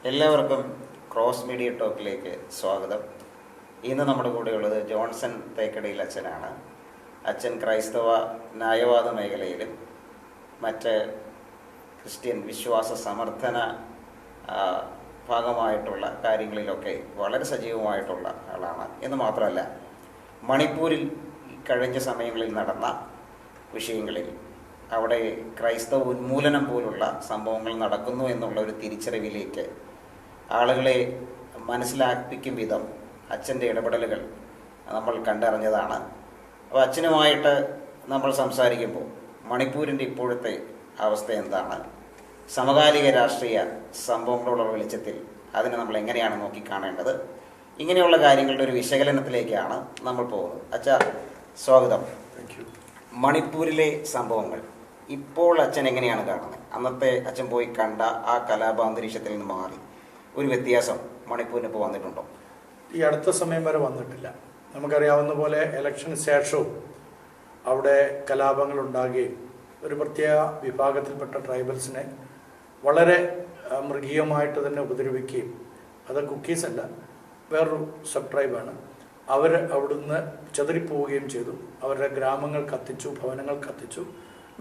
എല്ലാവർക്കും cross media ടോക്കിലേക്ക് സ്വാഗതം. ഇന്ന് നമ്മുടെ കൂടെയുള്ളത് ജോൺസൺ തേക്കടിയിൽ അച്ഛനാണ്. അച്ഛൻ ക്രൈസ്തവ ന്യായവാദ മേഖലയിലും മറ്റ് ക്രിസ്ത്യൻ വിശ്വാസ സമർത്ഥന ഭാഗമായിട്ടുള്ള കാര്യങ്ങളിലൊക്കെ വളരെ സജീവമായിട്ടുള്ള ആളാണ്. എന്ന് മാത്രമല്ല, മണിപ്പൂരിൽ കഴിഞ്ഞ സമയങ്ങളിൽ നടന്ന വിഷയങ്ങളിൽ അവിടെ ക്രൈസ്തവ ഉന്മൂലനം പോലുള്ള സംഭവങ്ങൾ നടക്കുന്നു എന്നുള്ള ഒരു തിരിച്ചറിവിലേക്ക് ആളുകളെ മനസ്സിലാക്കിക്കും വിധം അച്ഛൻ്റെ ഇടപെടലുകൾ നമ്മൾ കണ്ടറിഞ്ഞതാണ്. അപ്പോൾ അച്ഛനുമായിട്ട് നമ്മൾ സംസാരിക്കുമ്പോൾ മണിപ്പൂരിൻ്റെ ഇപ്പോഴത്തെ അവസ്ഥ എന്താണ്, സമകാലിക രാഷ്ട്രീയ സംഭവങ്ങളുടെ വെളിച്ചത്തിൽ അതിനെ നമ്മൾ എങ്ങനെയാണ് നോക്കിക്കാണേണ്ടത്, ഇങ്ങനെയുള്ള കാര്യങ്ങളുടെ ഒരു വിശകലനത്തിലേക്കാണ് നമ്മൾ പോകുന്നത്. അച്ഛാ, സ്വാഗതം. മണിപ്പൂരിലെ സംഭവങ്ങൾ ഇപ്പോൾ അച്ഛൻ എങ്ങനെയാണ് കാണുന്നത്? അന്നത്തെ അച്ഛൻ പോയി കണ്ട ആ കലാപാന്തരീക്ഷത്തിൽ നിന്ന് മാറി ഒരു വ്യത്യാസം മണിപ്പൂരിന് ഇപ്പോൾ വന്നിട്ടുണ്ടോ? ഈ അടുത്ത സമയം വരെ വന്നിട്ടില്ല. നമുക്കറിയാവുന്ന പോലെ ഇലക്ഷന് ശേഷവും അവിടെ കലാപങ്ങൾ ഉണ്ടാകുകയും ഒരു പ്രത്യേക വിഭാഗത്തിൽപ്പെട്ട ട്രൈബൽസിനെ വളരെ മൃഗീയമായിട്ട് തന്നെ ഉപദ്രവിക്കുകയും, അത് കുക്കീസ് അല്ല, വേറൊരു സബ് ട്രൈബാണ്, അവർ അവിടുന്ന് ചെതറിപ്പോവുകയും ചെയ്തു. അവരുടെ ഗ്രാമങ്ങൾ കത്തിച്ചു, ഭവനങ്ങൾ കത്തിച്ചു.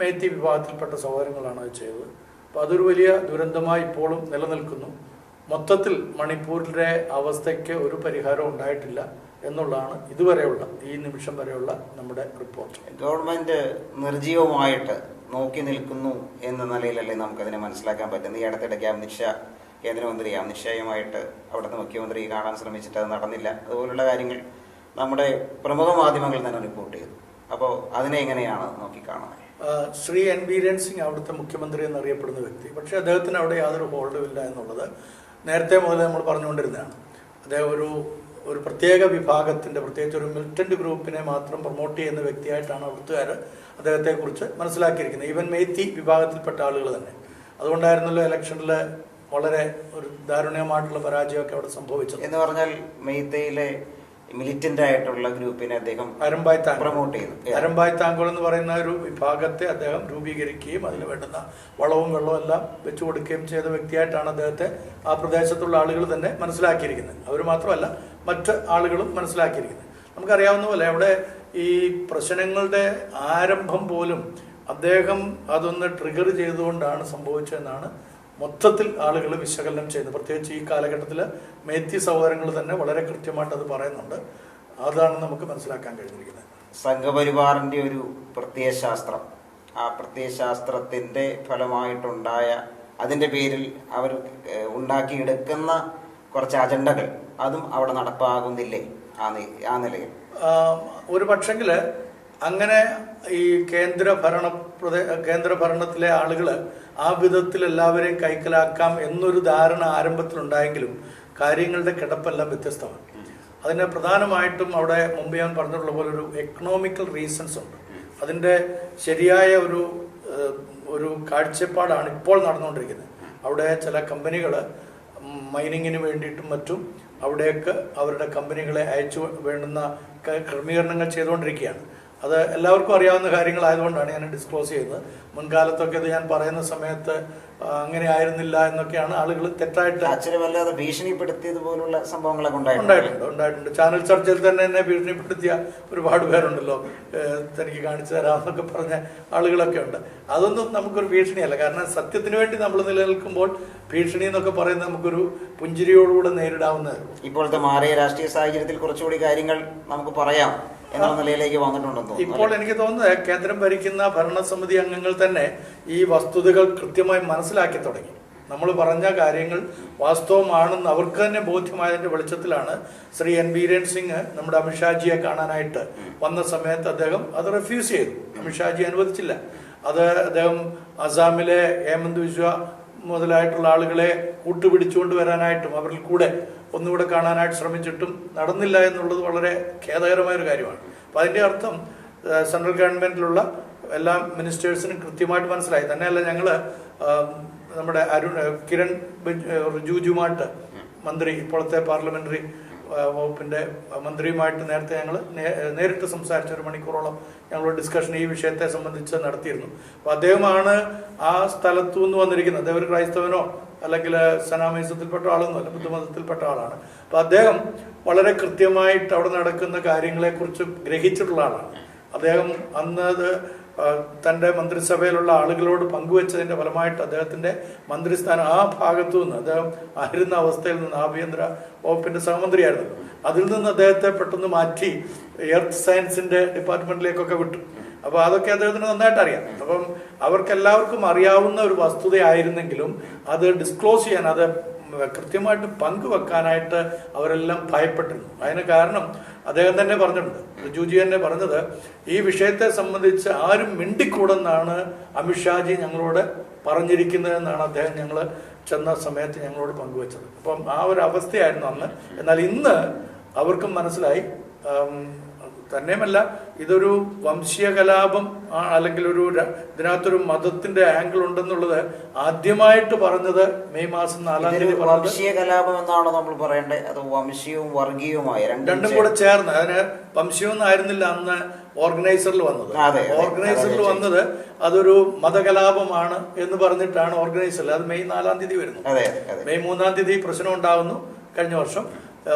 മേത്തി വിഭാഗത്തിൽപ്പെട്ട സഹോദരങ്ങളാണ് അത് ചെയ്തത്. അപ്പോൾ അതൊരു വലിയ ദുരന്തമായി ഇപ്പോഴും നിലനിൽക്കുന്നു. മൊത്തത്തിൽ മണിപ്പൂരിലെ അവസ്ഥയ്ക്ക് ഒരു പരിഹാരം ഉണ്ടായിട്ടില്ല എന്നുള്ളതാണ് ഇതുവരെയുള്ള, ഈ നിമിഷം വരെയുള്ള നമ്മുടെ റിപ്പോർട്ട്. ഗവൺമെന്റ് നിർജീവമായിട്ട് നോക്കി നിൽക്കുന്നു എന്ന നിലയിലല്ലേ നമുക്കതിനെ മനസ്സിലാക്കാൻ പറ്റുന്നത്? ഈ അടുത്തിടയ്ക്ക് അമിത്ഷാ, കേന്ദ്രമന്ത്രി അമിത്ഷായുമായിട്ട് അവിടുത്തെ മുഖ്യമന്ത്രി കാണാൻ ശ്രമിച്ചിട്ട് അത് നടന്നില്ല. അതുപോലുള്ള കാര്യങ്ങൾ നമ്മുടെ പ്രമുഖ മാധ്യമങ്ങൾ തന്നെ റിപ്പോർട്ട് ചെയ്തു. അപ്പോൾ അതിനെ എങ്ങനെയാണ് നോക്കിക്കാണുന്നത്? ശ്രീ എൻ ബീരൻ സിംഗ് അവിടുത്തെ മുഖ്യമന്ത്രി എന്നറിയപ്പെടുന്ന വ്യക്തി, പക്ഷേ അദ്ദേഹത്തിന് അവിടെ യാതൊരു ഹോൾഡും ഇല്ല എന്നുള്ളത് നേരത്തെ മുതൽ നമ്മൾ പറഞ്ഞുകൊണ്ടിരുന്നതാണ്. അദ്ദേഹം ഒരു പ്രത്യേക വിഭാഗത്തിൻ്റെ, പ്രത്യേകിച്ച് ഒരു മിലിറ്റന്റ് ഗ്രൂപ്പിനെ മാത്രം പ്രൊമോട്ട് ചെയ്യുന്ന വ്യക്തിയായിട്ടാണ് അവിടുത്തുകാർ അദ്ദേഹത്തെക്കുറിച്ച് മനസ്സിലാക്കിയിരിക്കുന്നത്. ഈവൻ മേത്തി വിഭാഗത്തിൽപ്പെട്ട ആളുകൾ തന്നെ. അതുകൊണ്ടായിരുന്നല്ലോ ഇലക്ഷനിൽ വളരെ ഒരു ദാരുണ്യമായിട്ടുള്ള പരാജയമൊക്കെ അവിടെ സംഭവിച്ചത്. എന്ന് പറഞ്ഞാൽ മെയ്തയിലെ മിലിറ്റന്റ് ആയിട്ടുള്ള ഗ്രൂപ്പിനെ അദ്ദേഹം പ്രൊമോട്ട് ചെയ്തു. അരമ്പായ് താങ്കോൾ എന്ന് പറയുന്ന ഒരു വിഭാഗത്തെ അദ്ദേഹം രൂപീകരിക്കുകയും അതിന് വേണ്ടുന്ന വളവും വെള്ളവും എല്ലാം വെച്ചു കൊടുക്കുകയും ചെയ്ത വ്യക്തിയായിട്ടാണ് അദ്ദേഹത്തെ ആ പ്രദേശത്തുള്ള ആളുകൾ തന്നെ മനസ്സിലാക്കിയിരിക്കുന്നത്. അവർ മാത്രമല്ല, മറ്റ് ആളുകളും മനസ്സിലാക്കിയിരിക്കുന്നത്. നമുക്കറിയാവുന്ന പോലെ അവിടെ ഈ പ്രശ്നങ്ങളുടെ ആരംഭം പോലും അദ്ദേഹം അതൊന്ന് ട്രിഗർ ചെയ്തുകൊണ്ടാണ് സംഭവിച്ചതെന്നാണ് മൊത്തത്തിൽ ആളുകൾ വിശകലനം ചെയ്യുന്നത്. പ്രത്യേകിച്ച് ഈ കാലഘട്ടത്തിൽ മേത്തി സഹോദരങ്ങൾ തന്നെ വളരെ കൃത്യമായിട്ട് അത് പറയുന്നുണ്ട്. അതാണ് നമുക്ക് മനസ്സിലാക്കാൻ കഴിഞ്ഞിരിക്കുന്നത്. സംഘപരിവാറിൻ്റെ ഒരു പ്രത്യയശാസ്ത്രം, ആ പ്രത്യയശാസ്ത്രത്തിൻ്റെ ഫലമായിട്ടുണ്ടായ, അതിൻ്റെ പേരിൽ അവർ ഉണ്ടാക്കിയെടുക്കുന്ന കുറച്ച് അജണ്ടകൾ അതും അവിടെ നടപ്പാകുന്നില്ലേ ആ നിലയിൽ? ഒരു പക്ഷെങ്കിൽ അങ്ങനെ ഈ കേന്ദ്ര ഭരണത്തിലെ ആളുകൾ ആ വിധത്തിൽ എല്ലാവരെയും കൈക്കലാക്കാം എന്നൊരു ധാരണ ആരംഭത്തിലുണ്ടായെങ്കിലും കാര്യങ്ങളുടെ കിടപ്പെല്ലാം വ്യത്യസ്തമാണ്. അതിന് പ്രധാനമായിട്ടും അവിടെ മുമ്പ് ഞാൻ പറഞ്ഞിട്ടുള്ള പോലെ ഒരു എക്കണോമിക്കൽ റീസൺസ് ഉണ്ട്. അതിൻ്റെ ശരിയായ ഒരു കാഴ്ചപ്പാടാണ് ഇപ്പോൾ നടന്നുകൊണ്ടിരിക്കുന്നത്. അവിടെ ചില കമ്പനികൾ മൈനിങ്ങിന് വേണ്ടിയിട്ടും മറ്റും അവിടേക്ക് അവരുടെ കമ്പനികളെ അയച്ചു വേണ്ടുന്ന ക്രമീകരണങ്ങൾ ചെയ്തുകൊണ്ടിരിക്കുകയാണ്. അത് എല്ലാവർക്കും അറിയാവുന്ന കാര്യങ്ങളായതുകൊണ്ടാണ് ഞാൻ ഡിസ്ക്ലോസ് ചെയ്യുന്നത്. മുൻകാലത്തൊക്കെ ഇത് ഞാൻ പറയുന്ന സമയത്ത് അങ്ങനെ ആയിരുന്നില്ല എന്നൊക്കെയാണ് ആളുകൾ തെറ്റായിട്ട് വല്ലാതെ ഭീഷണിപ്പെടുത്തിയതുപോലുള്ള സംഭവങ്ങളൊക്കെ ഉണ്ടായിട്ടുണ്ട്. ചാനൽ ചർച്ചയിൽ തന്നെ എന്നെ ഭീഷണിപ്പെടുത്തിയ ഒരുപാട് പേരുണ്ടല്ലോ, തനിക്ക് കാണിച്ചു തരാമെന്നൊക്കെ പറഞ്ഞ ആളുകളൊക്കെ ഉണ്ട്. അതൊന്നും നമുക്കൊരു ഭീഷണിയല്ല. കാരണം സത്യത്തിന് വേണ്ടി നമ്മൾ നിലനിൽക്കുമ്പോൾ ഭീഷണി എന്നൊക്കെ പറയുന്നത് നമുക്കൊരു പുഞ്ചിരിയോടുകൂടെ നേരിടാവുന്നത്. ഇപ്പോഴത്തെ മാറിയ രാഷ്ട്രീയ സാഹചര്യത്തിൽ കുറച്ചുകൂടി കാര്യങ്ങൾ നമുക്ക് പറയാം എന്ന നിലയിലേക്ക് വന്നിട്ടുണ്ടെന്നോ? ഇപ്പോൾ എനിക്ക് തോന്നുന്നത് കേന്ദ്രം ഭരിക്കുന്ന ഭരണസമിതി അംഗങ്ങൾ തന്നെ ഈ വസ്തുതകൾ കൃത്യമായി മനസ്സിലാക്കി തുടങ്ങി. നമ്മൾ പറഞ്ഞ കാര്യങ്ങൾ വാസ്തവമാണെന്ന് അവർക്ക് തന്നെ ബോധ്യമായതിന്റെ വെളിച്ചത്തിലാണ് ശ്രീ എൻ ബീരൻ സിംഗ് നമ്മുടെ അമിത്ഷാജിയെ കാണാനായിട്ട് വന്ന സമയത്ത് അദ്ദേഹം അത് റിഫ്യൂസ് ചെയ്തു. അമിത്ഷാജി അനുവദിച്ചില്ല. അത് അദ്ദേഹം അസാമിലെ ഹേമന്ത് ബിശ്വ മുതലായിട്ടുള്ള ആളുകളെ കൂട്ടുപിടിച്ചുകൊണ്ട് വരാനായിട്ടും അവരിൽ കൂടെ ഒന്നുകൂടെ കാണാനായിട്ട് ശ്രമിച്ചിട്ടും നടന്നില്ല എന്നുള്ളത് വളരെ ഖേദകരമായൊരു കാര്യമാണ്. അപ്പം അതിൻ്റെ അർത്ഥം സെൻട്രൽ ഗവൺമെൻറ്റിലുള്ള എല്ലാ മിനിസ്റ്റേഴ്സിനും കൃത്യമായിട്ട് മനസ്സിലായി. തന്നെയല്ല, ഞങ്ങൾ നമ്മുടെ കിരൺ റിജിജുമായിട്ട് മന്ത്രി, ഇപ്പോഴത്തെ പാർലമെന്ററി വകുപ്പിന്റെ മന്ത്രിയുമായിട്ട് നേരത്തെ ഞങ്ങൾ നേരിട്ട് സംസാരിച്ച 1 മണിക്കൂറോളം ഞങ്ങൾ ഡിസ്കഷൻ ഈ വിഷയത്തെ സംബന്ധിച്ച് നടത്തിയിരുന്നു. അപ്പോൾ അദ്ദേഹമാണ് ആ സ്ഥലത്തു നിന്ന് വന്നിരിക്കുന്നത്. അദ്ദേഹം ഒരു ക്രൈസ്തവനോ അല്ലെങ്കിൽ സനാമയിസത്തിൽപ്പെട്ട ആളൊന്നുമല്ല, ബുദ്ധമതത്തിൽപ്പെട്ട ആളാണ്. അപ്പം അദ്ദേഹം വളരെ കൃത്യമായിട്ട് അവിടെ നടക്കുന്ന കാര്യങ്ങളെക്കുറിച്ച് ഗ്രഹിച്ചിട്ടുള്ള ആളാണ്. അദ്ദേഹം അന്ന് തൻ്റെ മന്ത്രിസഭയിലുള്ള ആളുകളോട് പങ്കുവെച്ചതിൻ്റെ ഫലമായിട്ട് അദ്ദേഹത്തിൻ്റെ മന്ത്രിസ്ഥാനം ആ ഭാഗത്തു നിന്ന്, അദ്ദേഹം ആയിരുന്ന അവസ്ഥയിൽ നിന്ന്, ആഭ്യന്തര വകുപ്പിൻ്റെ സഹമന്ത്രിയായിരുന്നു, അതിൽ നിന്ന് അദ്ദേഹത്തെ പെട്ടെന്ന് മാറ്റി എർത്ത് സയൻസിൻ്റെ ഡിപ്പാർട്ട്മെൻറ്റിലേക്കൊക്കെ വിട്ടു. അപ്പോൾ അതൊക്കെ അദ്ദേഹത്തിന് നന്നായിട്ട് അറിയാം. അപ്പം അവർക്കെല്ലാവർക്കും അറിയാവുന്ന ഒരു വസ്തുതയായിരുന്നെങ്കിലും അത് ഡിസ്ക്ലോസ് ചെയ്യാൻ, അത് കൃത്യമായിട്ട് പങ്കുവെക്കാനായിട്ട് അവരെല്ലാം ഭയപ്പെട്ടിരുന്നു. അതിന് കാരണം അദ്ദേഹം തന്നെ പറഞ്ഞിട്ടുണ്ട്, റിജുജി തന്നെ പറഞ്ഞത്, ഈ വിഷയത്തെ സംബന്ധിച്ച് ആരും മിണ്ടിക്കൂടെന്നാണ് അമിത്ഷാജി ഞങ്ങളോട് പറഞ്ഞിരിക്കുന്നതെന്നാണ് അദ്ദേഹം ഞങ്ങൾ ചെന്ന സമയത്ത് ഞങ്ങളോട് പങ്കുവെച്ചത്. അപ്പം ആ ഒരു അവസ്ഥയായിരുന്നു അന്ന്. എന്നാൽ ഇന്ന് അവർക്കും മനസ്സിലായി, തന്നെയുമല്ല ഇതൊരു വംശീയ കലാപം അല്ലെങ്കിൽ ഇതിനകത്തൊരു മതത്തിന്റെ ആംഗിൾ ഉണ്ടെന്നുള്ളത് ആദ്യമായിട്ട് പറഞ്ഞത് മെയ് മാസം 4-ാം തീയതി. വംശീയ കലാപം എന്നാണോ നമ്മൾ പറയേണ്ടത്, അത് വംശീയവും വർഗീയവുമായ രണ്ടും കൂടെ ചേർന്ന്, അതിന് വംശീയം ആയിരുന്നില്ല അന്ന് ഓർഗനൈസറിൽ വന്നത്. ഓർഗനൈസറിൽ വന്നത് അതൊരു മതകലാപമാണ് എന്ന് പറഞ്ഞിട്ടാണ് ഓർഗനൈസറിൽ. അത് മെയ് 4-ാം തീയതി വരുന്നു. മെയ് 3-ാം തീയതി പ്രശ്നം ഉണ്ടാകുന്നു കഴിഞ്ഞ വർഷം.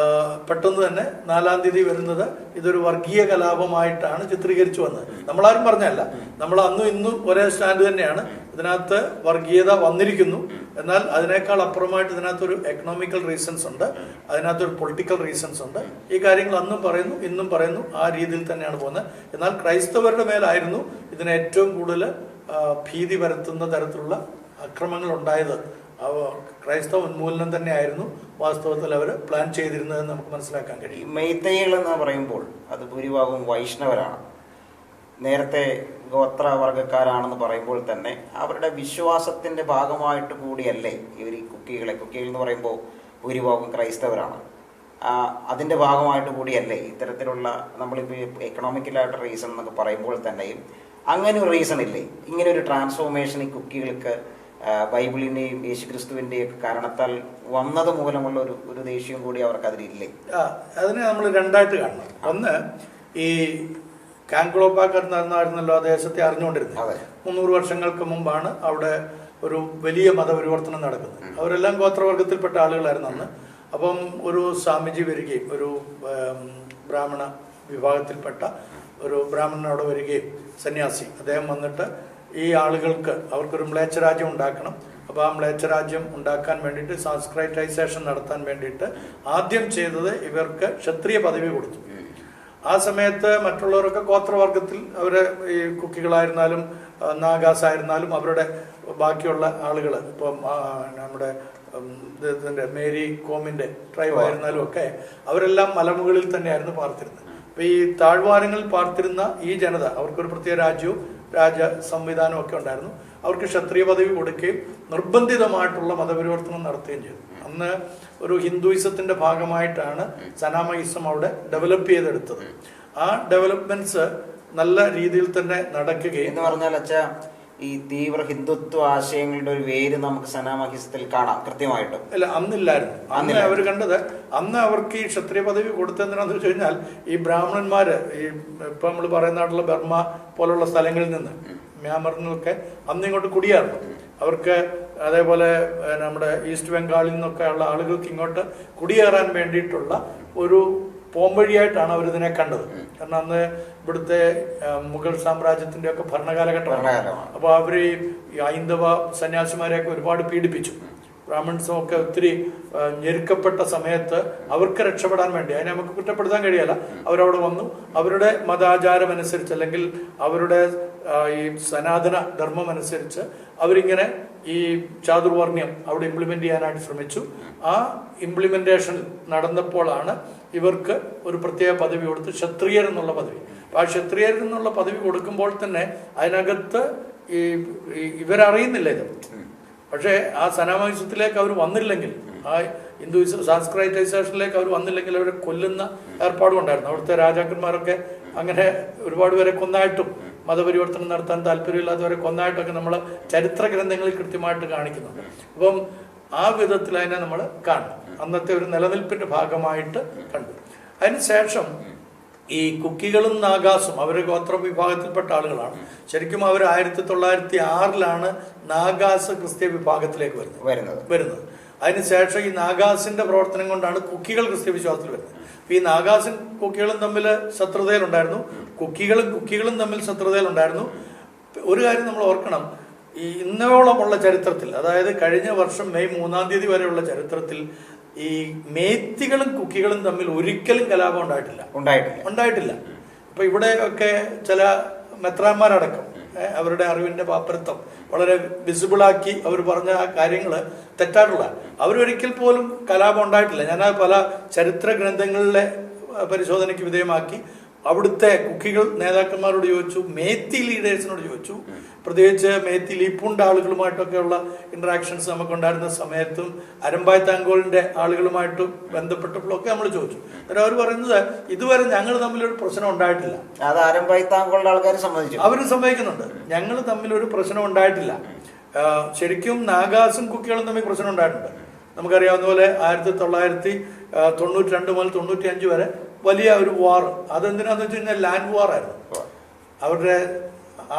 പെട്ടെന്ന് തന്നെ 4-ാം തീയതി വരുന്നത് ഇതൊരു വർഗീയ കലാപമായിട്ടാണ് ചിത്രീകരിച്ചു വന്നത്. നമ്മളാരും പറഞ്ഞല്ല, നമ്മൾ അന്നും ഇന്നും ഒരേ സ്റ്റാൻഡ് തന്നെയാണ്. ഇതിനകത്ത് വർഗീയത വന്നിരിക്കുന്നു, എന്നാൽ അതിനേക്കാൾ അപ്പുറമായിട്ട് ഇതിനകത്തൊരു എക്കണോമിക്കൽ റീസൺസ് ഉണ്ട്, അതിനകത്തൊരു പൊളിറ്റിക്കൽ റീസൺസ് ഉണ്ട്. ഈ കാര്യങ്ങൾ അന്നും പറയുന്നു, ഇന്നും പറയുന്നു, ആ രീതിയിൽ തന്നെയാണ് പോകുന്നത്. എന്നാൽ ക്രൈസ്തവരുടെ മേലായിരുന്നു ഇതിന് ഏറ്റവും കൂടുതൽ ഭീതി പരത്തുന്ന തരത്തിലുള്ള അക്രമങ്ങൾ ഉണ്ടായത്. ക്രൈസ്തവ ഉന്മൂലനം തന്നെയായിരുന്നു വാസ്തവത്തിൽ അവർ പ്ലാൻ ചെയ്തിരുന്നതെന്ന് നമുക്ക് മനസ്സിലാക്കാൻ കഴിയും. മെയ്തൈകൾ എന്ന് പറയുമ്പോൾ അത് ഭൂരിഭാഗവും വൈഷ്ണവരാണ്. നേരത്തെ ഗോത്രവർഗക്കാരാണെന്ന് പറയുമ്പോൾ തന്നെ അവരുടെ വിശ്വാസത്തിന്റെ ഭാഗമായിട്ട് കൂടിയല്ലേ ഇവർ ഈ കുക്കികൾ എന്ന് പറയുമ്പോൾ ഭൂരിഭാഗം ക്രൈസ്തവരാണ്. അതിന്റെ ഭാഗമായിട്ട് കൂടിയല്ലേ ഇത്തരത്തിലുള്ള നമ്മളിപ്പോൾ എക്കണോമിക്കലായിട്ട് റീസൺ എന്നൊക്കെ പറയുമ്പോൾ തന്നെയും അങ്ങനെ ഒരു റീസൺ ഇല്ലേ, ഇങ്ങനെ ഒരു ട്രാൻസ്ഫോർമേഷൻ ഈ കുക്കികൾക്ക് ബൈബിളിന്റെയും യേശുക്രിസ്തുവിന്റെയും ഒക്കെ കാരണത്താൽ വന്നത് മൂലമുള്ള ഒരു ദേഷ്യം കൂടി അവർക്ക് അതിലില്ലേ? അതിനെ നമ്മൾ രണ്ടായിട്ട് കാണണം. ഒന്ന്, ഈ കാങ്കുളോപ്പാക്കർ എന്നായിരുന്നല്ലോ ആ ദേശത്തെ അറിഞ്ഞുകൊണ്ടിരുന്നത്. 300 വർഷങ്ങൾക്ക് മുമ്പാണ് അവിടെ ഒരു വലിയ മതപരിവർത്തനം നടക്കുന്നത്. അവരെല്ലാം ഗോത്രവർഗത്തിൽപ്പെട്ട ആളുകളായിരുന്നു അന്ന്. അപ്പം ഒരു സ്വാമിജി വരികയും, ഒരു ബ്രാഹ്മണ വിഭാഗത്തിൽപ്പെട്ട ഒരു ബ്രാഹ്മണൻ അവിടെ വരികയും, സന്യാസി, അദ്ദേഹം വന്നിട്ട് ഈ ആളുകൾക്ക് അവർക്കൊരു മ്ലേച്ഛരാജ്യം ഉണ്ടാക്കണം. അപ്പോൾ ആ മ്ലേച്ഛരാജ്യം ഉണ്ടാക്കാൻ വേണ്ടിയിട്ട്, സാൻസ്ക്രൈറ്റൈസേഷൻ നടത്താൻ വേണ്ടിയിട്ട് ആദ്യം ചെയ്തത് ഇവർക്ക് ക്ഷത്രിയ പദവി കൊടുത്തു. ആ സമയത്ത് മറ്റുള്ളവരൊക്കെ ഗോത്രവർഗത്തിൽ, അവരെ ഈ കുക്കികളായിരുന്നാലും നാഗാസ് ആയിരുന്നാലും അവരുടെ ബാക്കിയുള്ള ആളുകൾ, ഇപ്പം നമ്മുടെ ഇതിൻ്റെ മേരി കോമിൻ്റെ ട്രൈബ് ആയിരുന്നാലും ഒക്കെ അവരെല്ലാം മലമുകളിൽ തന്നെയായിരുന്നു പാർത്തിരുന്നത്. അപ്പോൾ ഈ താഴ്വാരങ്ങളിൽ പാർത്തിരുന്ന ഈ ജനത, അവർക്കൊരു പ്രത്യേക രാജ്യവും രാജ സംവിധാനവും ഒക്കെ ഉണ്ടായിരുന്നു. അവർക്ക് ക്ഷത്രിയ പദവി കൊടുക്കുകയും നിർബന്ധിതമായിട്ടുള്ള മതപരിവർത്തനം നടത്തുകയും ചെയ്തു. അന്ന് ഒരു ഹിന്ദുയിസത്തിന്റെ ഭാഗമായിട്ടാണ് സനാമയിസം അവിടെ ഡെവലപ്പ് ചെയ്തെടുത്തത്. ആ ഡെവലപ്മെന്റ്സ് നല്ല രീതിയിൽ തന്നെ നടക്കുകയും, എന്ന് പറഞ്ഞാൽ അച്ഛാ, ഈ തീവ്ര ഹിന്ദുത്വ ആശയങ്ങളുടെ ഒരു വേര് നമുക്ക് സനാമഹിസത്തിൽ കാണാം കൃത്യമായിട്ടും. അല്ല, അന്നില്ലായിരുന്നു. അന്ന് അവർ കണ്ടത്, അന്ന് അവർക്ക് ഈ ക്ഷത്രിയ പദവി കൊടുത്തെന്തിനാന്ന് വെച്ച് കഴിഞ്ഞാൽ, ഈ ബ്രാഹ്മണന്മാര് ഈ ഇപ്പൊ നമ്മൾ പറയുന്നതായിട്ടുള്ള ബർമ്മ പോലുള്ള സ്ഥലങ്ങളിൽ നിന്ന്, മ്യാൻമറിൽ നിന്നൊക്കെ അന്ന് ഇങ്ങോട്ട് കുടിയേറണം. അവർക്ക് അതേപോലെ നമ്മുടെ ഈസ്റ്റ് ബംഗാളിൽ നിന്നൊക്കെ ഉള്ള ആളുകൾക്ക് ഇങ്ങോട്ട് കുടിയേറാൻ വേണ്ടിയിട്ടുള്ള ഒരു പോംവഴിയായിട്ടാണ് അവരിതിനെ കണ്ടത്. കാരണം അന്ന് ഇവിടുത്തെ മുഗൾ സാമ്രാജ്യത്തിന്റെ ഒക്കെ ഭരണകാലഘട്ടമാണ്. അപ്പോൾ അവർ ഈ ഹൈന്ദവ സന്യാസിമാരെയൊക്കെ ഒരുപാട് പീഡിപ്പിച്ചു. ബ്രാഹ്മൺസും ഒക്കെ ഒത്തിരി ഞെരുക്കപ്പെട്ട സമയത്ത് അവർക്ക് രക്ഷപ്പെടാൻ വേണ്ടി, അതിനെ നമുക്ക് കുറ്റപ്പെടുത്താൻ കഴിയല്ല, അവരവിടെ വന്നു. അവരുടെ മതാചാരം അനുസരിച്ച്, അല്ലെങ്കിൽ അവരുടെ ഈ സനാതന ധർമ്മം അനുസരിച്ച് അവരിങ്ങനെ ഈ ചാതുർവർണ്ണ്യം അവിടെ ഇംപ്ലിമെന്റ് ചെയ്യാനായിട്ട് ശ്രമിച്ചു. ആ ഇംപ്ലിമെന്റേഷൻ നടന്നപ്പോഴാണ് ഇവർക്ക് ഒരു പ്രത്യേക പദവി കൊടുത്ത് ക്ഷത്രിയർ എന്നുള്ള പദവി. അപ്പൊ ആ ക്ഷത്രിയർ എന്നുള്ള പദവി കൊടുക്കുമ്പോൾ തന്നെ അതിനകത്ത് ഈ ഇവരറിയുന്നില്ല ഇത്. പക്ഷേ ആ സനാമയുസത്തിലേക്ക് അവർ വന്നില്ലെങ്കിൽ, ആ ഹിന്ദുയിസം സാൻസ്ക്രൈറ്റൈസേഷനിലേക്ക് അവർ വന്നില്ലെങ്കിൽ അവരെ കൊല്ലുന്ന ഏർപ്പാടും ഉണ്ടായിരുന്നു. അവിടുത്തെ രാജാക്കന്മാരൊക്കെ അങ്ങനെ ഒരുപാട് പേരെ കൊന്നായിട്ടും, മതപരിവർത്തനം നടത്താൻ താല്പര്യമില്ലാത്തവരെ കൊന്നായിട്ടൊക്കെ നമ്മൾ ചരിത്ര ഗ്രന്ഥങ്ങളിൽ കൃത്യമായിട്ട് കാണിക്കുന്നുണ്ട്. അപ്പം ആ വിധത്തിൽ അതിനെ നമ്മൾ കാണും. അന്നത്തെ ഒരു നിലനിൽപ്പിന്റെ ഭാഗമായിട്ട് കണ്ടു. അതിനുശേഷം ഈ കുക്കികളും നാഗാസും അവർ ഗോത്ര വിഭാഗത്തിൽപ്പെട്ട ആളുകളാണ്. ശരിക്കും അവർ 1906 നാഗാസ് ക്രിസ്ത്യ വിഭാഗത്തിലേക്ക് വരുന്നത്. അതിനുശേഷം ഈ നാഗാസിന്റെ പ്രവർത്തനം കൊണ്ടാണ് കുക്കികൾ ക്രിസ്ത്യ വിശ്വാസത്തിൽ വരുന്നത്. ഈ നാഗാസും കുക്കികളും തമ്മിൽ ശത്രുതയിലുണ്ടായിരുന്നു, കുക്കികളും തമ്മിൽ ശത്രുതയിലുണ്ടായിരുന്നു. ഒരു കാര്യം നമ്മൾ ഓർക്കണം, ഈ ഇന്നോളമുള്ള ചരിത്രത്തിൽ, അതായത് കഴിഞ്ഞ വർഷം മെയ് 3 വരെയുള്ള ചരിത്രത്തിൽ ഈ മേത്തികളും കുക്കികളും തമ്മിൽ ഒരിക്കലും കലാപം ഉണ്ടായിട്ടില്ല. ഇപ്പൊ ഇവിടെ ഒക്കെ ചില മെത്രാന്മാരടക്കം അവരുടെ അറിവിന്റെ പാപ്പരത്വം വളരെ വിസിബിളാക്കി അവർ പറഞ്ഞ കാര്യങ്ങൾ തെറ്റായിട്ടുള്ള, അവരൊരിക്കൽ പോലും കലാപം ഉണ്ടായിട്ടില്ല. ഞാൻ പല ചരിത്ര ഗ്രന്ഥങ്ങളിലെ പരിശോധനയ്ക്ക് വിധേയമാക്കി അവിടുത്തെ കുക്കികൾ നേതാക്കന്മാരോട് ചോദിച്ചു, മേത്തി ലീഡേഴ്സിനോട് ചോദിച്ചു, പ്രത്യേകിച്ച് മേത്തി ലീപ്പുണ്ട ആളുകളുമായിട്ടൊക്കെയുള്ള ഇന്ററാക്ഷൻസ് നമുക്കുണ്ടായിരുന്ന സമയത്തും അരമ്പായ് താങ്കോളിന്റെ ആളുകളുമായിട്ട് ബന്ധപ്പെട്ടപ്പോഴൊക്കെ നമ്മൾ ചോദിച്ചു. എന്നിട്ട് അവർ പറയുന്നത് ഇതുവരെ ഞങ്ങൾ തമ്മിലൊരു പ്രശ്നം ഉണ്ടായിട്ടില്ല. അത് അരമ്പായ് താങ്കോളിന്റെ ആൾക്കാർ അവരും സമ്മതിക്കുന്നുണ്ട്, ഞങ്ങൾ തമ്മിലൊരു പ്രശ്നം ഉണ്ടായിട്ടില്ല. ശരിക്കും നാഗാസും കുക്കികളും തമ്മിൽ പ്രശ്നം ഉണ്ടായിട്ടുണ്ട്. നമുക്കറിയാവുന്ന പോലെ 1992 മുതൽ 95 വരെ വലിയ ഒരു വാർ. അതെന്തിനാന്ന് വെച്ച് കഴിഞ്ഞാൽ ലാൻഡ് വാർ ആയിരുന്നു. അവരുടെ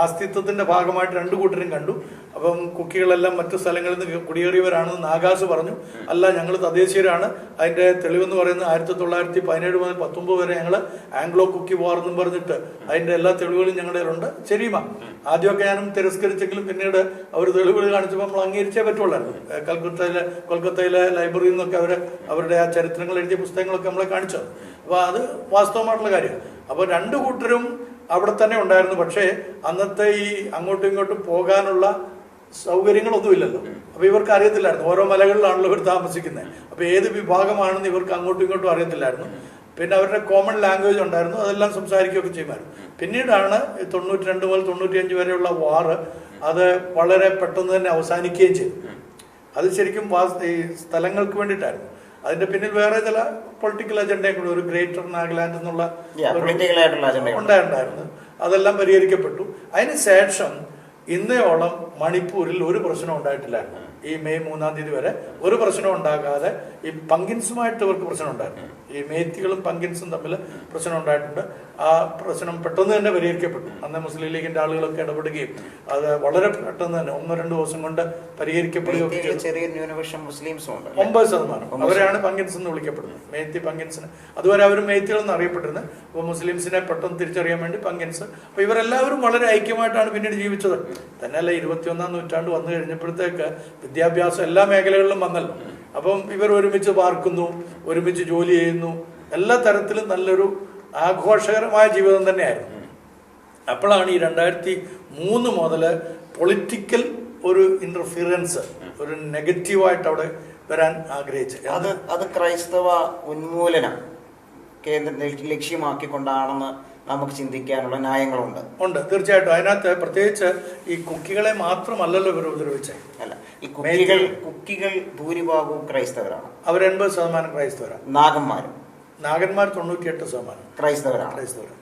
അസ്തിത്വത്തിന്റെ ഭാഗമായിട്ട് രണ്ടു കൂട്ടരും കണ്ടു. അപ്പം കുക്കികളെല്ലാം മറ്റു സ്ഥലങ്ങളിൽ നിന്ന് കുടിയേറിയവരാണെന്ന് നാഗാസ് പറഞ്ഞു. അല്ല, ഞങ്ങൾ തദ്ദേശീയരാണ്. അതിന്റെ തെളിവെന്ന് പറയുന്നത് 1917 മുതൽ 19 വരെ ഞങ്ങൾ ആംഗ്ലോ കുക്കി വാർ എന്നും പറഞ്ഞിട്ട് അതിന്റെ എല്ലാ തെളിവുകളും ഞങ്ങളുടെ ഉണ്ട്. ശരിയുമാ, ആദ്യമൊക്കെ ഞാനും തിരസ്കരിച്ചെങ്കിലും പിന്നീട് അവർ തെളിവുകൾ കാണിച്ചപ്പോൾ നമ്മൾ അംഗീകരിച്ചേ പറ്റുള്ളായിരുന്നു. കൊൽക്കത്തയിലെ ലൈബ്രറിയിൽ നിന്നൊക്കെ അവരുടെ ആ ചരിത്രങ്ങൾ എഴുതിയ പുസ്തകങ്ങളൊക്കെ നമ്മളെ കാണിച്ചത്. അപ്പൊ അത് വാസ്തവമായിട്ടുള്ള കാര്യം. അപ്പൊ രണ്ടു കൂട്ടരും അവിടെ തന്നെ ഉണ്ടായിരുന്നു. പക്ഷേ അന്നത്തെ ഈ അങ്ങോട്ടും ഇങ്ങോട്ടും പോകാനുള്ള സൗകര്യങ്ങളൊന്നും ഇല്ലല്ലോ. അപ്പൊ ഇവർക്ക് അറിയത്തില്ലായിരുന്നു, ഓരോ മലകളിലാണല്ലോ ഇവർ താമസിക്കുന്നത്. അപ്പൊ ഏത് വിഭാഗമാണെന്ന് ഇവർക്ക് അങ്ങോട്ടും ഇങ്ങോട്ടും അറിയത്തില്ലായിരുന്നു. പിന്നെ അവരുടെ കോമൺ ലാംഗ്വേജ് ഉണ്ടായിരുന്നു, അതെല്ലാം സംസാരിക്കുകയൊക്കെ ചെയ്യുമായിരുന്നു. പിന്നീടാണ് 92 മുതൽ 95 വരെയുള്ള വാറ് അത് വളരെ പെട്ടെന്ന് തന്നെ അവസാനിക്കുകയും ചെയ്തു. അത് ശരിക്കും ഈ സ്ഥലങ്ങൾക്ക് വേണ്ടിയിട്ടായിരുന്നു. അതിന്റെ പിന്നിൽ വേറെ ചില പൊളിറ്റിക്കൽ അജണ്ടയും കൂടി, ഒരു ഗ്രേറ്റർ നാഗാലാൻഡ് എന്നുള്ള ഉണ്ടായിരുന്നു. അതെല്ലാം പരിഹരിക്കപ്പെട്ടു. അതിനുശേഷം ഇന്നയോളം മണിപ്പൂരിൽ ഒരു പ്രശ്നം ഉണ്ടായിട്ടില്ലായിരുന്നു. ഈ മെയ് 3 വരെ ഒരു പ്രശ്നം ഉണ്ടാകാതെ ഈ പങ്കിൻസുമായിട്ട് ഇവർക്ക് പ്രശ്നം ഉണ്ടായിരുന്നു. ഈ മേത്തികളും പങ്കിൻസും തമ്മിൽ പ്രശ്നം ഉണ്ടായിട്ടുണ്ട്. ആ പ്രശ്നം പെട്ടെന്ന് തന്നെ പരിഹരിക്കപ്പെട്ടു. അന്ന് മുസ്ലിം ലീഗിന്റെ ആളുകളൊക്കെ ഇടപെടുകയും അത് വളരെ പെട്ടെന്ന് തന്നെ 1-2 ദിവസം കൊണ്ട് പരിഹരിക്കപ്പെടുകയും. ചെറിയ ന്യൂനപക്ഷം മുസ്ലിംസും ഉണ്ട്, 9%. അവരെയാണ് പങ്കിൻസ് എന്ന് വിളിക്കപ്പെടുന്നത്. മേത്തി പങ്കിൻസിന് അതുവരെ അവർ മേത്തികളെന്ന് അറിയപ്പെട്ടിരുന്നത്. അപ്പോൾ മുസ്ലിംസിനെ പെട്ടെന്ന് തിരിച്ചറിയാൻ വേണ്ടി പങ്കിൻസ്. അപ്പൊ ഇവരെല്ലാവരും വളരെ ഐക്യമായിട്ടാണ് പിന്നീട് ജീവിച്ചത്. തന്നെയല്ല 21-ാം നൂറ്റാണ്ട് വന്നു കഴിഞ്ഞപ്പോഴത്തേക്ക് വിദ്യാഭ്യാസം എല്ലാ മേഖലകളിലും വന്നല്ലോ. അപ്പം ഇവർ ഒരുമിച്ച് പാർക്കുന്നു, ഒരുമിച്ച് ജോലി ചെയ്യുന്നു, എല്ലാ തരത്തിലും നല്ലൊരു ആഘോഷകരമായ ജീവിതം തന്നെയായിരുന്നു. അപ്പോഴാണ് ഈ 2003 മുതൽ പൊളിറ്റിക്കൽ ഒരു ഇന്റർഫിയറൻസ്, ഒരു നെഗറ്റീവായിട്ട് അവിടെ വരാൻ ആഗ്രഹിച്ചത്. അത് ക്രൈസ്തവ ഉന്മൂലനം ലക്ഷ്യമാക്കിക്കൊണ്ടാണെന്ന് നമുക്ക് ചിന്തിക്കാനുള്ള ന്യായങ്ങളുണ്ട്. തീർച്ചയായിട്ടും. അതിനകത്ത് പ്രത്യേകിച്ച് ഈ കുക്കികളെ മാത്രമല്ലല്ലോ ഇവർ ഉപദ്രവിച്ചത്. അല്ല, ഈ കുക്കികൾ ഭൂരിഭാഗവും ക്രൈസ്തവരാണ്. അവർ 80% ക്രൈസ്തവരാണ്. നാഗന്മാർ 98% ക്രൈസ്തവരാണ്.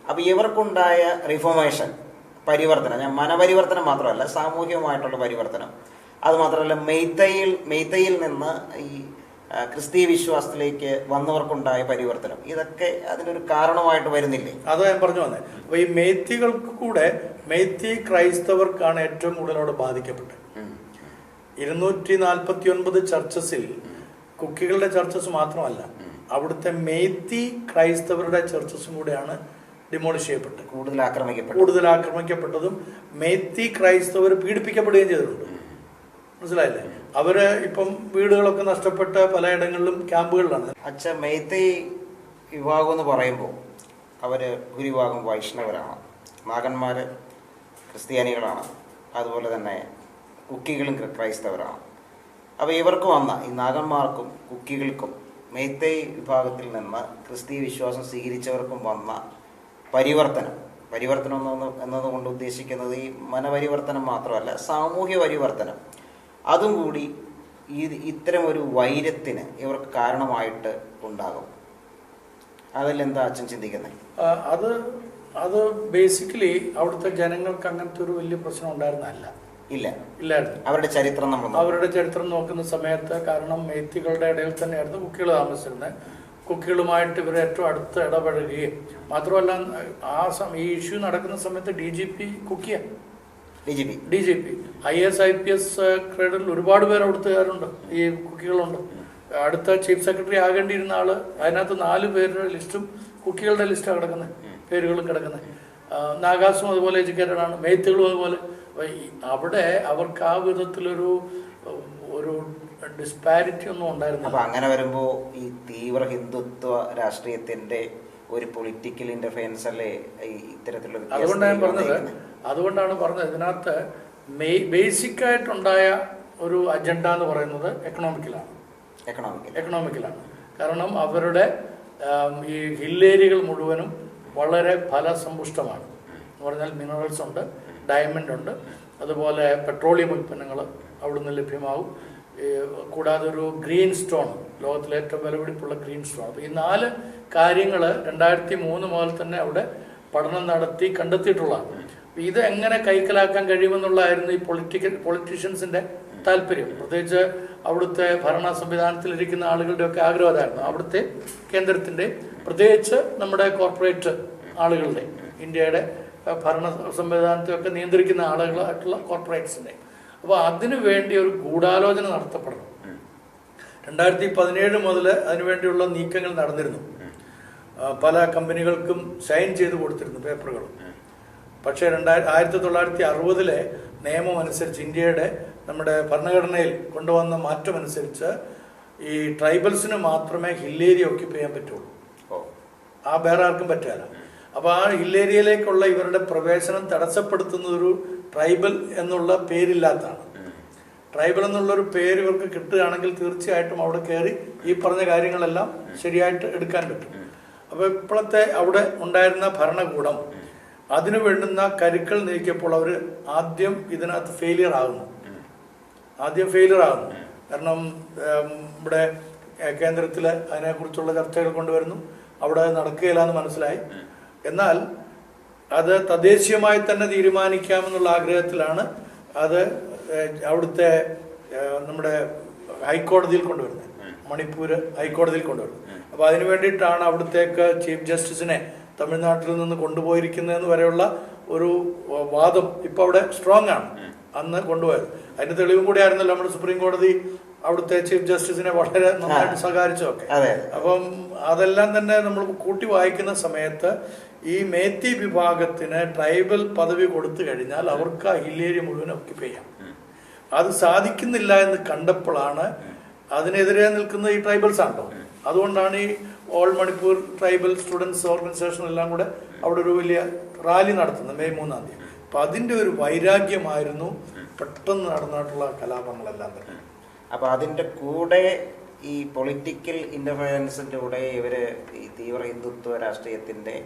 അപ്പൊ ഇവർക്കുണ്ടായ റിഫോർമേഷൻ, പരിവർത്തനം, ഞാൻ മനപരിവർത്തനം മാത്രമല്ല, സാമൂഹികമായിട്ടുള്ള പരിവർത്തനം, അത് മാത്രമല്ല മെയ്തയിൽ നിന്ന് ഈ ക്രിസ്തീയ വിശ്വാസത്തിലേക്ക് വന്നവർക്കുണ്ടായ പരിവർത്തനം, ഇതൊക്കെ അതിനൊരു കാരണമായിട്ട് വരുന്നില്ലേ? അത് ഞാൻ പറഞ്ഞു വന്നേ. അപ്പൊ ഈ മെയ്ത്തികൾക്ക് കൂടെ മെയ്ത്തി ക്രൈസ്തവർക്കാണ് ഏറ്റവും കൂടുതൽ ബാധിക്കപ്പെട്ടത്. 249 ചർച്ചസിൽ കുക്കികളുടെ ചർച്ചസ് മാത്രമല്ല, അവിടുത്തെ മെയ്ത്തി ക്രൈസ്തവരുടെ ചർച്ചസും കൂടെയാണ് ഡിമോളിഷ് ചെയ്യപ്പെട്ടത്, കൂടുതൽ ആക്രമിക്കപ്പെട്ടതും മെയ്ത്തി ക്രൈസ്തവർ പീഡിപ്പിക്കപ്പെടുകയും ചെയ്തിട്ടുണ്ട്. മനസ്സിലായില്ലേ? അവര് ഇപ്പം വീടുകളൊക്കെ നഷ്ടപ്പെട്ട പലയിടങ്ങളിലും ക്യാമ്പുകളിലാണ്. മെയ്തൈ വിഭാഗം എന്ന് പറയുമ്പോൾ അവര് ഭൂരിഭാഗം വൈഷ്ണവരാണ്, നാഗന്മാര് ക്രിസ്ത്യാനികളാണ്, അതുപോലെ തന്നെ കുക്കികളും ക്രൈസ്തവരാണ്. അപ്പോൾ ഇവർക്ക് വന്ന ഈ നാഗന്മാർക്കും കുക്കികൾക്കും മെയ്തൈ വിഭാഗത്തിൽ നിന്ന് ക്രിസ്തീയ വിശ്വാസം സ്വീകരിച്ചവർക്കും വന്ന പരിവർത്തനം എന്നതുകൊണ്ട് ഉദ്ദേശിക്കുന്നത് ഈ മനപരിവർത്തനം മാത്രമല്ല, സാമൂഹ്യ പരിവർത്തനം, അതും കൂടി ഇത്തരം ഒരു വൈരത്തിന് ഇവർക്ക് കാരണമായിട്ട് ഉണ്ടാകും. അതിലെന്താ അച്ഛൻ ചിന്തിക്കുന്നത്? അത് ബേസിക്കലി അവിടുത്തെ ജനങ്ങൾക്ക് അങ്ങനത്തെ ഒരു വലിയ പ്രശ്നം ഇല്ലായിരുന്നു. അവരുടെ ചരിത്രം നോക്കുന്ന സമയത്ത്, കാരണം മെയ്ത്തികളുടെ ഇടയിൽ തന്നെയായിരുന്നു കുക്കികൾ താമസിച്ചിരുന്നത്. കുക്കികളുമായിട്ട് ഇവർ ഏറ്റവും അടുത്ത് ഇടപഴകുകയും മാത്രമല്ല ഈ ഇഷ്യൂ നടക്കുന്ന സമയത്ത് DGP കുക്കിയാണ്. DGP IAS IPS ഗ്രേഡിൽ ഒരുപാട് പേര് അവിടുത്തുകാരുണ്ട്, ഈ കുക്കികളുണ്ട്. അടുത്ത ചീഫ് സെക്രട്ടറി ആകേണ്ടിയിരുന്ന ആള്, അതിനകത്ത് 4 പേരുടെ ലിസ്റ്റും കുക്കികളുടെ ലിസ്റ്റാണ് കിടക്കുന്നത്, പേരുകളും കിടക്കുന്നത്. നാഗാസും അതുപോലെ എഡ്യൂക്കേറ്റഡ് ആണ്, മേത്തുകളും അതുപോലെ. അവിടെ അവർക്ക് ആ വിധത്തിലൊരു ഡിസ്പാരിറ്റി ഒന്നും ഉണ്ടായിരുന്നു. അപ്പൊ അങ്ങനെ വരുമ്പോ ഈ തീവ്ര ഹിന്ദുത്വ രാഷ്ട്രീയത്തിന്റെ ഒരു പൊളിറ്റിക്കൽ ഇന്റർഫിയൻസ് അല്ലേ ഇത്തരത്തിലുള്ള? അതുകൊണ്ടാണ് പറഞ്ഞത് ഇതിനകത്ത് ബേസിക് ആയിട്ടുണ്ടായ ഒരു അജണ്ട എന്ന് പറയുന്നത് എക്കണോമിക്കലാണ്. കാരണം അവരുടെ ഈ ഹില്ലേരികൾ മുഴുവനും വളരെ ഫലസമ്പുഷ്ടമാണ് എന്ന് പറഞ്ഞാൽ മിനറൽസ് ഉണ്ട്, ഡയമണ്ട് ഉണ്ട്, അതുപോലെ പെട്രോളിയം ഉൽപ്പന്നങ്ങൾ അവിടുന്ന് ലഭ്യമാവും. കൂടാതെ ഒരു ഗ്രീൻ സ്റ്റോൺ, ലോകത്തിലെ ഏറ്റവും വിലപിടിപ്പുള്ള ഗ്രീൻ സ്റ്റോൺ. അപ്പോൾ ഈ 4 കാര്യങ്ങൾ 2003 മുതൽ തന്നെ അവിടെ പഠനം നടത്തി കണ്ടെത്തിയിട്ടുള്ളതാണ്. ഇത് എങ്ങനെ കൈക്കലാക്കാൻ കഴിയുമെന്നുള്ളതായിരുന്നു ഈ പൊളിറ്റീഷ്യൻസിന്റെ താല്പര്യം. പ്രത്യേകിച്ച് അവിടുത്തെ ഭരണ സംവിധാനത്തിലിരിക്കുന്ന ആളുകളുടെയൊക്കെ ആഗ്രഹം അതായിരുന്നു. അവിടുത്തെ കേന്ദ്രത്തിന്റെ, പ്രത്യേകിച്ച് നമ്മുടെ കോർപ്പറേറ്റ് ആളുകളുടെ, ഇന്ത്യയുടെ ഭരണ സംവിധാനത്തെയൊക്കെ നിയന്ത്രിക്കുന്ന ആളുകളായിട്ടുള്ള കോർപ്പറേറ്റ്സിന്റെ. അപ്പോൾ അതിനു വേണ്ടി ഒരു ഗൂഢാലോചന നടത്തപ്പെടണം. 2017 മുതൽ അതിനുവേണ്ടിയുള്ള നീക്കങ്ങൾ നടന്നിരുന്നു. പല കമ്പനികൾക്കും സൈൻ ചെയ്ത് കൊടുത്തിരുന്നു പേപ്പറുകൾ. പക്ഷേ 1960 നിയമം അനുസരിച്ച്, ഇന്ത്യയുടെ നമ്മുടെ ഭരണഘടനയിൽ കൊണ്ടുവന്ന മാറ്റം അനുസരിച്ച് ഈ ട്രൈബൽസിന് മാത്രമേ ഹില്ലേരിയ ഓക്യുപ്പൈ ചെയ്യാൻ പറ്റുള്ളൂ, വേറെ ആർക്കും പറ്റില്ല. അപ്പോൾ ആ ഹില്ലേരിയയിലേക്കുള്ള ഇവരുടെ പ്രവേശനം തടസ്സപ്പെടുത്തുന്ന ഒരു ട്രൈബൽ എന്നുള്ള പേരില്ലാത്തതാണ്. ട്രൈബൽ എന്നുള്ളൊരു പേര് ഇവർക്ക് കിട്ടുകയാണെങ്കിൽ തീർച്ചയായിട്ടും അവിടെ കയറി ഈ പറഞ്ഞ കാര്യങ്ങളെല്ലാം ശരിയായിട്ട് എടുക്കാൻ പറ്റും. അപ്പോൾ ഇപ്പോഴത്തെ അവിടെ ഉണ്ടായിരുന്ന ഭരണകൂടം അതിനു വേണ്ടുന്ന കരുക്കൾ നീക്കിയപ്പോൾ അവർ ആദ്യം ഇതിനകത്ത് ഫെയിലിയർ ആകുന്നു. കാരണം ഇവിടെ കേന്ദ്രത്തിൽ അതിനെക്കുറിച്ചുള്ള ചർച്ചകൾ കൊണ്ടുവരുന്നു, അവിടെ നടക്കുകയില്ല എന്ന് മനസ്സിലായി. എന്നാൽ അത് തദ്ദേശീയമായി തന്നെ തീരുമാനിക്കാമെന്നുള്ള ആഗ്രഹത്തിലാണ് അത് അവിടുത്തെ നമ്മുടെ ഹൈക്കോടതിയിൽ കൊണ്ടുവരുന്നത്, മണിപ്പൂർ ഹൈക്കോടതിയിൽ കൊണ്ടുവരുന്നത്. അപ്പോൾ അതിനു വേണ്ടിയിട്ടാണ് അവിടുത്തേക്ക് ചീഫ് ജസ്റ്റിസിനെ തമിഴ്നാട്ടിൽ നിന്ന് കൊണ്ടുപോയിരിക്കുന്നതെന്ന് വരെയുള്ള ഒരു വാദം ഇപ്പോൾ അവിടെ സ്ട്രോങ് ആണ്. അന്ന് കൊണ്ടുപോയത് അതിന്റെ തെളിവും കൂടി ആയിരുന്നല്ലോ നമ്മുടെ സുപ്രീം കോടതി അവിടുത്തെ ചീഫ് ജസ്റ്റിസിനെ വളരെ നന്നായിട്ട് സഹകരിച്ചതൊക്കെ. അപ്പം അതെല്ലാം തന്നെ നമ്മൾ കൂട്ടി വായിക്കുന്ന സമയത്ത് ഈ മേത്തി വിഭാഗത്തിന് ട്രൈബൽ പദവി കൊടുത്തു കഴിഞ്ഞാൽ അവർക്ക് ആ ഹില്ലേരിയ മുഴുവൻ ഓക്യുപ്പൈ ചെയ്യാം. അത് സാധിക്കുന്നില്ല എന്ന് കണ്ടപ്പോഴാണ് അതിനെതിരെ നിൽക്കുന്ന ഈ ട്രൈബൽസ് ആണല്ലോ. അതുകൊണ്ടാണ് ഈ all Manipur tribal students organisation എല്ലാം കൂടെ അവിടെ ഒരു വലിയ റാലി നടത്തുന്നത് May 3-ാം തീയതി. അപ്പൊ അതിന്റെ ഒരു വൈരാഗ്യമായിരുന്നു പെട്ടെന്ന് നടന്നിട്ടുള്ള കലാപങ്ങളെല്ലാം തന്നെ. അപ്പൊ അതിന്റെ കൂടെ ഈ പൊളിറ്റിക്കൽ ഇന്റർഫിയറൻസിന്റെ കൂടെ ഇവര് ഈ തീവ്ര ഹിന്ദുത്വ രാഷ്ട്രീയത്തിന്റെ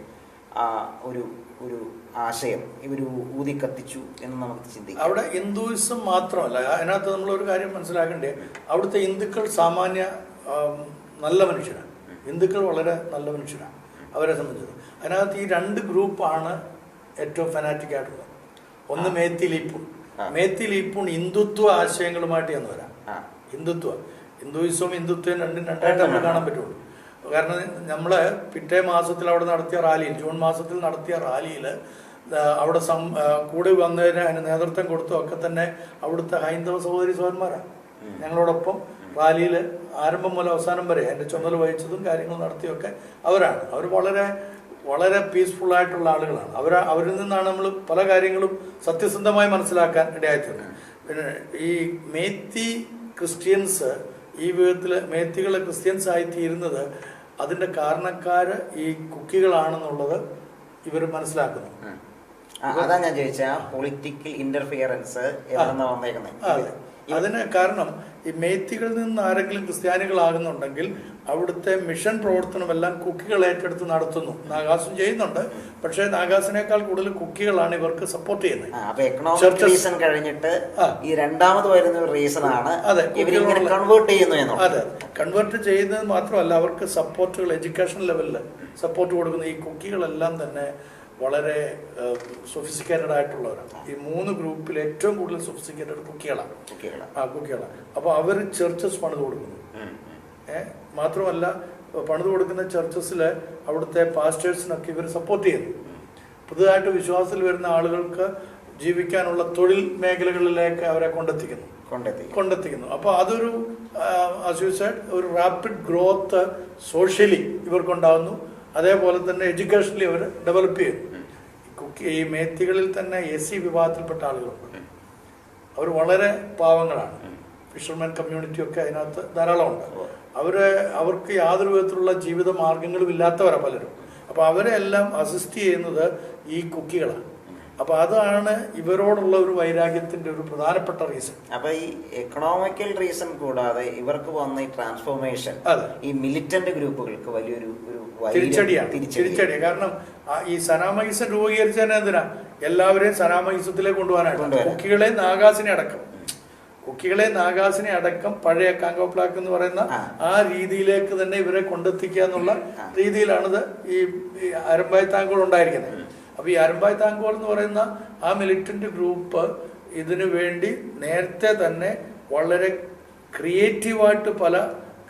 ഒരു ആശയം ഇവർ ഊതിക്കത്തിച്ചു എന്ന് നമുക്ക് ചിന്തിക്കാം. അവിടെ ഹിന്ദുയിസം മാത്രമല്ല, അതിനകത്ത് നമ്മളൊരു കാര്യം മനസ്സിലാക്കണ്ടേ, അവിടുത്തെ ഹിന്ദുക്കൾ സാമാന്യ നല്ല മനുഷ്യരാണ്. ഹിന്ദുക്കൾ വളരെ നല്ല മനുഷ്യരാണ് അവരെ സംബന്ധിച്ചത്. അതിനകത്ത് ഈ 2 ഗ്രൂപ്പാണ് ഏറ്റവും ഫനാറ്റിക് ആയിട്ടുള്ളത്. ഒന്ന് മേത്തി ലീപ്പൂൺ ഹിന്ദുത്വ ആശയങ്ങളുമായിട്ട് എന്ന് വരാം. ഹിന്ദുയിസവും ഹിന്ദുത്വവും രണ്ടായിട്ട് നമ്മൾ കാണാൻ പറ്റുള്ളൂ. കാരണം നമ്മള് പിറ്റേ മാസത്തിൽ അവിടെ നടത്തിയ റാലിയിൽ, ജൂൺ മാസത്തിൽ നടത്തിയ റാലിയിൽ അവിടെ കൂടി വന്നതിന് അതിന് നേതൃത്വം കൊടുത്തും ഒക്കെ തന്നെ അവിടുത്തെ ഹൈന്ദവ സഹോദരി സഹോദരന്മാരാണ് ഞങ്ങളോടൊപ്പം റാലിയിൽ ആരംഭം മുതൽ അവസാനം വരെ അതിന്റെ ചുമതല വഹിച്ചതും കാര്യങ്ങൾ നടത്തിയൊക്കെ അവരാണ്. അവർ വളരെ വളരെ പീസ്ഫുൾ ആയിട്ടുള്ള ആളുകളാണ്. അവരിൽ നിന്നാണ് നമ്മൾ പല കാര്യങ്ങളും സത്യസന്ധമായി മനസ്സിലാക്കാൻ ഇടയായിത്തീർന്നത്. പിന്നെ ഈ മേത്തി ക്രിസ്ത്യൻസ് ഈ വിധത്തില് മേത്തികളെ ക്രിസ്ത്യൻസ് ആയി തീരുന്നത് അതിന്റെ കാരണക്കാര് ഈ കുക്കികളാണെന്നുള്ളത് ഇവർ മനസ്സിലാക്കുന്നു. അതാ ഞാൻ ചോദിച്ച പൊളിറ്റിക്കൽ ഇന്റർഫിയറൻസ് വന്നേക്കുന്നത്. അതിന് കാരണം ഈ മേത്തികളിൽ നിന്ന് ആരെങ്കിലും ക്രിസ്ത്യാനികളാകുന്നുണ്ടെങ്കിൽ അവിടുത്തെ മിഷൻ പ്രവർത്തനമെല്ലാം കുക്കികൾ ഏറ്റെടുത്ത് നടത്തുന്നു. നാഗാസും ചെയ്യുന്നുണ്ട്, പക്ഷെ നാഗാസിനേക്കാൾ കൂടുതൽ കുക്കികളാണ് ഇവർക്ക് സപ്പോർട്ട് ചെയ്യുന്നത്. റീസൺ കഴിഞ്ഞിട്ട് ഈ രണ്ടാമത് വരുന്ന ഒരു റീസൺ ആണ് കൺവേർട്ട് ചെയ്യുന്നു. അതെ, കൺവേർട്ട് ചെയ്യുന്നത് മാത്രമല്ല അവർക്ക് സപ്പോർട്ടുകൾ എഡ്യൂക്കേഷൻ ലെവലിൽ സപ്പോർട്ട് കൊടുക്കുന്ന ഈ കുക്കികളെല്ലാം തന്നെ വളരെ സൊഫിസ്റ്റിക്കേറ്റഡ് ആയിട്ടുള്ളവരാണ്. ഈ 3 ഗ്രൂപ്പിൽ ഏറ്റവും കൂടുതൽ സൊഫിസ്റ്റിക്കേറ്റഡ് കുക്കികളാണ്. അപ്പൊ അവർ ചർച്ചസ് പണിത് കൊടുക്കുന്നു. മാത്രമല്ല പണിത് കൊടുക്കുന്ന ചർച്ചസിൽ അവിടുത്തെ പാസ്റ്റേഴ്സിനൊക്കെ ഇവർ സപ്പോർട്ട് ചെയ്യുന്നു. പുതുതായിട്ട് വിശ്വാസത്തിൽ വരുന്ന ആളുകൾക്ക് ജീവിക്കാനുള്ള തൊഴിൽ മേഖലകളിലേക്ക് അവരെ കൊണ്ടെത്തിക്കുന്നു. അപ്പോൾ അതൊരു ഒരു റാപ്പിഡ് ഗ്രോത്ത് സോഷ്യലി ഇവർക്കുണ്ടാകുന്നു. അതേപോലെ തന്നെ എഡ്യൂക്കേഷനിൽ അവർ ഡെവലപ്പ് ചെയ്യുന്നു. ഈ മേത്തികളിൽ തന്നെ SC വിഭാഗത്തിൽപ്പെട്ട ആളുകളുണ്ട്. അവർ വളരെ പാവങ്ങളാണ്. ഫിഷർമാൻ കമ്മ്യൂണിറ്റിയൊക്കെ അതിനകത്ത് ധാരാളമുണ്ട്. അവർക്ക് യാതൊരു വിധത്തിലുള്ള ജീവിത മാർഗങ്ങളും ഇല്ലാത്തവരാണ് പലരും. അപ്പോൾ അവരെ എല്ലാം അസിസ്റ്റ് ചെയ്യുന്നത് ഈ കുക്കികളാണ്. അപ്പൊ അതാണ് ഇവരോടുള്ള ഒരു വൈരാഗ്യത്തിന്റെ ഒരു പ്രധാനപ്പെട്ട റീസൺ. അപ്പൊ ഈ എക്കണോമിക്കൽ റീസൺ കൂടാതെ ഇവർക്ക് വന്ന ഈ ട്രാൻസ്ഫോർമേഷൻ ഈ മിലിറ്റന്റ് ഗ്രൂപ്പുകൾക്ക് വലിയൊരു തിരിച്ചടിയാണ്. കാരണം ഈ സനാമഹിസം രൂപീകരിച്ചതിന് എന്തിനാ എല്ലാവരെയും സനാമഹിസത്തിലേക്ക് കൊണ്ടുപോകാനായിട്ട് കുക്കികളെ നാഗാസിനെ അടക്കം പഴയ കാങ്കോപ്ലാക്ക് എന്ന് പറയുന്ന ആ രീതിയിലേക്ക് തന്നെ ഇവരെ കൊണ്ടെത്തിക്കുക എന്നുള്ള രീതിയിലാണിത് ഈ അരമ്പായ് താങ്കോൾ ഉണ്ടായിരിക്കുന്നത്. അപ്പൊ ഈ അരമ്പായ് താങ്കോൾ എന്ന് പറയുന്ന ആ മിലിറ്റന്റ് ഗ്രൂപ്പ് ഇതിനു വേണ്ടി നേരത്തെ തന്നെ വളരെ ക്രിയേറ്റീവായിട്ട് പല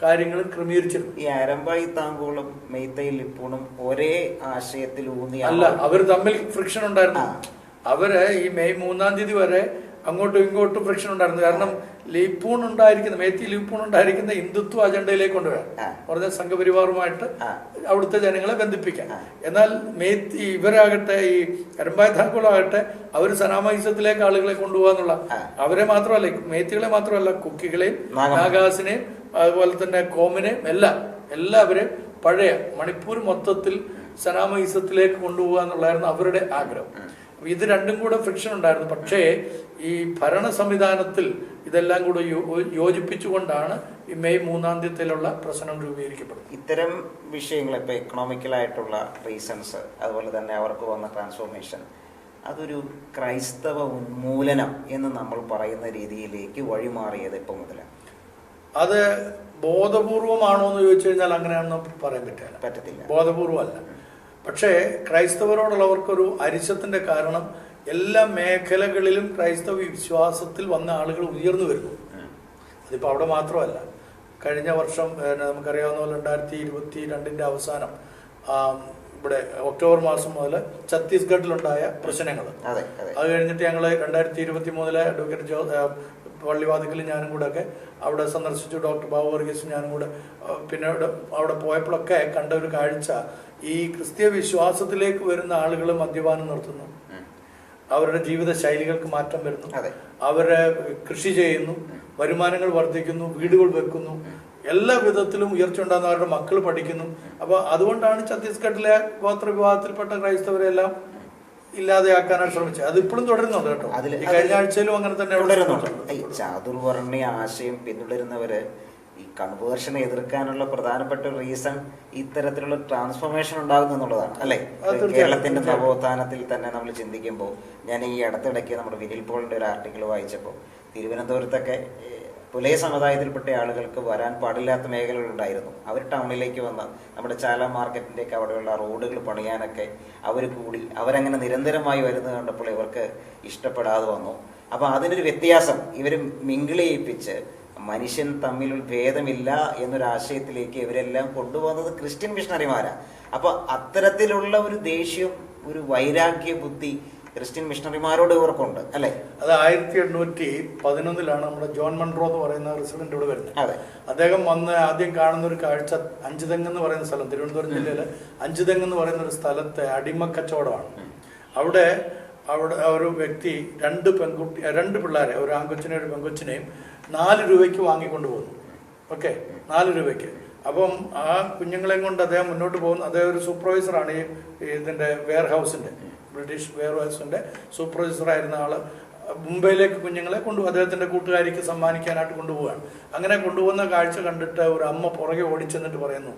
കാര്യങ്ങളും ക്രമീകരിച്ചിരുന്നു. ഈ അരമ്പായ് താങ്കോളും മെയ്തൈ ലിപ്പൂണും ഒരേ ആശയത്തിൽ അല്ല, അവർ തമ്മിൽ ഫ്രിക്ഷൻ ഉണ്ടായിരുന്നു. അവര് ഈ മെയ് 3-ാം തീയതി വരെ അങ്ങോട്ടും ഇങ്ങോട്ടും ഫ്രിക്ഷൻ ഉണ്ടായിരുന്നു. കാരണം മേത്തി ലിപ്പൂൺ ഉണ്ടായിരിക്കുന്ന ഹിന്ദുത്വ അജണ്ടയിലേക്ക് കൊണ്ടുവരാൻ പറഞ്ഞ സംഘപരിവാറുമായിട്ട് അവിടുത്തെ ജനങ്ങളെ ബന്ധിപ്പിക്കാൻ. എന്നാൽ ഇവരാകട്ടെ ഈ അരമ്പായ് താങ്കോളാകട്ടെ അവർ സനാമഹിസത്തിലേക്ക് ആളുകളെ കൊണ്ടുപോകാന്നുള്ള അവരെ മാത്രമല്ല, മേത്തികളെ മാത്രമല്ല, കുക്കികളെയും നാഗാസിനെയും അതുപോലെ തന്നെ കോമിനെയും എല്ലാവരെയും പഴയ മണിപ്പൂർ മൊത്തത്തിൽ സനാമഹിസത്തിലേക്ക് കൊണ്ടുപോകുക എന്നുള്ളതായിരുന്നു അവരുടെ ആഗ്രഹം. ഇത് രണ്ടും കൂടെ ഫ്രിക്ഷൻ ഉണ്ടായിരുന്നു. പക്ഷേ ഈ ഭരണ സംവിധാനത്തിൽ ഇതെല്ലാം കൂടെ യോജിപ്പിച്ചുകൊണ്ടാണ് ഈ മെയ് 3-ാം തീയതിയിലുള്ള പ്രശ്നം രൂപീകരിക്കപ്പെടുന്നത്. ഇത്തരം വിഷയങ്ങൾ ഇപ്പോൾ എക്കണോമിക്കലായിട്ടുള്ള റീസൺസ്, അതുപോലെ തന്നെ അവർക്ക് വന്ന ട്രാൻസ്ഫോർമേഷൻ, അതൊരു ക്രൈസ്തവ ഉന്മൂലനം എന്ന് നമ്മൾ പറയുന്ന രീതിയിലേക്ക് വഴിമാറിയത് ഇപ്പം മുതലാണ്. അത് ബോധപൂർവമാണോ എന്ന് ചോദിച്ചു കഴിഞ്ഞാൽ അങ്ങനെയാണെന്ന് പറയാൻ പറ്റത്തില്ല. ബോധപൂർവമല്ല. പക്ഷേ ക്രൈസ്തവരോടുള്ളവർക്കൊരു അരിശത്തിന്റെ കാരണം എല്ലാ മേഖലകളിലും ക്രൈസ്തവ വിശ്വാസത്തിൽ വന്ന ആളുകൾ ഉയർന്നു വരുന്നു. അതിപ്പോൾ അവിടെ മാത്രമല്ല. കഴിഞ്ഞ വർഷം നമുക്കറിയാവുന്ന പോലെ 2022 അവസാനം ഇവിടെ ഒക്ടോബർ മാസം മുതൽ ഛത്തീസ്ഗഡിലുണ്ടായ പ്രശ്നങ്ങൾ, അത് കഴിഞ്ഞിട്ട് ഞങ്ങൾ 2023 അഡ്വക്കേറ്റ് പള്ളിവാതിക്കൽ ഞാനും കൂടെ ഒക്കെ അവിടെ സന്ദർശിച്ചു. ഡോക്ടർ ബാബു വർഗീസും ഞാനും കൂടെ പിന്നീട് അവിടെ പോയപ്പോഴൊക്കെ കണ്ട ഒരു കാഴ്ച, ഈ ക്രിസ്തീയ വിശ്വാസത്തിലേക്ക് വരുന്ന ആളുകൾ മദ്യപാനം നിർത്തുന്നു, അവരുടെ ജീവിത ശൈലികൾക്ക് മാറ്റം വരുന്നു, അവരെ കൃഷി ചെയ്യുന്നു, വരുമാനങ്ങൾ വർദ്ധിക്കുന്നു, വീടുകൾ വെക്കുന്നു, എല്ലാ വിധത്തിലും ഉയർച്ച ഉണ്ടാകുന്ന അവരുടെ മക്കൾ പഠിക്കുന്നു. അപ്പൊ അതുകൊണ്ടാണ് ഛത്തീസ്ഗഡിലെ ഗോത്ര വിഭാഗത്തിൽപ്പെട്ട ക്രൈസ്തവരെല്ലാം ഇല്ലാതെയാക്കാനാണ് ശ്രമിച്ചത്. അതിപ്പോഴും തുടരുന്നുണ്ട് കേട്ടോ. കഴിഞ്ഞ ആഴ്ചയിലും അങ്ങനെ തന്നെ തുടരുന്നുണ്ട്. ചാതുർവർണ്ണ ആശയം പിന്തുടരുന്നവര് ഈ കൺവേർഷനെ എതിർക്കാനുള്ള പ്രധാനപ്പെട്ട ഒരു റീസൺ ഇത്തരത്തിലുള്ള ട്രാൻസ്ഫോർമേഷൻ ഉണ്ടാകുന്നു എന്നുള്ളതാണ്, അല്ലെ? കേരളത്തിന്റെ നവോത്ഥാനത്തിൽ തന്നെ നമ്മൾ ചിന്തിക്കുമ്പോൾ, ഞാൻ ഈ അടുത്തിടയ്ക്ക് നമ്മുടെ വിനിൽ പോളിന്റെ ഒരു ആർട്ടിക്കിൾ വായിച്ചപ്പോൾ, തിരുവനന്തപുരത്തൊക്കെ പുലയ സമുദായത്തിൽപ്പെട്ട ആളുകൾക്ക് വരാൻ പാടില്ലാത്ത മേഖലകളുണ്ടായിരുന്നു. അവർ ടൗണിലേക്ക് വന്ന് നമ്മുടെ ചാല മാർക്കറ്റിൻ്റെയൊക്കെ അവിടെയുള്ള റോഡുകൾ പണിയാനൊക്കെ അവർ കൂടി അവരങ്ങനെ നിരന്തരമായി വരുന്നത് കണ്ടപ്പോൾ ഇവർക്ക് ഇഷ്ടപ്പെടാതെ വന്നു. അപ്പോൾ അതിനൊരു വ്യത്യാസം ഇവർ മിങ്കിൾ ചെയ്യിപ്പിച്ച് മനുഷ്യൻ തമ്മിൽ ഭേദമില്ല എന്നൊരാശയത്തിലേക്ക് ഇവരെല്ലാം കൊണ്ടുപോകുന്നത് ക്രിസ്ത്യൻ മിഷണറിമാരാണ്. അപ്പോൾ അത്തരത്തിലുള്ള ഒരു ദേഷ്യം, ഒരു വൈരാഗ്യ ബുദ്ധി ക്രിസ്ത്യൻ മിഷണറിമാരോട് ഇവർക്കുണ്ട്, അല്ലെ? അത് 1811 നമ്മുടെ ജോൺ മൺറോ എന്ന് പറയുന്ന റെസിഡന്റ് ഇവിടെ വരുന്നത്. അദ്ദേഹം വന്ന് ആദ്യം കാണുന്ന ഒരു കാഴ്ച അഞ്ചുതെങ്ങ് എന്ന് പറയുന്ന സ്ഥലം, തിരുവനന്തപുരം ജില്ലയിലെ അഞ്ചുതെങ്ങ് എന്ന് പറയുന്ന ഒരു സ്ഥലത്തെ അടിമക്കച്ചവടമാണ്. അവിടെ ഒരു വ്യക്തി രണ്ട് പിള്ളേരെ, ഒരു ആൺകൊച്ചിനെയും ഒരു പെൺകൊച്ചിനെയും 4 രൂപയ്ക്ക് വാങ്ങിക്കൊണ്ടു പോകുന്നു. ഓക്കെ, 4 രൂപയ്ക്ക്. അപ്പം ആ കുഞ്ഞുങ്ങളെയും കൊണ്ട് അദ്ദേഹം മുന്നോട്ട് പോകുന്നു. അദ്ദേഹം ഒരു സൂപ്പർവൈസറാണ് ഇതിന്റെ വെയർഹൗസിന്റെ, ബ്രിട്ടീഷ് വെയർഹൗസിന്റെ സൂപ്പർവൈസറായിരുന്ന ആള് മുംബൈയിലേക്ക് കുഞ്ഞുങ്ങളെ അദ്ദേഹത്തിന്റെ കൂട്ടുകാരിക്ക് സമ്മാനിക്കാനായിട്ട് കൊണ്ടുപോവുകയാണ്. അങ്ങനെ കൊണ്ടുപോകുന്ന കാഴ്ച കണ്ടിട്ട് ഒരു അമ്മ പുറകെ ഓടിച്ചെന്നിട്ട് പറയുന്നു,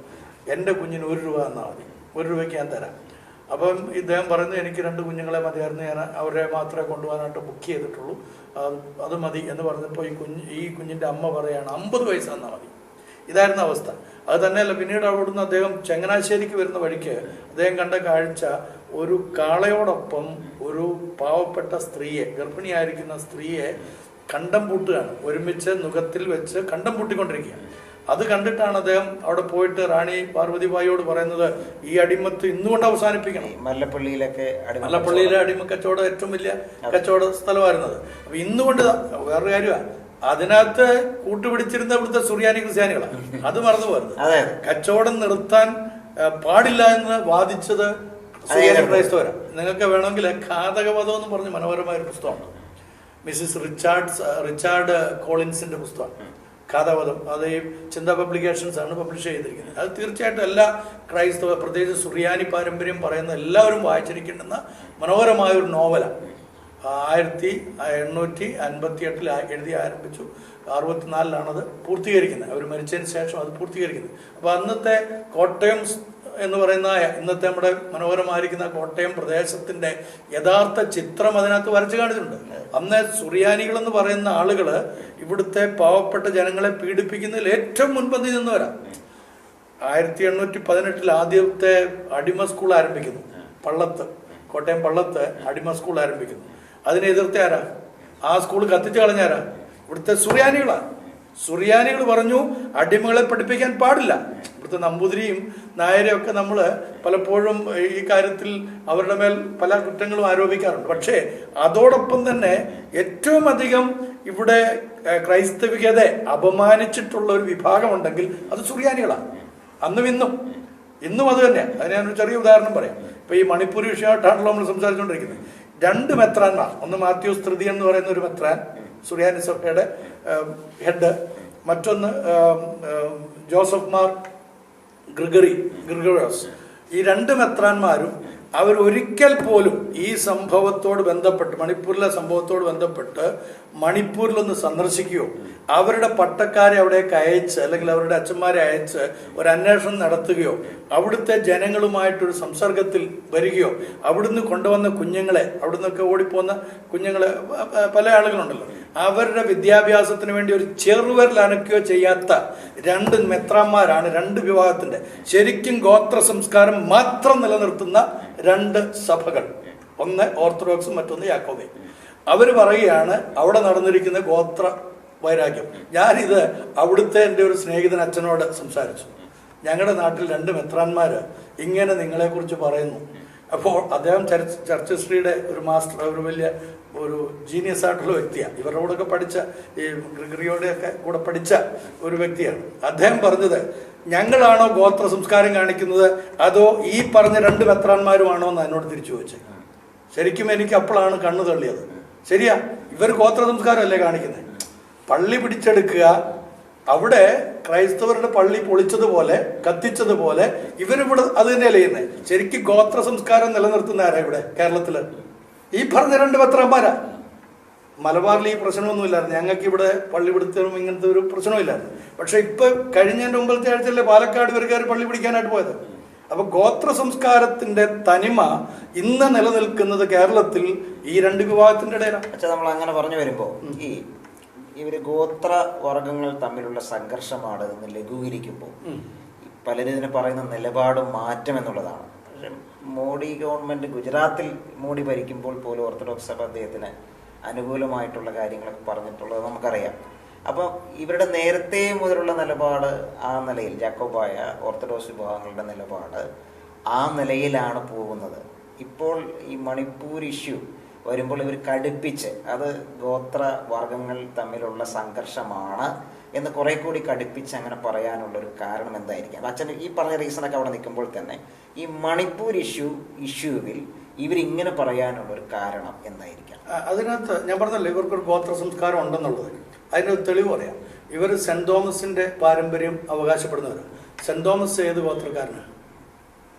എൻ്റെ കുഞ്ഞിന് 1 രൂപ തന്നാൽ മതി, 1 രൂപയ്ക്ക് ഞാൻ തരാം. അപ്പം ഇദ്ദേഹം പറയുന്നു, എനിക്ക് 2 കുഞ്ഞുങ്ങളെ മതിയായിരുന്നു, ഞാൻ അവരെ മാത്രമേ കൊണ്ടുപോകാനായിട്ട് ബുക്ക് ചെയ്തിട്ടുള്ളൂ, അത് മതി എന്ന് പറഞ്ഞപ്പോൾ ഈ കുഞ്ഞിന്റെ അമ്മ പറയാണ് 50 പൈസ തന്നാൽ മതി. ഇതായിരുന്ന അവസ്ഥ. അത് തന്നെയല്ല, പിന്നീട് അവിടുന്ന് അദ്ദേഹം ചങ്ങനാശ്ശേരിക്ക് വരുന്ന വഴിക്ക് അദ്ദേഹം കണ്ട കാഴ്ച, ഒരു കാളയോടൊപ്പം ഒരു പാവപ്പെട്ട സ്ത്രീയെ, ഗർഭിണിയായിരിക്കുന്ന സ്ത്രീയെ കണ്ടം പൂട്ടുകയാണ്. ഒരുമിച്ച് നുഖത്തിൽ വെച്ച് കണ്ടം പൂട്ടിക്കൊണ്ടിരിക്കുക. അത് കണ്ടിട്ടാണ് അദ്ദേഹം അവിടെ പോയിട്ട് റാണി പാർവതിബായിയോട് പറയുന്നത് ഈ അടിമത്ത് ഇന്നുകൊണ്ട് അവസാനിപ്പിക്കണം. മല്ലപ്പള്ളിയിലെ അടിമ കച്ചവടം ഏറ്റവും വലിയ കച്ചവട സ്ഥലമായിരുന്നത്. അപ്പൊ ഇന്നുകൊണ്ട് വേറൊരു കാര്യമാണ്, അതിനകത്ത് കൂട്ടുപിടിച്ചിരുന്ന ഇവിടുത്തെ സുറിയാനി ക്രിസ്ത്യാനികളാണ്. അത് മറന്നു പോരുന്നത്. കച്ചവടം നിർത്താൻ പാടില്ല എന്ന് വാദിച്ചത് സുറിയാനി ക്രൈസ്തവരാണ്. നിങ്ങൾക്ക് വേണമെങ്കിൽ ഘാതകവധം എന്ന് പറഞ്ഞ് മനോഹരമായ ഒരു പുസ്തകമുണ്ട്. മിസ്സിസ് റിച്ചാർഡ് കോളിൻസിന്റെ പുസ്തകമാണ് ഘാതകവധം. അത് ഈ ചിന്ത പബ്ലിക്കേഷൻസ് ആണ് പബ്ലിഷ് ചെയ്തിരിക്കുന്നത്. അത് തീർച്ചയായിട്ടും എല്ലാ ക്രൈസ്തവ, പ്രത്യേകിച്ച് സുറിയാനി പാരമ്പര്യം പറയുന്ന എല്ലാവരും വായിച്ചിരിക്കേണ്ടുന്ന മനോഹരമായ ഒരു നോവലാണ്. 1858 എഴുതി ആരംഭിച്ചു. 64 പൂർത്തീകരിക്കുന്നത്. അവർ മരിച്ചതിന് ശേഷം അത് പൂർത്തീകരിക്കുന്നത്. അപ്പോൾ അന്നത്തെ കോട്ടയം എന്ന് പറയുന്ന ഇന്നത്തെ നമ്മുടെ മനോഹരമായിരിക്കുന്ന കോട്ടയം പ്രദേശത്തിന്റെ യഥാർത്ഥ ചിത്രം അതിനകത്ത് വരച്ചു കാണിച്ചിട്ടുണ്ട്. അന്ന് സുറിയാനികൾ എന്ന് പറയുന്ന ആളുകൾ ഇവിടുത്തെ പാവപ്പെട്ട ജനങ്ങളെ പീഡിപ്പിക്കുന്നതിൽ ഏറ്റവും മുൻപന്തി നിന്നവരാ. 1818 ആദ്യത്തെ അടിമ സ്കൂൾ ആരംഭിക്കുന്നു പള്ളത്ത്, കോട്ടയം പള്ളത്ത് അടിമ സ്കൂൾ ആരംഭിക്കുന്നു. അതിനെ എതിർത്ത ആരാ? ആ സ്കൂൾ കത്തിച്ചു കളഞ്ഞാരാ? ഇവിടുത്തെ സുറിയാനികളാ. സുറിയാനികൾ പറഞ്ഞു അടിമകളെ പഠിപ്പിക്കാൻ പാടില്ല. ഇവിടുത്തെ നമ്പൂതിരിയും നായരെയും ഒക്കെ നമ്മൾ പലപ്പോഴും ഈ കാര്യത്തിൽ അവരുടെ മേൽ പല കുറ്റങ്ങളും ആരോപിക്കാറുണ്ട്. പക്ഷേ അതോടൊപ്പം തന്നെ ഏറ്റവും അധികം ഇവിടെ ക്രൈസ്തവികതയെ അപമാനിച്ചിട്ടുള്ള ഒരു വിഭാഗമുണ്ടെങ്കിൽ അത് സുറിയാനികളാണ്. അന്നും ഇന്നും അത് തന്നെയാണ്. അതിന് ഞാനൊരു ചെറിയ ഉദാഹരണം പറയാം. ഇപ്പൊ ഈ മണിപ്പൂർ വിഷയമായിട്ടാണല്ലോ നമ്മൾ സംസാരിച്ചുകൊണ്ടിരിക്കുന്നത്. 2 മെത്രാന്മാർ, ഒന്ന് മാത്യൂസ് തൃതീയൻ എന്ന് പറയുന്ന ഒരു മെത്രാൻ, സുറിയാനി സഭയുടെ ഹെഡ്, മറ്റൊന്ന് ജോസഫ് മാർ ഗ്രിഗറിയോസ്. ഈ 2 മെത്രാന്മാരും അവർ ഒരിക്കൽ പോലും ഈ സംഭവത്തോട് ബന്ധപ്പെട്ട്, മണിപ്പൂരിലെ സംഭവത്തോട് ബന്ധപ്പെട്ട് മണിപ്പൂരിലൊന്ന് സന്ദർശിക്കുകയോ അവരുടെ പട്ടക്കാരെ അവിടേക്ക് അയച്ച് അല്ലെങ്കിൽ അവരുടെ അച്ഛന്മാരെ അയച്ച് ഒരു അന്വേഷണം നടത്തുകയോ അവിടുത്തെ ജനങ്ങളുമായിട്ടൊരു സംസർഗത്തിൽ വരികയോ അവിടുന്ന് കൊണ്ടുവന്ന കുഞ്ഞുങ്ങളെ, അവിടുന്നൊക്കെ ഓടിപ്പോകുന്ന കുഞ്ഞുങ്ങളെ പല ആളുകളുണ്ടല്ലോ, അവരുടെ വിദ്യാഭ്യാസത്തിന് വേണ്ടി ഒരു ചെറുവിരൽ അനക്കുകയോ ചെയ്യാത്ത 2 മെത്രാന്മാരാണ് 2 വിഭാഗത്തിന്റെ. ശരിക്കും ഗോത്ര സംസ്കാരം മാത്രം നിലനിർത്തുന്ന 2 സഭകൾ, ഒന്ന് ഓർത്തഡോക്സും മറ്റൊന്ന് യാക്കോബയും. അവർ പറയുകയാണ് അവിടെ നടന്നിരിക്കുന്ന ഗോത്ര വൈരാഗ്യം. ഞാനിത് അവിടുത്തെ എൻ്റെ ഒരു സ്നേഹിതൻ അച്ഛനോട് സംസാരിച്ചു. ഞങ്ങളുടെ നാട്ടിൽ 2 മെത്രാന്മാര് ഇങ്ങനെ നിങ്ങളെക്കുറിച്ച് പറയുന്നു. അപ്പോൾ അദ്ദേഹം ചർച്ച് ഹിസ്റ്ററിയുടെ ഒരു മാസ്റ്റർ, ഒരു വലിയ ഒരു ജീനിയസ് ആയിട്ടുള്ള വ്യക്തിയാണ്. ഇവരുടെ കൂടെ ഒക്കെ പഠിച്ച, ഈ ഗ്രിഗറിയോടെയൊക്കെ കൂടെ പഠിച്ച ഒരു വ്യക്തിയാണ്. അദ്ദേഹം പറഞ്ഞത്, ഞങ്ങളാണോ ഗോത്ര സംസ്കാരം കാണിക്കുന്നത് അതോ ഈ പറഞ്ഞ 2 മെത്രാന്മാരുമാണോ എന്ന് എന്നോട് തിരിച്ചു ചോദിച്ചത്. ശരിക്കും എനിക്ക് അപ്പോഴാണ് കണ്ണു തള്ളിയത്. ശരിയാ, ഇവർ ഗോത്ര സംസ്കാരമല്ലേ കാണിക്കുന്നത്. പള്ളി പിടിച്ചെടുക്കുക, അവിടെ ക്രൈസ്തവരുടെ പള്ളി പൊളിച്ചതുപോലെ കത്തിച്ചതുപോലെ ഇവരിവിടെ അത് തന്നെയല്ലേ ചെയ്യുന്നത്. ശരിക്കും ഗോത്ര സംസ്കാരം നിലനിർത്തുന്ന ആരാ ഇവിടെ കേരളത്തില്? ഈ പറഞ്ഞ 2 മെത്രാന്മാരാ. മലബാറിൽ ഈ പ്രശ്നമൊന്നുമില്ലായിരുന്നു. ഞങ്ങൾക്ക് ഇവിടെ പള്ളി പിടുത്തവും ഇങ്ങനത്തെ ഒരു പ്രശ്നമില്ലായിരുന്നു. പക്ഷെ ഇപ്പൊ കഴിഞ്ഞതിന്റെ മുമ്പത്തെ ആഴ്ചയല്ലേ പാലക്കാട് ഇവർക്കാർ പള്ളി പിടിക്കാനായിട്ട് പോയത്. അപ്പൊ ഗോത്ര സംസ്കാരത്തിന്റെ തനിമ ഇന്ന് നിലനിൽക്കുന്നത് കേരളത്തിൽ ഈ 2 വിഭാഗത്തിന്റെ ഇടയിലാണ്. പക്ഷെ നമ്മൾ അങ്ങനെ പറഞ്ഞു വരുമ്പോ ഇവര് ഗോത്ര വർഗങ്ങൾ തമ്മിലുള്ള സംഘർഷമാണ് എന്ന് ലഘൂകരിക്കുമ്പോൾ പലരും ഇതിന് പറയുന്ന നിലപാട് മാറ്റം എന്നുള്ളതാണ്. പക്ഷെ മോഡി ഗവൺമെന്റ് ഗുജറാത്തിൽ മോഡി ഭരിക്കുമ്പോൾ പോലും ഓർത്തഡോക്സ് സഭ അദ്ദേഹത്തിന് അനുകൂലമായിട്ടുള്ള കാര്യങ്ങളൊക്കെ പറഞ്ഞിട്ടുള്ളത് നമുക്കറിയാം. അപ്പം ഇവരുടെ നേരത്തെ മുതലുള്ള നിലപാട് ആ നിലയിൽ, ജാക്കോബായ ഓർത്തഡോക്സ് വിഭാഗങ്ങളുടെ നിലപാട് ആ നിലയിലാണ് പോകുന്നത്. ഇപ്പോൾ ഈ മണിപ്പൂർ ഇഷ്യൂ വരുമ്പോൾ ഇവർ കടുപ്പിച്ച് അത് ഗോത്ര വർഗങ്ങൾ തമ്മിലുള്ള സംഘർഷമാണ് എന്ന് കുറെ കൂടി കടുപ്പിച്ച് അങ്ങനെ പറയാനുള്ളൊരു കാരണം എന്തായിരിക്കാം? അച്ഛൻ ഈ പറഞ്ഞ റീസണൊക്കെ അവിടെ നിൽക്കുമ്പോൾ തന്നെ ഈ മണിപ്പൂർ ഇഷ്യൂവിൽ ഇവരിങ്ങനെ പറയാനുള്ളൊരു കാരണം എന്തായിരിക്കാം? അതിനകത്ത് ഞാൻ പറഞ്ഞല്ലോ, ഇവർക്കൊരു ഗോത്ര സംസ്കാരം ഉണ്ടെന്നുള്ളത്. അതിനൊരു തെളിവ് പറയാം. ഇവർ സെന്റ് തോമസിന്റെ പാരമ്പര്യം അവകാശപ്പെടുന്നവരാണ്. സെന്റ് തോമസ് ഏത് ഗോത്രക്കാരനാണ്?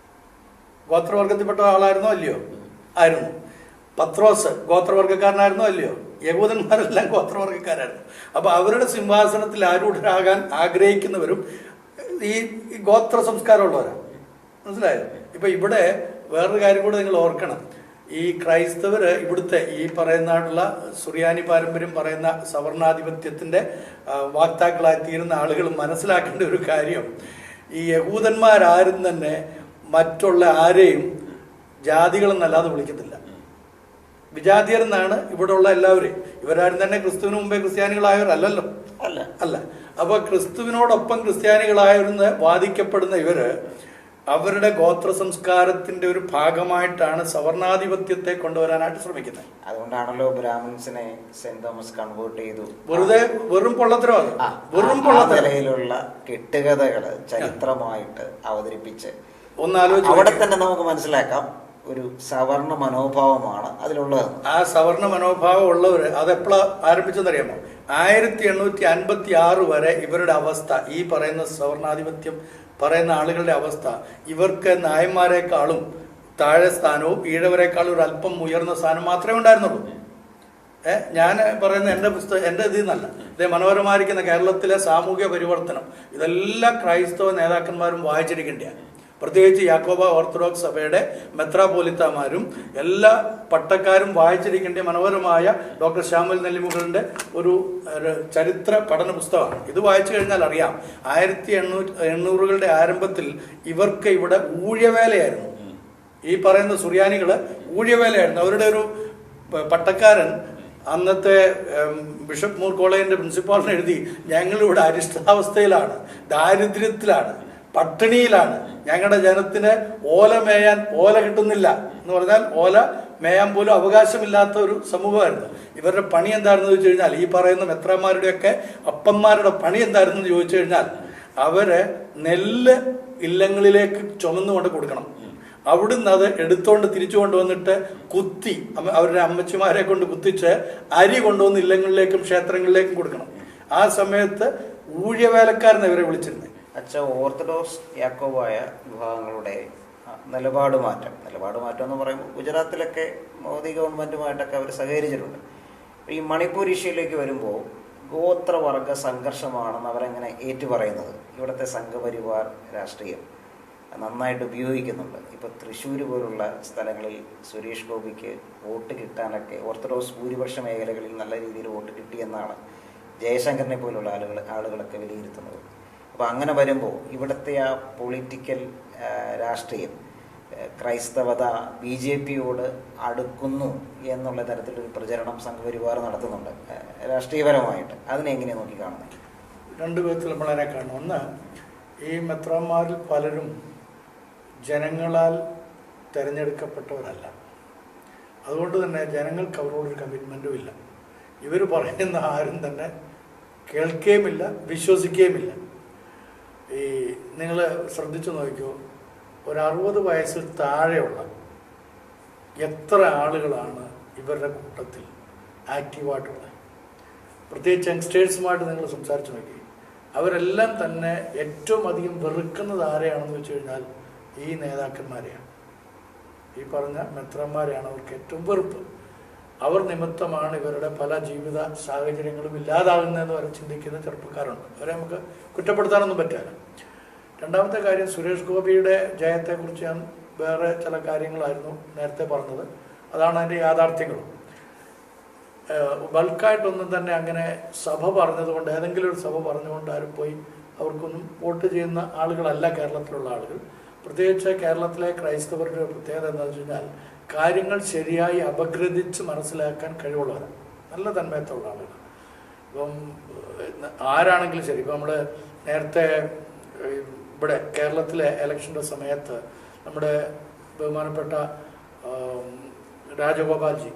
ഗോത്രവർഗത്തിൽപ്പെട്ട ആളായിരുന്നോ അല്ലയോ? ആയിരുന്നു. പത്രോസ് ഗോത്രവർഗക്കാരനായിരുന്നോ അല്ലയോ? യഹൂദന്മാരെല്ലാം ഗോത്രവർഗക്കാരായിരുന്നു. അപ്പൊ അവരുടെ സിംഹാസനത്തിൽ ആരൂഢരാകാൻ ആഗ്രഹിക്കുന്നവരും ഈ ഗോത്ര സംസ്കാരമുള്ളവരാണ്. മനസ്സിലായോ? ഇപ്പൊ ഇവിടെ വേറൊരു കാര്യം കൂടെ നിങ്ങൾ ഓർക്കണം. ഈ ക്രൈസ്തവര് ഇവിടുത്തെ ഈ പറയുന്നതായിട്ടുള്ള സുറിയാനി പാരമ്പര്യം പറയുന്ന സവർണാധിപത്യത്തിന്റെ വാക്താക്കളായി തീരുന്ന ആളുകൾ മനസ്സിലാക്കേണ്ട ഒരു കാര്യം, ഈ യഹൂദന്മാരാരും തന്നെ മറ്റുള്ള ആരെയും ജാതികളെന്നല്ലാതെ വിളിക്കത്തില്ല. വിജാതിയർ എന്നാണ് ഇവിടെ ഉള്ള എല്ലാവരും. ഇവരാരും തന്നെ ക്രിസ്തുവിന് മുമ്പേ ക്രിസ്ത്യാനികളായവരല്ലല്ലോ. അല്ല. അപ്പൊ ക്രിസ്തുവിനോടൊപ്പം ക്രിസ്ത്യാനികളായിരുന്ന് വാദിക്കപ്പെടുന്ന ഇവര് അവരുടെ ഗോത്ര സംസ്കാരത്തിന്റെ ഒരു ഭാഗമായിട്ടാണ് സവർണാധിപത്യത്തെ കൊണ്ടുവരാനായിട്ട് ശ്രമിക്കുന്നത്. അതുകൊണ്ടാണല്ലോ ബ്രാഹ്മിൻസിനെ സെന്റ് തോമസ് കൺവേർട്ട് ചെയ്തു. വെറും പൊള്ളത്തരവാദം, നിലയിലുള്ള കെട്ടുകഥകള് ചരിത്രമായിട്ട് അവതരിപ്പിച്ച് ഒന്നാലോചിച്ച് അവിടെ തന്നെ നമുക്ക് മനസ്സിലാക്കാം ഒരു സവർണ മനോഭാവമാണ് അതിലുള്ളത്. ആ സവർണ മനോഭാവം ഉള്ളവർ അതെപ്പോഴാ ആരംഭിച്ചെന്നറിയാമോ? 1856 വരെ ഇവരുടെ അവസ്ഥ, ഈ പറയുന്ന സവർണാധിപത്യം പറയുന്ന ആളുകളുടെ അവസ്ഥ, ഇവർക്ക് നായന്മാരെക്കാളും താഴെ സ്ഥാനവും ഈഴവരെക്കാളും ഒരു അല്പം ഉയർന്ന സ്ഥാനം മാത്രമേ ഉണ്ടായിരുന്നുള്ളൂ. ഞാൻ പറയുന്ന എൻ്റെ ഇതിൽ നിന്നല്ല, ഇതേ മനോഹരമായിരിക്കുന്ന കേരളത്തിലെ സാമൂഹ്യ പരിവർത്തനം ഇതെല്ലാം ക്രൈസ്തവ നേതാക്കന്മാരും വായിച്ചിരിക്കേണ്ടതാണ്. പ്രത്യേകിച്ച് യാക്കോബ ഓർത്തഡോക്സ് സഭയുടെ മെത്രാപോലിത്തമാരും എല്ലാ പട്ടക്കാരും വായിച്ചിരിക്കേണ്ട മനോഹരമായ ഡോക്ടർ ശ്യാമൽ നെല്ലിമുകളുടെ ഒരു ചരിത്ര പഠന പുസ്തകമാണ്. ഇത് വായിച്ചു കഴിഞ്ഞാൽ അറിയാം 1800കളുടെ ആരംഭത്തിൽ ഇവർക്ക് ഇവിടെ ഊഴിയവേലയായിരുന്നു. ഈ പറയുന്ന സുറിയാനികള് ഊഴിയവേലയായിരുന്നു. അവരുടെ ഒരു പട്ടക്കാരൻ അന്നത്തെ ബിഷപ്പ് മൂർ കോളേജിന്റെ പ്രിൻസിപ്പാളിന് എഴുതി, ഞങ്ങളിവിടെ അരിഷ്ടാവസ്ഥയിലാണ്, ദാരിദ്ര്യത്തിലാണ്, പട്ടിണിയിലാണ്, ഞങ്ങളുടെ ജനത്തിന് ഓല കിട്ടുന്നില്ല എന്ന് പറഞ്ഞാൽ ഓല മേയാൻ പോലും അവകാശമില്ലാത്ത ഒരു സമൂഹമായിരുന്നു. ഇവരുടെ പണി എന്തായിരുന്നു ചോദിച്ചു കഴിഞ്ഞാൽ, ഈ പറയുന്ന മെത്രാന്മാരുടെയൊക്കെ അപ്പന്മാരുടെ പണി എന്തായിരുന്നു എന്ന് ചോദിച്ചു കഴിഞ്ഞാൽ, അവര് നെല്ല് ഇല്ലങ്ങളിലേക്ക് ചുമന്നുകൊണ്ട് കൊടുക്കണം. അവിടുന്ന് അത് എടുത്തോണ്ട് തിരിച്ചു കൊണ്ടുവന്നിട്ട് കുത്തി അവരുടെ അമ്മച്ചിമാരെ കൊണ്ട് കുത്തിച്ച് അരി കൊണ്ടുവന്ന് ഇല്ലങ്ങളിലേക്കും ക്ഷേത്രങ്ങളിലേക്കും കൊടുക്കണം. ആ സമയത്ത് ഊഴിയവേലക്കാരനെ ഇവരെ വിളിച്ചിരുന്നത്. ഓർത്തഡോക്സ് യാക്കോബായ വിഭാഗങ്ങളുടെ നിലപാട് മാറ്റം എന്ന് പറയുമ്പോൾ ഗുജറാത്തിലൊക്കെ മോദി ഗവൺമെൻറ്റുമായിട്ടൊക്കെ അവർ സഹകരിച്ചിട്ടുണ്ട്. ഈ മണിപ്പൂർ ഇഷ്യൂയിലേക്ക് വരുമ്പോൾ ഗോത്രവർഗ സംഘർഷമാണെന്ന് അവരെങ്ങനെ ഏറ്റുപറയുന്നത് ഇവിടുത്തെ സംഘപരിവാർ രാഷ്ട്രീയം നന്നായിട്ട് ഉപയോഗിക്കുന്നുണ്ട്. ഇപ്പോൾ തൃശ്ശൂർ പോലുള്ള സ്ഥലങ്ങളിൽ സുരേഷ് ഗോപിക്ക് വോട്ട് കിട്ടാനൊക്കെ ഓർത്തഡോക്സ് ഭൂരിപക്ഷ മേഖലകളിൽ നല്ല രീതിയിൽ വോട്ട് കിട്ടിയെന്നാണ് ജയശങ്കറിനെ പോലുള്ള ആളുകളൊക്കെ വിലയിരുത്തുന്നത്. അപ്പോൾ അങ്ങനെ വരുമ്പോൾ ഇവിടുത്തെ ആ പൊളിറ്റിക്കൽ രാഷ്ട്രീയം ക്രൈസ്തവത BJPയോട് അടുക്കുന്നു എന്നുള്ള തരത്തിലൊരു പ്രചരണം സംഘപരിവാർ നടത്തുന്നുണ്ട് രാഷ്ട്രീയപരമായിട്ട്. അതിനെങ്ങനെ നോക്കി കാണുന്നത്? രണ്ട് വിധത്തിൽ നമ്മളതിനെ കാണും. ഒന്ന്, ഈ മെത്രാന്മാരിൽ പലരും ജനങ്ങളാൽ തിരഞ്ഞെടുക്കപ്പെട്ടവരല്ല. അതുകൊണ്ട് തന്നെ ജനങ്ങൾക്ക് അവരോടൊരു കമ്മിറ്റ്മെൻറ്റും ഇല്ല. ഇവർ പറയുന്ന ആരും തന്നെ കേൾക്കുകയുമില്ല, വിശ്വസിക്കുകയുമില്ല. ഈ നിങ്ങൾ ശ്രദ്ധിച്ചു നോക്കിയോ, ഒരു 60 വയസ്സിൽ താഴെയുള്ള എത്ര ആളുകളാണ് ഇവരുടെ കൂട്ടത്തിൽ ആക്റ്റീവായിട്ടുള്ളത്? പ്രത്യേകിച്ച് യങ്സ്റ്റേഴ്സുമായിട്ട് നിങ്ങൾ സംസാരിച്ച് നോക്കി. അവരെല്ലാം തന്നെ ഏറ്റവും അധികം വെറുക്കുന്നത് ആരെയാണെന്ന് വെച്ച് കഴിഞ്ഞാൽ ഈ നേതാക്കന്മാരെയാണ്, ഈ പറഞ്ഞ മെത്രാന്മാരെയാണ് അവർക്ക് ഏറ്റവും വെറുപ്പ്. അവർ നിമിത്തമാണ് ഇവരുടെ പല ജീവിത സാഹചര്യങ്ങളും ഇല്ലാതാകുന്നതെന്ന് വരെ ചിന്തിക്കുന്ന ചെറുപ്പക്കാരുണ്ട്. അവരെ നമുക്ക് കുറ്റപ്പെടുത്താനൊന്നും പറ്റില്ല. രണ്ടാമത്തെ കാര്യം, സുരേഷ് ഗോപിയുടെ ജയത്തെക്കുറിച്ച് ഞാൻ വേറെ ചില കാര്യങ്ങളായിരുന്നു നേരത്തെ പറഞ്ഞത്. അതാണ് അതിൻ്റെ യാഥാർത്ഥ്യങ്ങളും. ബൾക്കായിട്ടൊന്നും തന്നെ അങ്ങനെ സഭ പറഞ്ഞതുകൊണ്ട്, ഏതെങ്കിലും ഒരു സഭ പറഞ്ഞുകൊണ്ട് ആരും പോയി അവർക്കൊന്നും വോട്ട് ചെയ്യുന്ന ആളുകളല്ല കേരളത്തിലുള്ള ആളുകൾ. പ്രത്യേകിച്ച് കേരളത്തിലെ ക്രൈസ്തവരുടെ പ്രത്യേകത എന്താണെന്ന് വെച്ച് കഴിഞ്ഞാൽ കാര്യങ്ങൾ ശരിയായി അപഗ്രഥിച്ച് മനസ്സിലാക്കാൻ കഴിവുള്ളവരാണ്, നല്ല തന്മയത്തുള്ള ആളുകൾ. ഇപ്പം ആരാണെങ്കിലും ശരി, ഇപ്പം നമ്മൾ നേരത്തെ ഇവിടെ കേരളത്തിലെ ഇലക്ഷൻ്റെ സമയത്ത് നമ്മുടെ ബഹുമാനപ്പെട്ട രാജഗോപാൽജി,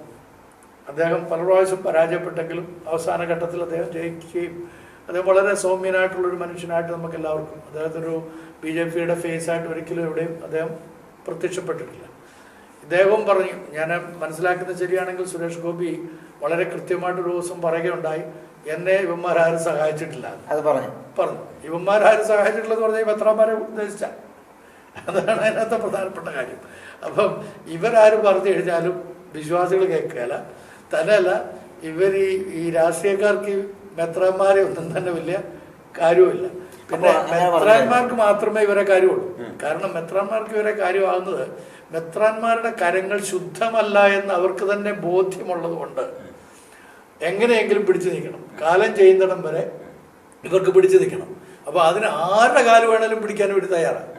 അദ്ദേഹം പല പ്രാവശ്യം പരാജയപ്പെട്ടെങ്കിലും അവസാന ഘട്ടത്തിൽ അദ്ദേഹം ജയിക്കുകയും അദ്ദേഹം വളരെ സൗമ്യനായിട്ടുള്ളൊരു മനുഷ്യനായിട്ട് നമുക്ക് എല്ലാവർക്കും, അദ്ദേഹത്തൊരു BJPയുടെ ഫേസായിട്ട് ഒരിക്കലും എവിടെയും അദ്ദേഹം പ്രത്യക്ഷപ്പെട്ടിട്ടില്ല. ഇദ്ദേഹവും പറഞ്ഞു, ഞാൻ മനസ്സിലാക്കുന്നത് ശരിയാണെങ്കിൽ സുരേഷ് ഗോപി വളരെ കൃത്യമായിട്ടൊരു ദിവസം പറയുകയുണ്ടായി, എന്നെ ഇവന്മാരാരും സഹായിച്ചിട്ടില്ല. അത് പറഞ്ഞു ഇവന്മാരാരും സഹായിച്ചിട്ടില്ലെന്ന് പറഞ്ഞാൽ ഈ മെത്രാന്മാരെ ഉദ്ദേശിച്ച, അതാണ് അതിനകത്തെ പ്രധാനപ്പെട്ട കാര്യം. അപ്പം ഇവരാരും പറഞ്ഞു കഴിഞ്ഞാലും വിശ്വാസികൾ കേൾക്കുകയല്ല. തന്നെയല്ല, ഇവർ ഈ രാഷ്ട്രീയക്കാർക്ക് മെത്രാന്മാരെ ഒന്നും തന്നെ വലിയ കാര്യവുമില്ല. പിന്നെ മെത്രാന്മാർക്ക് മാത്രമേ ഇവരെ കാര്യമുള്ളൂ. കാരണം മെത്രാന്മാർക്ക് ഇവരെ കാര്യമാകുന്നത് മെത്രാന്മാരുടെ കരങ്ങൾ ശുദ്ധമല്ല എന്ന് അവർക്ക് തന്നെ ബോധ്യമുള്ളത് കൊണ്ട് എങ്ങനെയെങ്കിലും പിടിച്ചു നിൽക്കണം. കാലം ചെയ്യുന്നിടം വരെ ഇവർക്ക് പിടിച്ചു നിൽക്കണം. അപ്പോൾ അതിന് ആരുടെ കാല് വേണമെങ്കിലും പിടിക്കാൻ വേണ്ടി തയ്യാറാണ്.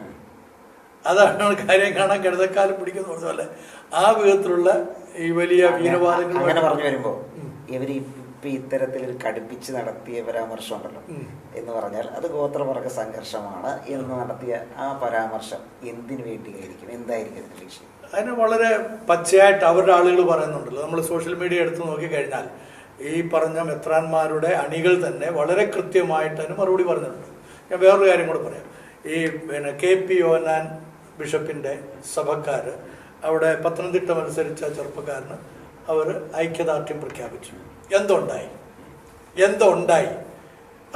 അതാണ് കാര്യം കാണാൻ കിടന്നക്കാലം പിടിക്കുന്ന പറഞ്ഞ ആ വിധത്തിലുള്ള ഈ വലിയ വീരവാദങ്ങൾ അങ്ങനെ പറഞ്ഞു വരുമ്പോ ഇവർ ഇപ്പൊ ഇത്തരത്തിൽ കടുപ്പിച്ച് നടത്തിയ പരാമർശം ഉണ്ടല്ലോ എന്ന് പറഞ്ഞാൽ അത് ഗോത്രവർഗ സംഘർഷമാണ് എന്ന് നടത്തിയ ആ പരാമർശം എന്തിനു വേണ്ടിയായിരിക്കും, എന്തായിരിക്കും അതിന്റെ ലക്ഷ്യം? അതിന് വളരെ പച്ചയായിട്ട് അവരുടെ ആളുകൾ പറയുന്നുണ്ടല്ലോ. നമ്മൾ സോഷ്യൽ മീഡിയ എടുത്ത് നോക്കിക്കഴിഞ്ഞാൽ ഈ പറഞ്ഞ മെത്രാന്മാരുടെ അണികൾ തന്നെ വളരെ കൃത്യമായിട്ട് അതിന് മറുപടി പറഞ്ഞിട്ടുണ്ട്. ഞാൻ വേറൊരു കാര്യം കൂടെ പറയാം. ഈ KP യോഹന്നാൻ ബിഷപ്പിന്റെ സഭക്കാർ അവിടെ പത്തനംതിട്ട മത്സരിച്ച ചെറുപ്പക്കാരന് അവർ ഐക്യദാർഢ്യം പ്രഖ്യാപിച്ചു. എന്തുണ്ടായി?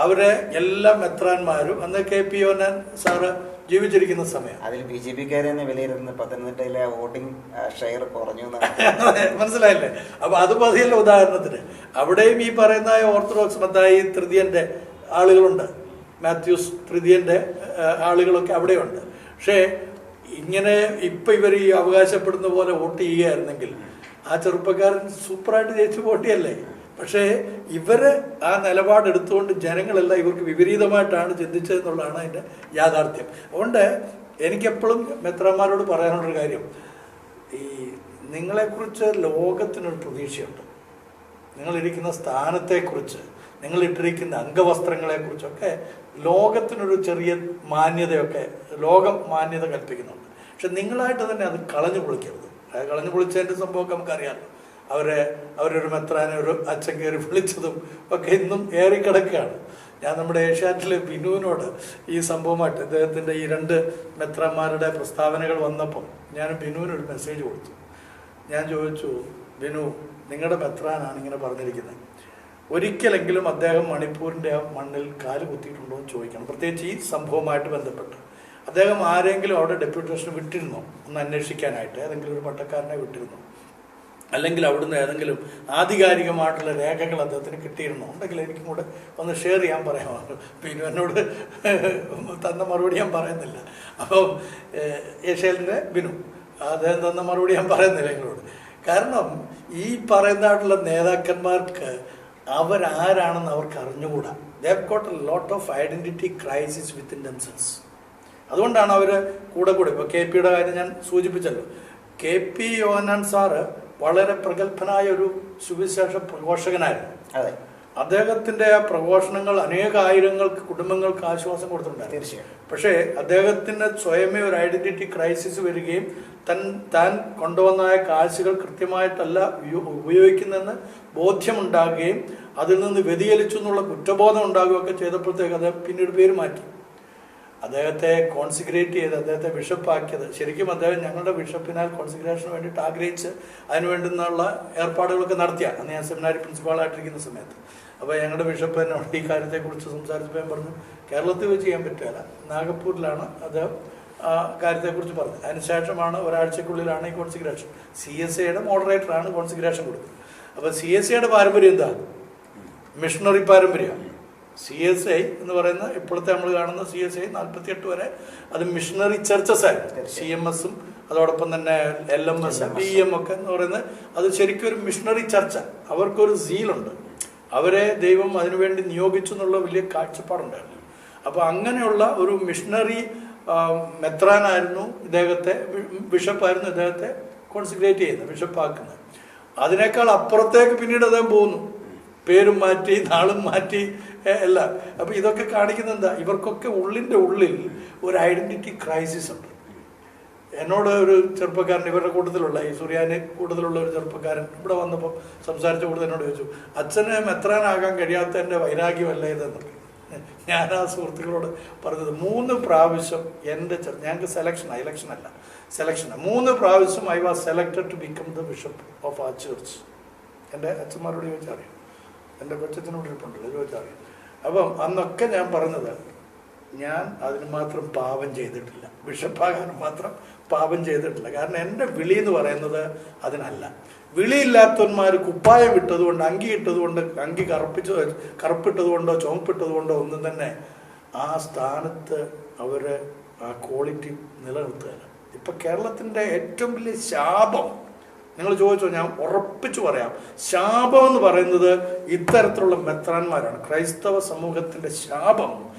അവരെ എല്ലാ മെത്രാന്മാരും അന്ന് KP യോഹന്നാൻ സാറ് ജീവിച്ചിരിക്കുന്ന സമയം അതിൽ BJP-ക്കാരെ വിലയിരുത്തുന്ന പത്തനംതിട്ടയിലെ വോട്ടിംഗ് ഷെയർ കുറഞ്ഞു മനസ്സിലായില്ലേ? അപ്പൊ അത് മതിയല്ലോ ഉദാഹരണത്തിന്. അവിടെയും ഈ പറയുന്ന ഓർത്തഡോക്സ് മത്തായി തൃതീയന്റെ ആളുകളുണ്ട്, മാത്യൂസ് തൃതീയന്റെ ആളുകളൊക്കെ അവിടെയുണ്ട്. പക്ഷേ ഇങ്ങനെ ഇപ്പൊ ഇവർ ഈ അവകാശപ്പെടുന്ന പോലെ വോട്ട് ചെയ്യുകയായിരുന്നെങ്കിൽ ആ ചെറുപ്പക്കാരൻ സൂപ്പറായിട്ട് ജയിച്ചു വോട്ടിയല്ലേ. പക്ഷേ ഇവര് ആ നിലപാടെടുത്തുകൊണ്ട് ജനങ്ങളെല്ലാം ഇവർക്ക് വിപരീതമായിട്ടാണ് ചിന്തിച്ചതെന്നുള്ളതാണ് അതിന്റെ യാഥാർത്ഥ്യം. അതുകൊണ്ട് എനിക്കെപ്പോഴും മെത്രാന്മാരോട് പറയാനുള്ളൊരു കാര്യം, ഈ നിങ്ങളെക്കുറിച്ച് ലോകത്തിനൊരു പ്രതീക്ഷയുണ്ട്. നിങ്ങളിരിക്കുന്ന സ്ഥാനത്തെക്കുറിച്ച്, നിങ്ങളിട്ടിരിക്കുന്ന അംഗവസ്ത്രങ്ങളെക്കുറിച്ചൊക്കെ ലോകത്തിനൊരു ചെറിയ മാന്യതയൊക്കെ ലോകം മാന്യത കൽപ്പിക്കുന്നുണ്ട്. പക്ഷെ നിങ്ങളായിട്ട് തന്നെ അത് കളഞ്ഞു പൊളിക്കരുത്. കളഞ്ഞു പൊളിച്ചതിൻ്റെ സംഭവമൊക്കെ നമുക്കറിയാമല്ലോ. അവരൊരു മെത്രാനെ ഒരു അച്ഛൻ കയറി വിളിച്ചതും ഒക്കെ ഇന്നും ഏറിക്കിടക്കുകയാണ്. ഞാൻ നമ്മുടെ ഏഷ്യാനെറ്റിലെ ബിനുവിനോട് ഈ സംഭവമായിട്ട് ഇദ്ദേഹത്തിൻ്റെ ഈ 2 മെത്രാന്മാരുടെ പ്രസ്താവനകൾ വന്നപ്പം ഞാൻ ബിനുവിനൊരു മെസ്സേജ് കൊടുത്തു. ഞാൻ ചോദിച്ചു, ബിനു, നിങ്ങളുടെ മെത്രാനാണ് ഇങ്ങനെ പറഞ്ഞിരിക്കുന്നത്, ഒരിക്കലെങ്കിലും അദ്ദേഹം മണിപ്പൂരിൻ്റെ ആ മണ്ണിൽ കാല് കുത്തിയിട്ടുണ്ടോ എന്ന് ചോദിക്കണം. പ്രത്യേകിച്ച് ഈ സംഭവമായിട്ട് ബന്ധപ്പെട്ട് അദ്ദേഹം ആരെങ്കിലും അവിടെ ഡെപ്യൂട്ടേഷൻ വിട്ടിരുന്നോ ഒന്ന് അന്വേഷിക്കാനായിട്ട്? ഏതെങ്കിലും ഒരു പട്ടക്കാരനെ വിട്ടിരുന്നോ? അല്ലെങ്കിൽ അവിടുന്ന് ഏതെങ്കിലും ആധികാരികമായിട്ടുള്ള രേഖകൾ അദ്ദേഹത്തിന് കിട്ടിയിരുന്നോ? ഉണ്ടെങ്കിൽ എനിക്കും കൂടെ ഒന്ന് ഷെയർ ചെയ്യാൻ പറയാമല്ലോ. പിന്നെ എന്നോട് തന്ന മറുപടി ഞാൻ പറയുന്നില്ല. അപ്പം ഏഷ്യാനെറ്റിലെ ബിനു അദ്ദേഹം തന്ന മറുപടി ഞാൻ പറയുന്നില്ല നിങ്ങളോട്. കാരണം ഈ പറയുന്നതായിട്ടുള്ള നേതാക്കന്മാർക്ക് അവരാരാണെന്ന് അവർക്ക് അറിഞ്ഞുകൂടാ. They have got a lot of identity crisis within themselves. അതുകൊണ്ടാണ് അവർ കൂടെ ഇപ്പോൾ KP-യുടെ കാര്യം ഞാൻ സൂചിപ്പിച്ചല്ലോ. KP യോഹന്നാൻ സാറ് വളരെ പ്രഗത്ഭനായ ഒരു സുവിശേഷ പ്രഘോഷകനായിരുന്നു. അതെ, അദ്ദേഹത്തിന്റെ ആ പ്രഘോഷണങ്ങൾ അനേകായിരങ്ങൾക്ക് കുടുംബങ്ങൾക്ക് ആശ്വാസം കൊടുത്തിട്ടുണ്ടായിരുന്നു. തീർച്ചയായും. പക്ഷേ അദ്ദേഹത്തിന് സ്വയമേ ഒരു ഐഡന്റിറ്റി ക്രൈസിസ് വരികയും താൻ കൊണ്ടുവന്ന കാശുകൾ കൃത്യമായിട്ടല്ല ഉപയോഗിക്കുന്നതെന്ന് ബോധ്യമുണ്ടാകുകയും അതിൽ നിന്ന് വ്യതിചലിച്ചു എന്നുള്ള കുറ്റബോധം ഉണ്ടാകുകയൊക്കെ ചെയ്തപ്പോഴത്തേക്ക് അദ്ദേഹം പിന്നീട് പേര് മാറ്റി. അദ്ദേഹത്തെ കോൺസിഗ്രേറ്റ് ചെയ്ത് അദ്ദേഹത്തെ ബിഷപ്പാക്കിയത് ശരിക്കും അദ്ദേഹം ഞങ്ങളുടെ ബിഷപ്പിനാൽ കോൺസിഗ്രേഷന് വേണ്ടിയിട്ട് ആഗ്രഹിച്ച് അതിന് വേണ്ടുന്നുള്ള ഏർപ്പാടുകളൊക്കെ നടത്തിയ അന്ന് ഞാൻ സെമിനാരി പ്രിൻസിപ്പാളായിട്ടിരിക്കുന്ന സമയത്ത്. അപ്പോൾ ഞങ്ങളുടെ ബിഷപ്പ് എന്നോട് ഈ കാര്യത്തെക്കുറിച്ച് സംസാരിച്ചപ്പോൾ ഞാൻ പറഞ്ഞു, കേരളത്തിൽ വെച്ച് ചെയ്യാൻ പറ്റില്ല, നാഗപ്പൂരിലാണ് അദ്ദേഹം ആ കാര്യത്തെക്കുറിച്ച് പറഞ്ഞത്. അതിനുശേഷമാണ് ഒരാഴ്ചക്കുള്ളിലാണ് ഈ കോൺസിഗ്രേഷൻ. CSIയുടെ മോഡറേറ്ററാണ് കോൺസിഗ്രേഷൻ കൊടുത്തത്. അപ്പോൾ CSIയുടെ പാരമ്പര്യം എന്താ? മിഷണറി പാരമ്പര്യം. CSI എന്ന് പറയുന്ന ഇപ്പോഴത്തെ നമ്മൾ കാണുന്ന CSI 48 വരെ അത് മിഷണറി ചർച്ചസ് ആയിരുന്നു. CMS-ഉം അതോടൊപ്പം തന്നെ LMS, BM ഒക്കെ എന്ന് പറയുന്നത് അത് ശരിക്കും ഒരു മിഷണറി ചർച്ച. അവർക്കൊരു സീലുണ്ട്, അവരെ ദൈവം അതിനുവേണ്ടി നിയോഗിച്ചു എന്നുള്ള വലിയ കാഴ്ചപ്പാടുണ്ടായിരുന്നു. അപ്പോൾ അങ്ങനെയുള്ള ഒരു മിഷണറി മെത്രാനായിരുന്നു ഇദ്ദേഹത്തെ, ബിഷപ്പായിരുന്നു ഇദ്ദേഹത്തെ കോൺസിഗ്രേറ്റ് ചെയ്യുന്നത്, ബിഷപ്പാക്കുന്നത്. അതിനേക്കാൾ അപ്പുറത്തേക്ക് പിന്നീട് അദ്ദേഹം പോകുന്നു, പേരും മാറ്റി നാളും മാറ്റി എല്ലാം. അപ്പം ഇതൊക്കെ കാണിക്കുന്നത് എന്താ? ഇവർക്കൊക്കെ ഉള്ളിൻ്റെ ഉള്ളിൽ ഒരു ഐഡന്റിറ്റി ക്രൈസിസ് ഉണ്ട്. എന്നോട് ഒരു ചെറുപ്പക്കാരൻ ഇവരുടെ കൂട്ടത്തിലുള്ള ഈ സുറിയാനി കൂട്ടത്തിലുള്ള ഒരു ചെറുപ്പക്കാരൻ ഇവിടെ വന്നപ്പോൾ സംസാരിച്ച കൂട്ടത്തിൽ എന്നോട് ചോദിച്ചു, അച്ഛന് മെത്രാനാകാൻ കഴിയാത്തതിൻ്റെ വൈരാഗ്യമല്ല ഇതെന്നൊക്കെ. ഞാൻ ആ സുഹൃത്തുക്കളോട് പറഞ്ഞത് 3 പ്രാവശ്യം എൻ്റെ ഞങ്ങൾക്ക് സെലക്ഷനാണ്, ഇലക്ഷനല്ല സെലക്ഷനാണ്. 3 പ്രാവശ്യം I was selected to become the bishop of ആ ചർച്ച്. എൻ്റെ അച്ഛന്മാരോട് ചോദിച്ചറിയാം, എൻ്റെ കൊച്ചച്ഛനോട് ഇരിപ്പുണ്ടല്ലോ, ചോദിച്ചറിയാം. അപ്പം അന്നൊക്കെ ഞാൻ പറഞ്ഞത്, ഞാൻ അതിന് മാത്രം പാപം ചെയ്തിട്ടില്ല, ബിഷപ്പാകാനും മാത്രം പാപം ചെയ്തിട്ടില്ല. കാരണം എൻ്റെ വിളി എന്ന് പറയുന്നത് അതിനല്ല. വിളിയില്ലാത്തവന്മാർ കുപ്പായം ഇട്ടതുകൊണ്ട്, അങ്കി ഇട്ടതുകൊണ്ട്, അങ്കി കറുപ്പിട്ടതുകൊണ്ടോ ചുവപ്പിട്ടതുകൊണ്ടോ ഒന്നും തന്നെ ആ സ്ഥാനത്ത് അവർ ആ ക്വാളിറ്റി നിലനിർത്തുകയില്ല. ഇപ്പം കേരളത്തിൻ്റെ ഏറ്റവും വലിയ ശാപം നിങ്ങൾ ചോദിച്ചോ, ഞാൻ ഉറപ്പിച്ചു പറയാം, ശാപം എന്ന് പറയുന്നത് ഇത്തരത്തിലുള്ള മെത്രാന്മാരാണ്. ക്രൈസ്തവ സമൂഹത്തിൻ്റെ ശാപം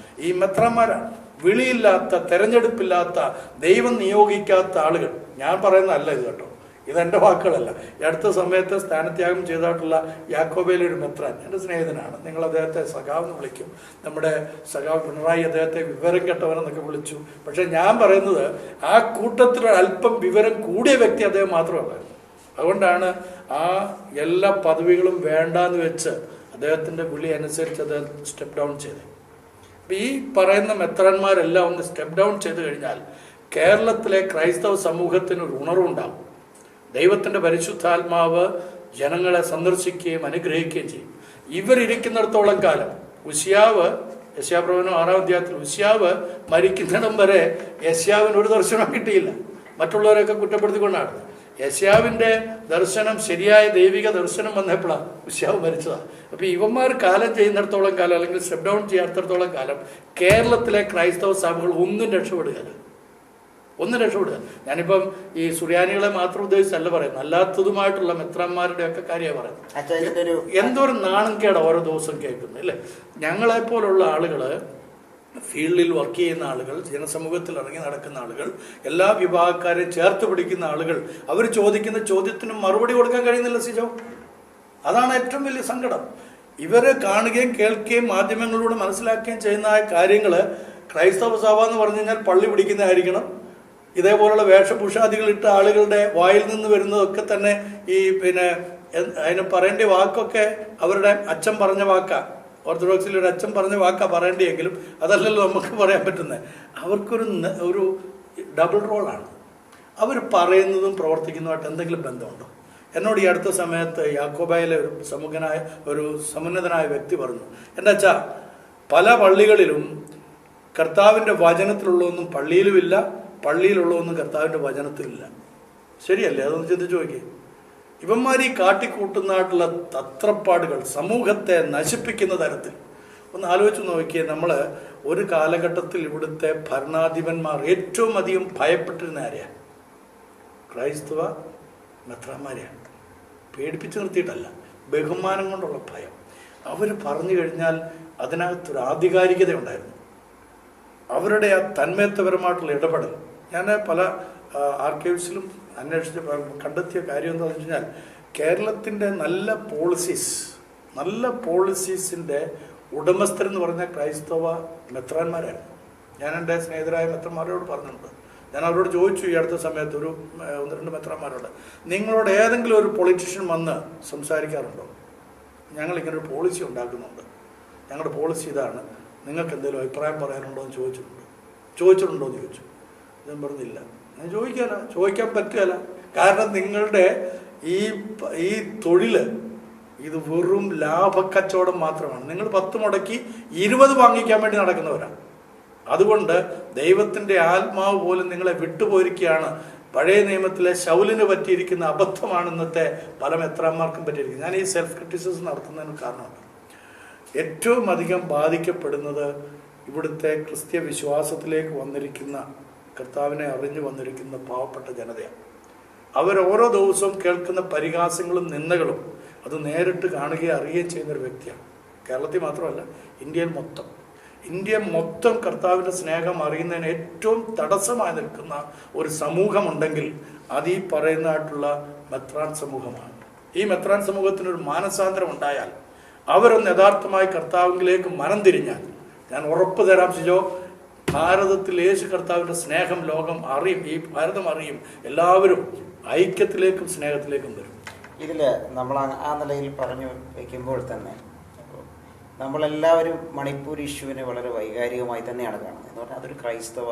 ഈ മെത്രാന്മാരാണ്. വിളിയില്ലാത്ത, തെരഞ്ഞെടുപ്പില്ലാത്ത, ദൈവം നിയോഗിക്കാത്ത ആളുകൾ, ഞാൻ പറയുന്നതല്ല ഇത് കേട്ടോ, ഇതെൻ്റെ വാക്കുകളല്ല. ഈ അടുത്ത സമയത്ത് സ്ഥാനത്യാഗം ചെയ്തിട്ടുള്ള യാക്കോബയിലെ ഒരു മെത്രാൻ എൻ്റെ സ്നേഹിതനാണ്. നിങ്ങൾ അദ്ദേഹത്തെ സഖാവ് എന്ന് വിളിക്കും. നമ്മുടെ സഖാവ് പിണറായി അദ്ദേഹത്തെ വിവരം കെട്ടവനെന്നൊക്കെ വിളിച്ചു. പക്ഷെ ഞാൻ പറയുന്നത് ആ കൂട്ടത്തിൽ അല്പം വിവരം കൂടിയ വ്യക്തി അദ്ദേഹം മാത്രമല്ലായിരുന്നു. അതുകൊണ്ടാണ് ആ എല്ലാ പദവികളും വേണ്ടാന്ന് വെച്ച് അദ്ദേഹത്തിൻ്റെ വിളി അനുസരിച്ച് അദ്ദേഹം സ്റ്റെപ്പ് ഡൗൺ ചെയ്തത്. അപ്പം ഈ പറയുന്ന മെത്രാന്മാരെല്ലാം ഒന്ന് സ്റ്റെപ്പ് ഡൗൺ ചെയ്ത് കഴിഞ്ഞാൽ കേരളത്തിലെ ക്രൈസ്തവ സമൂഹത്തിന് ഒരു ഉണർവുണ്ടാകും. ദൈവത്തിൻ്റെ പരിശുദ്ധാത്മാവ് ജനങ്ങളെ സന്ദർശിക്കുകയും അനുഗ്രഹിക്കുകയും ചെയ്യും. ഇവരിയ്ക്കുന്നിടത്തോളം കാലം യെശയ്യാപ്രവചനം 6-ാം അധ്യായത്തിൽ ഉശ്യാവ് മരിക്കുന്നിടം വരെ യെശയ്യാവിന് ഒരു ദർശനം കിട്ടിയില്ല. മറ്റുള്ളവരെയൊക്കെ കുറ്റപ്പെടുത്തിക്കൊണ്ടാണ്. യെശയ്യാവിൻ്റെ ദർശനം, ശരിയായ ദൈവിക ദർശനം വന്നപ്പോഴാണ് ഉശ്യാവ് മരിച്ചതാണ്. അപ്പോൾ ഇവന്മാർ കാലം ചെയ്യുന്നിടത്തോളം കാലം, അല്ലെങ്കിൽ സ്റ്റെപ്പ് ഡൗൺ ചെയ്യാത്തിടത്തോളം കാലം കേരളത്തിലെ ക്രൈസ്തവ സഭകൾ ഒന്നും രക്ഷപ്പെടുകയില്ല. ഞാനിപ്പം ഈ സുറിയാനികളെ മാത്രം ഉദ്ദേശിച്ചല്ല പറയുന്നത്, അല്ലാത്തതുമായിട്ടുള്ള മെത്രാന്മാരുടെ ഒക്കെ കാര്യമാണ് പറയുന്നത്. എന്തോരം നാണംകേട ഓരോ ദിവസം കേൾക്കുന്നു അല്ലേ. ഞങ്ങളെപ്പോലുള്ള ആളുകൾ, ഫീൽഡിൽ വർക്ക് ചെയ്യുന്ന ആളുകൾ, ജനസമൂഹത്തിൽ ഇറങ്ങി നടക്കുന്ന ആളുകൾ, എല്ലാ വിഭാഗക്കാരെയും ചേർത്ത് പിടിക്കുന്ന ആളുകൾ, അവർ ചോദിക്കുന്ന ചോദ്യത്തിന് മറുപടി കൊടുക്കാൻ കഴിയുന്നില്ല സിജോ. അതാണ് ഏറ്റവും വലിയ സങ്കടം. ഇവരെ കാണുകയും കേൾക്കുകയും മാധ്യമങ്ങളിലൂടെ മനസ്സിലാക്കുകയും ചെയ്യുന്ന കാര്യങ്ങൾ ക്രൈസ്തവ സഭ എന്ന് പറഞ്ഞു കഴിഞ്ഞാൽ പള്ളി പിടിക്കുന്നതായിരിക്കണം. ഇതേപോലുള്ള വേഷഭൂഷാദികളിട്ട ആളുകളുടെ വായിൽ നിന്ന് വരുന്നതൊക്കെ തന്നെ ഈ അതിന് പറയേണ്ട വാക്കൊക്കെ അവരുടെ അച്ഛൻ പറഞ്ഞ വാക്കാ. ഓർത്തഡോക്സിൽ ഒരു അച്ഛൻ പറഞ്ഞ വാക്കാ പറയേണ്ടിയെങ്കിലും അതല്ലല്ലോ നമുക്ക് പറയാൻ പറ്റുന്നത്. അവർക്കൊരു ഡബിൾ റോളാണ്. അവർ പറയുന്നതും പ്രവർത്തിക്കുന്നതുമായിട്ട് എന്തെങ്കിലും ബന്ധമുണ്ടോ? എന്നോട് ഈ അടുത്ത സമയത്ത് യാക്കോബയിലെ ഒരു സമുന്നതനായ വ്യക്തി പറഞ്ഞു, എൻ്റെ അച്ഛാ, പല പള്ളികളിലും കർത്താവിൻ്റെ വചനത്തിലുള്ളതൊന്നും പള്ളിയിലുമില്ല, പള്ളിയിലുള്ളതൊന്നും കർത്താവിൻ്റെ വചനത്തിലില്ല. ശരിയല്ലേ? അതൊന്ന് ചിന്തിച്ച് നോക്കി. ഇവന്മാർ ഈ കാട്ടിക്കൂട്ടുന്നതായിട്ടുള്ള തത്രപ്പാടുകൾ സമൂഹത്തെ നശിപ്പിക്കുന്ന തരത്തിൽ ഒന്ന് ആലോചിച്ച് നോക്കിയേ. നമ്മൾ ഒരു കാലഘട്ടത്തിൽ ഇവിടുത്തെ ഭരണാധിപന്മാർ ഏറ്റവും അധികം ഭയപ്പെട്ടിരുന്ന ആരെയാണ്? ക്രൈസ്തവ മെത്രാന്മാരെയാണ്. പേടിപ്പിച്ച് നിർത്തിയിട്ടല്ല, ബഹുമാനം കൊണ്ടുള്ള ഭയം. അവർ പറഞ്ഞു കഴിഞ്ഞാൽ അതിനകത്തൊരു ആധികാരികത ഉണ്ടായിരുന്നു. അവരുടെ ആ തന്മയത്വപരമായിട്ടുള്ള ഇടപെടൽ ഞാൻ പല ആർക്കൈവ്സിലും അന്വേഷിച്ച് കണ്ടെത്തിയ കാര്യം എന്താണെന്ന് വെച്ച് കഴിഞ്ഞാൽ, കേരളത്തിൻ്റെ നല്ല പോളിസീസിൻ്റെ ഉടമസ്ഥരെന്ന് പറഞ്ഞ ക്രൈസ്തവ മെത്രാന്മാരാണ്. ഞാൻ എൻ്റെ സ്നേഹിതരായ മെത്രാന്മാരോട് പറഞ്ഞിട്ടുണ്ട്. ഞാൻ അവരോട് ചോദിച്ചു ഈ അടുത്ത സമയത്ത് 1-2 മെത്രാന്മാരോട്, നിങ്ങളോട് ഏതെങ്കിലും ഒരു പൊളിറ്റീഷ്യൻ വന്ന് സംസാരിക്കാറുണ്ടോ? ഞങ്ങളിങ്ങനെ ഒരു പോളിസി ഉണ്ടാക്കുന്നുണ്ട്, ഞങ്ങളുടെ പോളിസി ഇതാണ്, നിങ്ങൾക്ക് എന്തെങ്കിലും അഭിപ്രായം പറയാനുണ്ടോ എന്ന് ചോദിച്ചിട്ടുണ്ടോ എന്ന് ചോദിച്ചു. ഞാൻ പറഞ്ഞില്ല. ഞാൻ ചോദിക്കാൻ പറ്റുകയില്ല. കാരണം നിങ്ങളുടെ ഈ തൊഴിൽ ഇത് വെറും ലാഭക്കച്ചവടം മാത്രമാണ്. നിങ്ങൾ 10 മുടക്കി 20 വാങ്ങിക്കാൻ വേണ്ടി നടക്കുന്നവരാണ്. അതുകൊണ്ട് ദൈവത്തിൻ്റെ ആത്മാവ് പോലും നിങ്ങളെ വിട്ടുപോയിരിക്കുകയാണ്. പഴയ നിയമത്തിലെ ശൗലിന് പറ്റിയിരിക്കുന്ന അബദ്ധമാണ് ഇന്നത്തെ പല മെത്രാന്മാർക്കും പറ്റിയിരിക്കുന്നത്. ഞാൻ ഈ സെൽഫ് ക്രിറ്റിസിസം നടത്തുന്നതിന് കാരണമുണ്ട്. ഏറ്റവും അധികം ബാധിക്കപ്പെടുന്നത് ഇവിടുത്തെ ക്രിസ്ത്യ വിശ്വാസത്തിലേക്ക് വന്നിരിക്കുന്ന, കർത്താവിനെ അറിഞ്ഞു വന്നിരിക്കുന്ന പാവപ്പെട്ട ജനതയാണ്. ഓരോ ദിവസവും കേൾക്കുന്ന പരിഹാസങ്ങളും നിന്ദകളും അത് നേരിട്ട് കാണുകയും അറിയുകയും ചെയ്യുന്നൊരു വ്യക്തിയാണ്. കേരളത്തിൽ മാത്രമല്ല, ഇന്ത്യ മൊത്തം കർത്താവിൻ്റെ സ്നേഹം അറിയുന്നതിന് ഏറ്റവും തടസ്സമായി നിൽക്കുന്ന ഒരു സമൂഹമുണ്ടെങ്കിൽ അത് ഈ പറയുന്നതായിട്ടുള്ള മെത്രാൻ സമൂഹമാണ്. ഈ മെത്രാൻ സമൂഹത്തിനൊരു മാനസാന്തരം ഉണ്ടായാൽ, അവരൊന്ന് യഥാർത്ഥമായി കർത്താവിലേക്ക് മനം തിരിഞ്ഞാൽ, ഞാൻ ഉറപ്പ് തരാം സിജോ, ഭാരതത്തിൽ യേശു കർത്താവിൻ്റെ സ്നേഹം ലോകം അറിയും, ഈ ഭാരതം അറിയും. എല്ലാവരും ഐക്യത്തിലേക്കും സ്നേഹത്തിലേക്കും വരും. ഇതിൽ നമ്മൾ ആ നിലയിൽ പറഞ്ഞു വയ്ക്കുമ്പോൾ തന്നെ നമ്മളെല്ലാവരും മണിപ്പൂർ ഇഷ്യൂവിനെ വളരെ വൈകാരികമായി തന്നെയാണ് കാണുന്നത്. എന്ന് പറഞ്ഞാൽ അതൊരു ക്രൈസ്തവ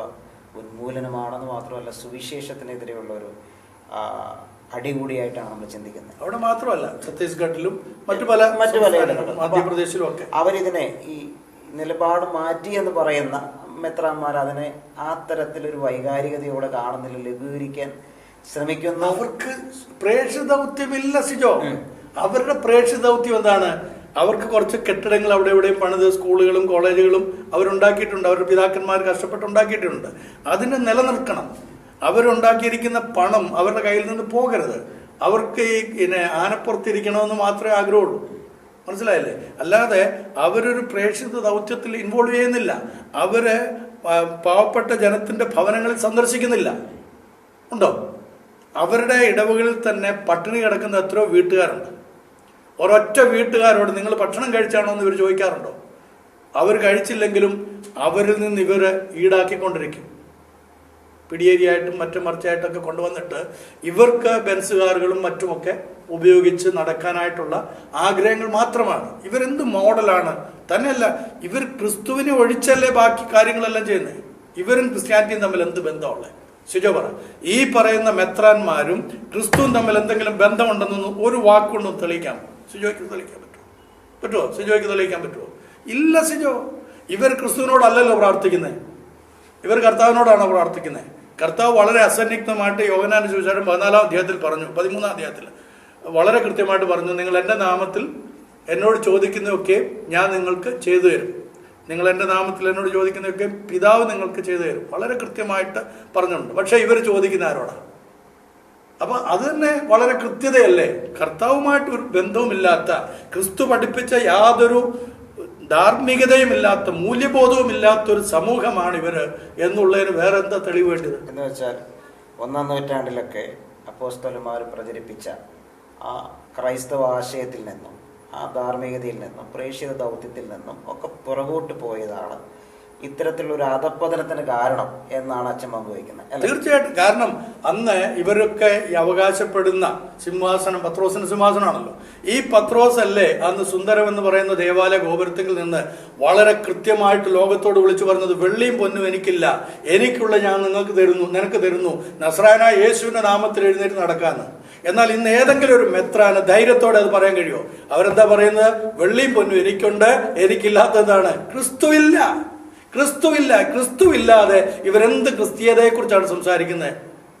ഉന്മൂലനമാണെന്ന് മാത്രമല്ല, സുവിശേഷത്തിനെതിരെയുള്ള ഒരു അടികൂടിയായിട്ടാണ് നമ്മൾ ചിന്തിക്കുന്നത്. അവിടെ മാത്രമല്ല, ഛത്തീസ്ഗഡിലും മറ്റു പല മധ്യപ്രദേശിലും ഒക്കെ അവരിതിനെ ഈ നിലപാട് മാറ്റി എന്ന് പറയുന്ന മെത്രാന്മാർ അതിനെ ആ തരത്തിലൊരു വൈകാരികതയോടെ കാണുന്നില്ല, ലഘൂകരിക്കാൻ ശ്രമിക്കുന്നു. അവർക്ക് പ്രേക്ഷിത ദൗത്യമില്ല സിജോ. അവരുടെ പ്രേക്ഷിത ദൗത്യം എന്താണ്? അവർക്ക് കുറച്ച് കെട്ടിടങ്ങൾ അവിടെ എവിടെയും പണിത് സ്കൂളുകളും കോളേജുകളും അവരുണ്ടാക്കിയിട്ടുണ്ട്. അവരുടെ പിതാക്കന്മാർ കഷ്ടപ്പെട്ടുണ്ടാക്കിയിട്ടുണ്ട്. അതിനെ നിലനിർത്തണം. അവരുണ്ടാക്കിയിരിക്കുന്ന പണം അവരുടെ കയ്യിൽ നിന്ന് പോകരുത്. അവർക്ക് ഈ ആനപ്പുറത്തിരിക്കണമെന്ന് മാത്രമേ ആഗ്രഹമുള്ളൂ. മനസ്സിലായില്ലേ? അല്ലാതെ അവരൊരു പ്രേക്ഷിത ദൗത്യത്തിൽ ഇൻവോൾവ് ചെയ്യുന്നില്ല. പാവപ്പെട്ട ജനത്തിൻ്റെ ഭവനങ്ങളിൽ സന്ദർശിക്കുന്നില്ല. ഉണ്ടോ? അവരുടെ ഇടവുകളിൽ തന്നെ പട്ടിണി കിടക്കുന്ന എത്രയോ വീട്ടുകാരുണ്ട്. ഒരൊറ്റ വീട്ടുകാരോട് നിങ്ങൾ ഭക്ഷണം കഴിച്ചാണോ എന്ന് ഇവർ ചോദിക്കാറുണ്ടോ? അവർ കഴിച്ചില്ലെങ്കിലും അവരിൽ നിന്ന് ഇവർ ഈടാക്കിക്കൊണ്ടിരിക്കും. പിടിയേരിയായിട്ടും മറ്റും മറിച്ചായിട്ടൊക്കെ കൊണ്ടുവന്നിട്ട് ഇവർക്ക് ബെൻസ് കാറുകളും മറ്റുമൊക്കെ ഉപയോഗിച്ച് നടക്കാനായിട്ടുള്ള ആഗ്രഹങ്ങൾ മാത്രമാണ്. ഇവരെന്ത് മോഡലാണ്? തന്നെയല്ല, ഇവർ ക്രിസ്തുവിനെ ഒഴിച്ചല്ലേ ബാക്കി കാര്യങ്ങളെല്ലാം ചെയ്യുന്നത്. ഇവരും ക്രിസ്ത്യാനിറ്റിയും തമ്മിൽ എന്ത് ബന്ധമുള്ളത്? ശുചോ പറ. ഈ പറയുന്ന മെത്രാന്മാരും ക്രിസ്തുവും തമ്മിൽ എന്തെങ്കിലും ബന്ധമുണ്ടെന്നൊന്നും ഒരു വാക്കുകൊണ്ടൊന്നും തെളിയിക്കാൻ സിജോയ്ക്ക് തെളിയിക്കാൻ പറ്റുമോ? സിജോയ്ക്ക് തെളിയിക്കാൻ പറ്റുമോ? ഇല്ല സിജോ. ഇവർ ക്രിസ്തുവിനോടല്ലല്ലോ പ്രാർത്ഥിക്കുന്നത്, ഇവർ കർത്താവിനോടാണോ പ്രാർത്ഥിക്കുന്നത്? കർത്താവ് വളരെ അസന്നിഗ്ധമായിട്ട് യോഹന്നാന്റെ സുവിശേഷം 14-ാം അധ്യായത്തിൽ പറഞ്ഞു, 13-ാം അധ്യായത്തിൽ വളരെ കൃത്യമായിട്ട് പറഞ്ഞു, നിങ്ങൾ എൻ്റെ നാമത്തിൽ എന്നോട് ചോദിക്കുന്നതൊക്കെ ഞാൻ നിങ്ങൾക്ക് ചെയ്തു തരും. നിങ്ങൾ എൻ്റെ നാമത്തിൽ എന്നോട് ചോദിക്കുന്നതൊക്കെ പിതാവ് നിങ്ങൾക്ക് ചെയ്തു തരും. വളരെ കൃത്യമായിട്ട് പറഞ്ഞിട്ടുണ്ട്. പക്ഷേ ഇവർ ചോദിക്കുന്ന ആരോടാ? അപ്പൊ അത് തന്നെ വളരെ കൃത്യതയല്ലേ? കർത്താവുമായിട്ട് ഒരു ബന്ധവുമില്ലാത്ത, ക്രിസ്തു പഠിപ്പിച്ച യാതൊരു ധാർമ്മികതയുമില്ലാത്ത, മൂല്യബോധവുമില്ലാത്ത ഒരു സമൂഹമാണ് ഇവര് എന്നുള്ളതിന് വേറെ എന്താ തെളിവ് വേണ്ടത്? എന്ന് വെച്ചാൽ 1-ാം നൂറ്റാണ്ടിലൊക്കെ അപ്പോസ്തലന്മാർ പ്രചരിപ്പിച്ച ആ ക്രൈസ്തവ ആശയത്തിൽ നിന്നും ആ ധാർമ്മികതയിൽ നിന്നും പ്രേക്ഷിത ദൗത്യത്തിൽ നിന്നും ഒക്കെ പുറകോട്ട് പോയതാണ് ഇത്തരത്തിലുള്ള അധപ്പതനത്തിന് കാരണം എന്നാണ് അച്ഛൻ പങ്കുവയ്ക്കുന്നത്. തീർച്ചയായിട്ടും. കാരണം അന്ന് ഇവരൊക്കെ ഈ അവകാശപ്പെടുന്ന സിംഹാസനം പത്രോസിന്റെ സിംഹാസനമാണല്ലോ. ഈ പത്രോസ് അല്ലേ അന്ന് സുന്ദരം എന്ന് പറയുന്ന ദേവാലയ ഗോപുരത്തിൽ നിന്ന് വളരെ കൃത്യമായിട്ട് ലോകത്തോട് വിളിച്ചു പറഞ്ഞത്, വെള്ളിയും പൊന്നും എനിക്കില്ല, എനിക്കുള്ള ഞാൻ നിങ്ങൾക്ക് തരുന്നു, നിനക്ക് തരുന്നു, നസ്രായനായ യേശുവിന്റെ നാമത്തിൽ എഴുന്നേറ്റ് നടക്കാന്ന്. എന്നാൽ ഇന്ന് ഏതെങ്കിലും ഒരു മെത്രാന് ധൈര്യത്തോടെ അത് പറയാൻ കഴിയുമോ? അവരെന്താ പറയുന്നത്? വെള്ളിയും പൊന്നും എനിക്കുണ്ട്, എനിക്കില്ലാത്തതാണ് ക്രിസ്തുവില്ല. ക്രിസ്തുവില്ലാതെ ഇവരെന്ത് ക്രിസ്തീയതയെ കുറിച്ചാണ് സംസാരിക്കുന്നത്?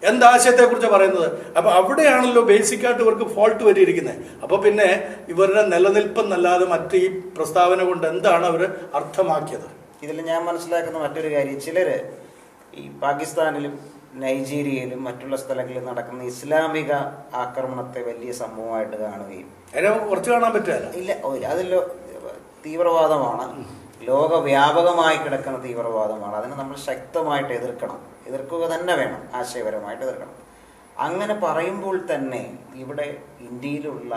എന്താശയത്തെക്കുറിച്ചാണ് പറയുന്നത്? അപ്പൊ അവിടെയാണല്ലോ ബേസിക്കായിട്ട് ഇവർക്ക് ഫോൾട്ട് പറ്റിയിരിക്കുന്നത്. അപ്പൊ പിന്നെ ഇവരുടെ നിലനിൽപ്പെന്നല്ലാതെ മറ്റ് ഈ പ്രസ്താവന കൊണ്ട് എന്താണ് അവർ അർത്ഥമാക്കിയത്? ഇതിൽ ഞാൻ മനസ്സിലാക്കുന്ന മറ്റൊരു കാര്യം, ചിലര് ഈ പാകിസ്ഥാനിലും നൈജീരിയയിലും മറ്റുള്ള സ്ഥലങ്ങളിൽ നടക്കുന്ന ഇസ്ലാമിക ആക്രമണത്തെ വലിയ സംഭവമായിട്ട് കാണുകയും അതിനെ കുറച്ച് കാണാൻ പറ്റില്ല. ഇല്ല, അതിലോ തീവ്രവാദമാണ്, ലോകവ്യാപകമായി കിടക്കുന്ന തീവ്രവാദമാണ്. അതിനെ നമ്മൾ ശക്തമായിട്ട് എതിർക്കുക തന്നെ വേണം, ആശയപരമായിട്ട് എതിർക്കണം. അങ്ങനെ പറയുമ്പോൾ തന്നെ ഇവിടെ ഇന്ത്യയിലുള്ള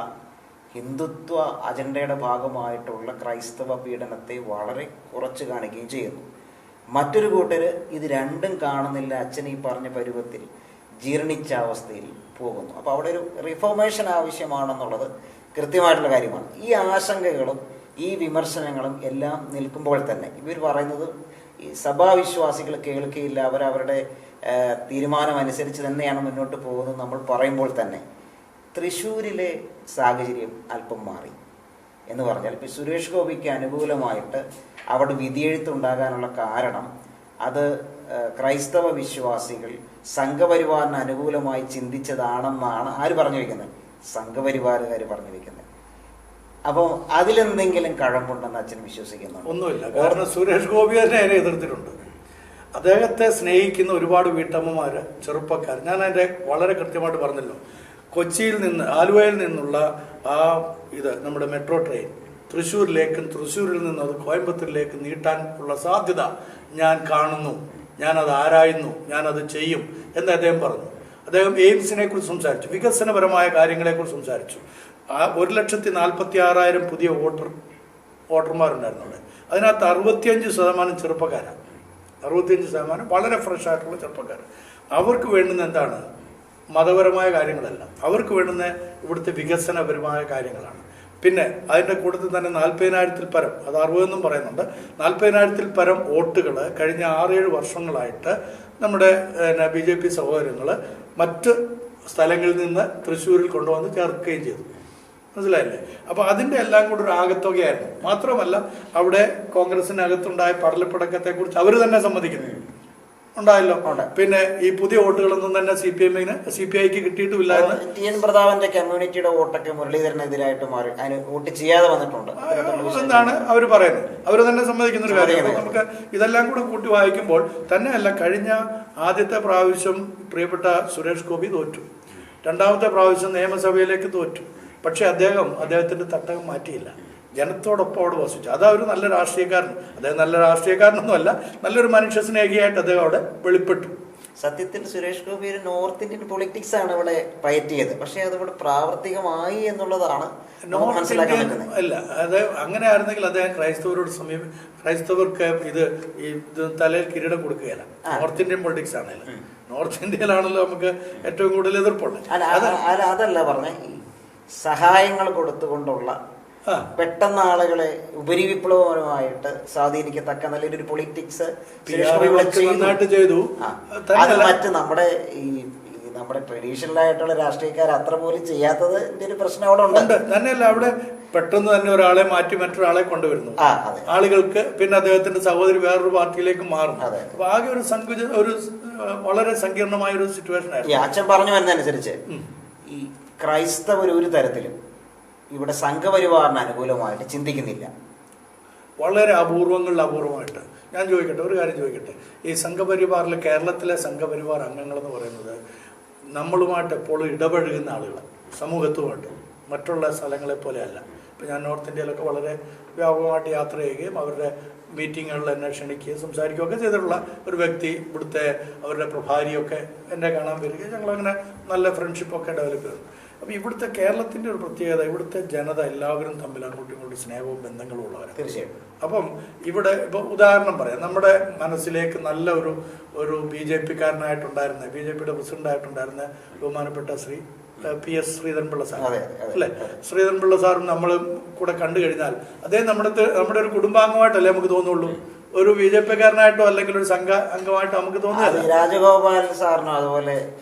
ഹിന്ദുത്വ അജണ്ടയുടെ ഭാഗമായിട്ടുള്ള ക്രൈസ്തവ പീഡനത്തെ വളരെ കുറച്ച് കാണിക്കുകയും ചെയ്യുന്നു. മറ്റൊരു കൂട്ടര് ഇത് രണ്ടും കാണുന്നില്ല, അച്ഛൻ ഈ പറഞ്ഞ പരുവത്തിൽ ജീർണിച്ച അവസ്ഥയിൽ പോകുന്നു. അപ്പോൾ അവിടെ ഒരു റിഫോർമേഷൻ ആവശ്യമാണെന്നുള്ളത് കൃത്യമായിട്ടുള്ള കാര്യമാണ്. ഈ ആശങ്കകളും ഈ വിമർശനങ്ങളും എല്ലാം നിൽക്കുമ്പോൾ തന്നെ ഇവർ പറയുന്നത് ഈ സഭാവിശ്വാസികൾ കേൾക്കുകയില്ല, അവരവരുടെ തീരുമാനം അനുസരിച്ച് തന്നെയാണ് മുന്നോട്ട് പോകുന്നത് നമ്മൾ പറയുമ്പോൾ തന്നെ തൃശ്ശൂരിലെ സാഹചര്യം അല്പം മാറി എന്ന് പറഞ്ഞാൽ, ഇപ്പം സുരേഷ് ഗോപിക്ക് അനുകൂലമായിട്ട് അവിടെ വിധിയെഴുത്തുണ്ടാകാനുള്ള കാരണം അത് ക്രൈസ്തവ വിശ്വാസികൾ സംഘപരിവാറിന് അനുകൂലമായി ചിന്തിച്ചതാണെന്നാണ് ആര് പറഞ്ഞു വയ്ക്കുന്നത്? സംഘപരിവാറുകാർ പറഞ്ഞു വയ്ക്കുന്നത്. അപ്പോൾ അതിലെന്തെങ്കിലും കഴമ്പുണ്ടെന്ന് അച്ഛൻ വിശ്വസിക്കുന്നു? ഒന്നുമില്ല. കാരണം സുരേഷ് ഗോപി തന്നെ അതിനെ എതിർത്തിട്ടുണ്ട്. അദ്ദേഹത്തെ സ്നേഹിക്കുന്ന ഒരുപാട് വീട്ടമ്മമാര്, ചെറുപ്പക്കാർ, ഞാൻ അതിൻ്റെ വളരെ കൃത്യമായിട്ട് പറഞ്ഞല്ലോ, കൊച്ചിയിൽ നിന്ന് ആലുവയിൽ നിന്നുള്ള ആ നമ്മുടെ മെട്രോ ട്രെയിൻ തൃശ്ശൂരിലേക്കും തൃശ്ശൂരിൽ നിന്ന് അത് കോയമ്പത്തൂരിലേക്ക് നീട്ടാൻ ഉള്ള സാധ്യത ഞാൻ കാണുന്നു, ഞാനത് ആരായുന്നു, ഞാനത് ചെയ്യും എന്ന് അദ്ദേഹം പറഞ്ഞു. അദ്ദേഹം എയിംസിനെ കുറിച്ച് സംസാരിച്ചു, വികസനപരമായ കാര്യങ്ങളെക്കുറിച്ച് സംസാരിച്ചു. 1,46,000 പുതിയ വോട്ടർമാരുണ്ടായിരുന്നു അവിടെ. അതിനകത്ത് 65% ചെറുപ്പക്കാരാണ്. 65% വളരെ ഫ്രഷ് ആയിട്ടുള്ള ചെറുപ്പക്കാർ. അവർക്ക് വേണ്ടുന്ന എന്താണ്? മതപരമായ കാര്യങ്ങളല്ല, അവർക്ക് വേണ്ടുന്ന ഇവിടുത്തെ വികസനപരമായ കാര്യങ്ങളാണ്. പിന്നെ അതിൻ്റെ കൂട്ടത്തിൽ തന്നെ 40,000-ൽ പരം, അത് 60 എന്നും പറയുന്നുണ്ട്, 40,000-ൽ പരം വോട്ടുകൾ കഴിഞ്ഞ 6-7 വർഷങ്ങളായിട്ട് നമ്മുടെ BJP സഹോദരങ്ങൾ മറ്റ് സ്ഥലങ്ങളിൽ നിന്ന് തൃശ്ശൂരിൽ കൊണ്ടുവന്ന് ചേർക്കുകയും ചെയ്തു. മനസ്സിലായില്ലേ? അപ്പോൾ അതിൻ്റെ എല്ലാം കൂടെ ഒരു ആകത്തുകയായിരുന്നു. മാത്രമല്ല അവിടെ കോൺഗ്രസിനകത്തുണ്ടായ പടലപ്പിടക്കത്തെക്കുറിച്ച് അവർ തന്നെ സമ്മതിക്കുന്നു ഉണ്ടായല്ലോ. പിന്നെ ഈ പുതിയ വോട്ടുകളൊന്നും തന്നെ CPIക്ക് കിട്ടിയിട്ടുമില്ല. TN പ്രതാപന്റെ കമ്മ്യൂണിറ്റിയുടെ വോട്ടൊക്കെ മുരളീധരനെതിരായിട്ട് മാറി, അതിന് വോട്ട് ചെയ്യാതെ വന്നിട്ടുണ്ട് എന്നാണ് അവർ പറയുന്നത്. അവർ തന്നെ സമ്മതിക്കുന്ന ഒരു കാര്യം. നമുക്ക് ഇതെല്ലാം കൂടെ കൂട്ടി വായിക്കുമ്പോൾ തന്നെയല്ല, കഴിഞ്ഞ ആദ്യത്തെ പ്രാവശ്യം പ്രിയപ്പെട്ട സുരേഷ് ഗോപി തോറ്റു, രണ്ടാമത്തെ പ്രാവശ്യം നിയമസഭയിലേക്ക് തോറ്റു. പക്ഷെ അദ്ദേഹത്തിന്റെ തട്ടകം മാറ്റിയില്ല. ജനത്തോടൊപ്പം അവിടെ വസിച്ചു. അതാ ഒരു നല്ല രാഷ്ട്രീയക്കാരൻ. അദ്ദേഹം നല്ല രാഷ്ട്രീയക്കാരനൊന്നുമല്ല, നല്ലൊരു മനുഷ്യ സ്നേഹിയായിട്ട് അദ്ദേഹം അവിടെ വെളിപ്പെട്ടു. സത്യത്തിൽ സുരേഷ് ഗോപി ഒരു നോർത്ത് ഇന്ത്യൻ പൊളിറ്റിക്സ് ആണ് ഇവിടെ പയറ്റിയത്. പക്ഷെ അതിവിടെ പ്രാവർത്തികമായി എന്നുള്ളതാണ് മനസ്സിലാക്കാൻ പറ്റുന്നത്. അല്ല, അത് അങ്ങനെ ആയിരുന്നെങ്കിൽ അദ്ദേഹം ക്രൈസ്തവരോട് ക്രൈസ്തവർക്ക് ഇത് തലയിൽ കിരീടം കൊടുക്കുകയല്ല. നോർത്ത് ഇന്ത്യൻ പൊളിറ്റിക്സ് ആണല്ലോ, നോർത്ത് ഇന്ത്യയിലാണല്ലോ നമുക്ക് ഏറ്റവും കൂടുതൽ എതിർപ്പുള്ളത്. അതല്ല പറഞ്ഞ സഹായങ്ങൾ കൊടുത്തുകൊണ്ടുള്ള പെട്ടെന്ന് ആളുകളെ ഉപരിവിപ്ലവപരമായിട്ട് സ്വാധീനിക്കത്തക്ക നല്ലൊരു പൊളിറ്റിക്സ് ചെയ്തു. അത് മറ്റ് നമ്മുടെ ട്രഡീഷണൽ ആയിട്ടുള്ള രാഷ്ട്രീയക്കാർ അത്ര പോലും ചെയ്യാത്തതിന്റെ ഒരു പ്രശ്നം അവിടെ ഉണ്ട്. തന്നെയല്ല, അവിടെ പെട്ടെന്ന് തന്നെ ഒരാളെ മാറ്റി മറ്റൊരാളെ കൊണ്ടുവരുന്നു ആളുകൾക്ക്. പിന്നെ അദ്ദേഹത്തിന്റെ സഹോദരി വേറൊരു പാർട്ടിയിലേക്ക് മാറും. അപ്പൊ ആകെ ഒരു വളരെ സങ്കീർണമായ ഒരു സിറ്റുവേഷൻ ആയിരുന്നു. അച്ഛൻ പറഞ്ഞു വരുന്നതനുസരിച്ച് ഈ ക്രൈസ്തവർ ഒരു തരത്തിലും ഇവിടെ സംഘപരിവാറിന് അനുകൂലമായിട്ട് ചിന്തിക്കുന്നില്ല. വളരെ അപൂർവമായിട്ട്. ഞാൻ ചോദിക്കട്ടെ, ഒരു കാര്യം ചോദിക്കട്ടെ. ഈ സംഘപരിവാറിൽ, കേരളത്തിലെ സംഘപരിവാർ അംഗങ്ങളെന്ന് പറയുന്നത് നമ്മളുമായിട്ട് എപ്പോഴും ഇടപഴകുന്ന ആളുകൾ, സമൂഹത്തുമായിട്ട്. മറ്റുള്ള സ്ഥലങ്ങളെ പോലെയല്ല. ഇപ്പം ഞാൻ നോർത്ത് ഇന്ത്യയിലൊക്കെ വളരെ വ്യാപകമായിട്ട് യാത്ര ചെയ്യുകയും അവരുടെ മീറ്റിങ്ങുകളിൽ എന്നെ ക്ഷണിക്കുകയും സംസാരിക്കുകയൊക്കെ ചെയ്തിട്ടുള്ള ഒരു വ്യക്തി. ഇവിടുത്തെ അവരുടെ പ്രഭാരിയൊക്കെ എന്നെ കാണാൻ വരികയും ഞങ്ങളങ്ങനെ നല്ല ഫ്രണ്ട്ഷിപ്പൊക്കെ ഡെവലപ്പ് ചെയ്തു. അപ്പോൾ ഇവിടുത്തെ കേരളത്തിൻ്റെ ഒരു പ്രത്യേകത, ഇവിടുത്തെ ജനത എല്ലാവരും തമ്മിൽ അങ്ങോട്ടും ഇങ്ങോട്ടും സ്നേഹവും ബന്ധങ്ങളും ഉള്ളവരാണ്. തീർച്ചയായിട്ടും. അപ്പം ഇവിടെ ഇപ്പോൾ ഉദാഹരണം പറയാം, നമ്മുടെ മനസ്സിലേക്ക് നല്ല ഒരു BJP കാരനായിട്ടുണ്ടായിരുന്ന, BJP പ്രസിഡന്റായിട്ടുണ്ടായിരുന്ന ബഹുമാനപ്പെട്ട ശ്രീ PS ശ്രീധരൻപിള്ള സാർ അല്ലേ? ശ്രീധരൻപിള്ള സാറും നമ്മൾ കൂടെ കണ്ടു കഴിഞ്ഞാൽ അദ്ദേഹം നമ്മുടെ ഒരു കുടുംബാംഗമായിട്ടല്ലേ നമുക്ക് തോന്നുള്ളൂ. ഒരു BJP കാരനായിട്ടോ അല്ലെങ്കിൽ ഒരു സംഘ അംഗമായിട്ടോ നമുക്ക് തോന്നുന്നില്ല. രാജഗോപാൽ സാറിനോ അതുപോലെ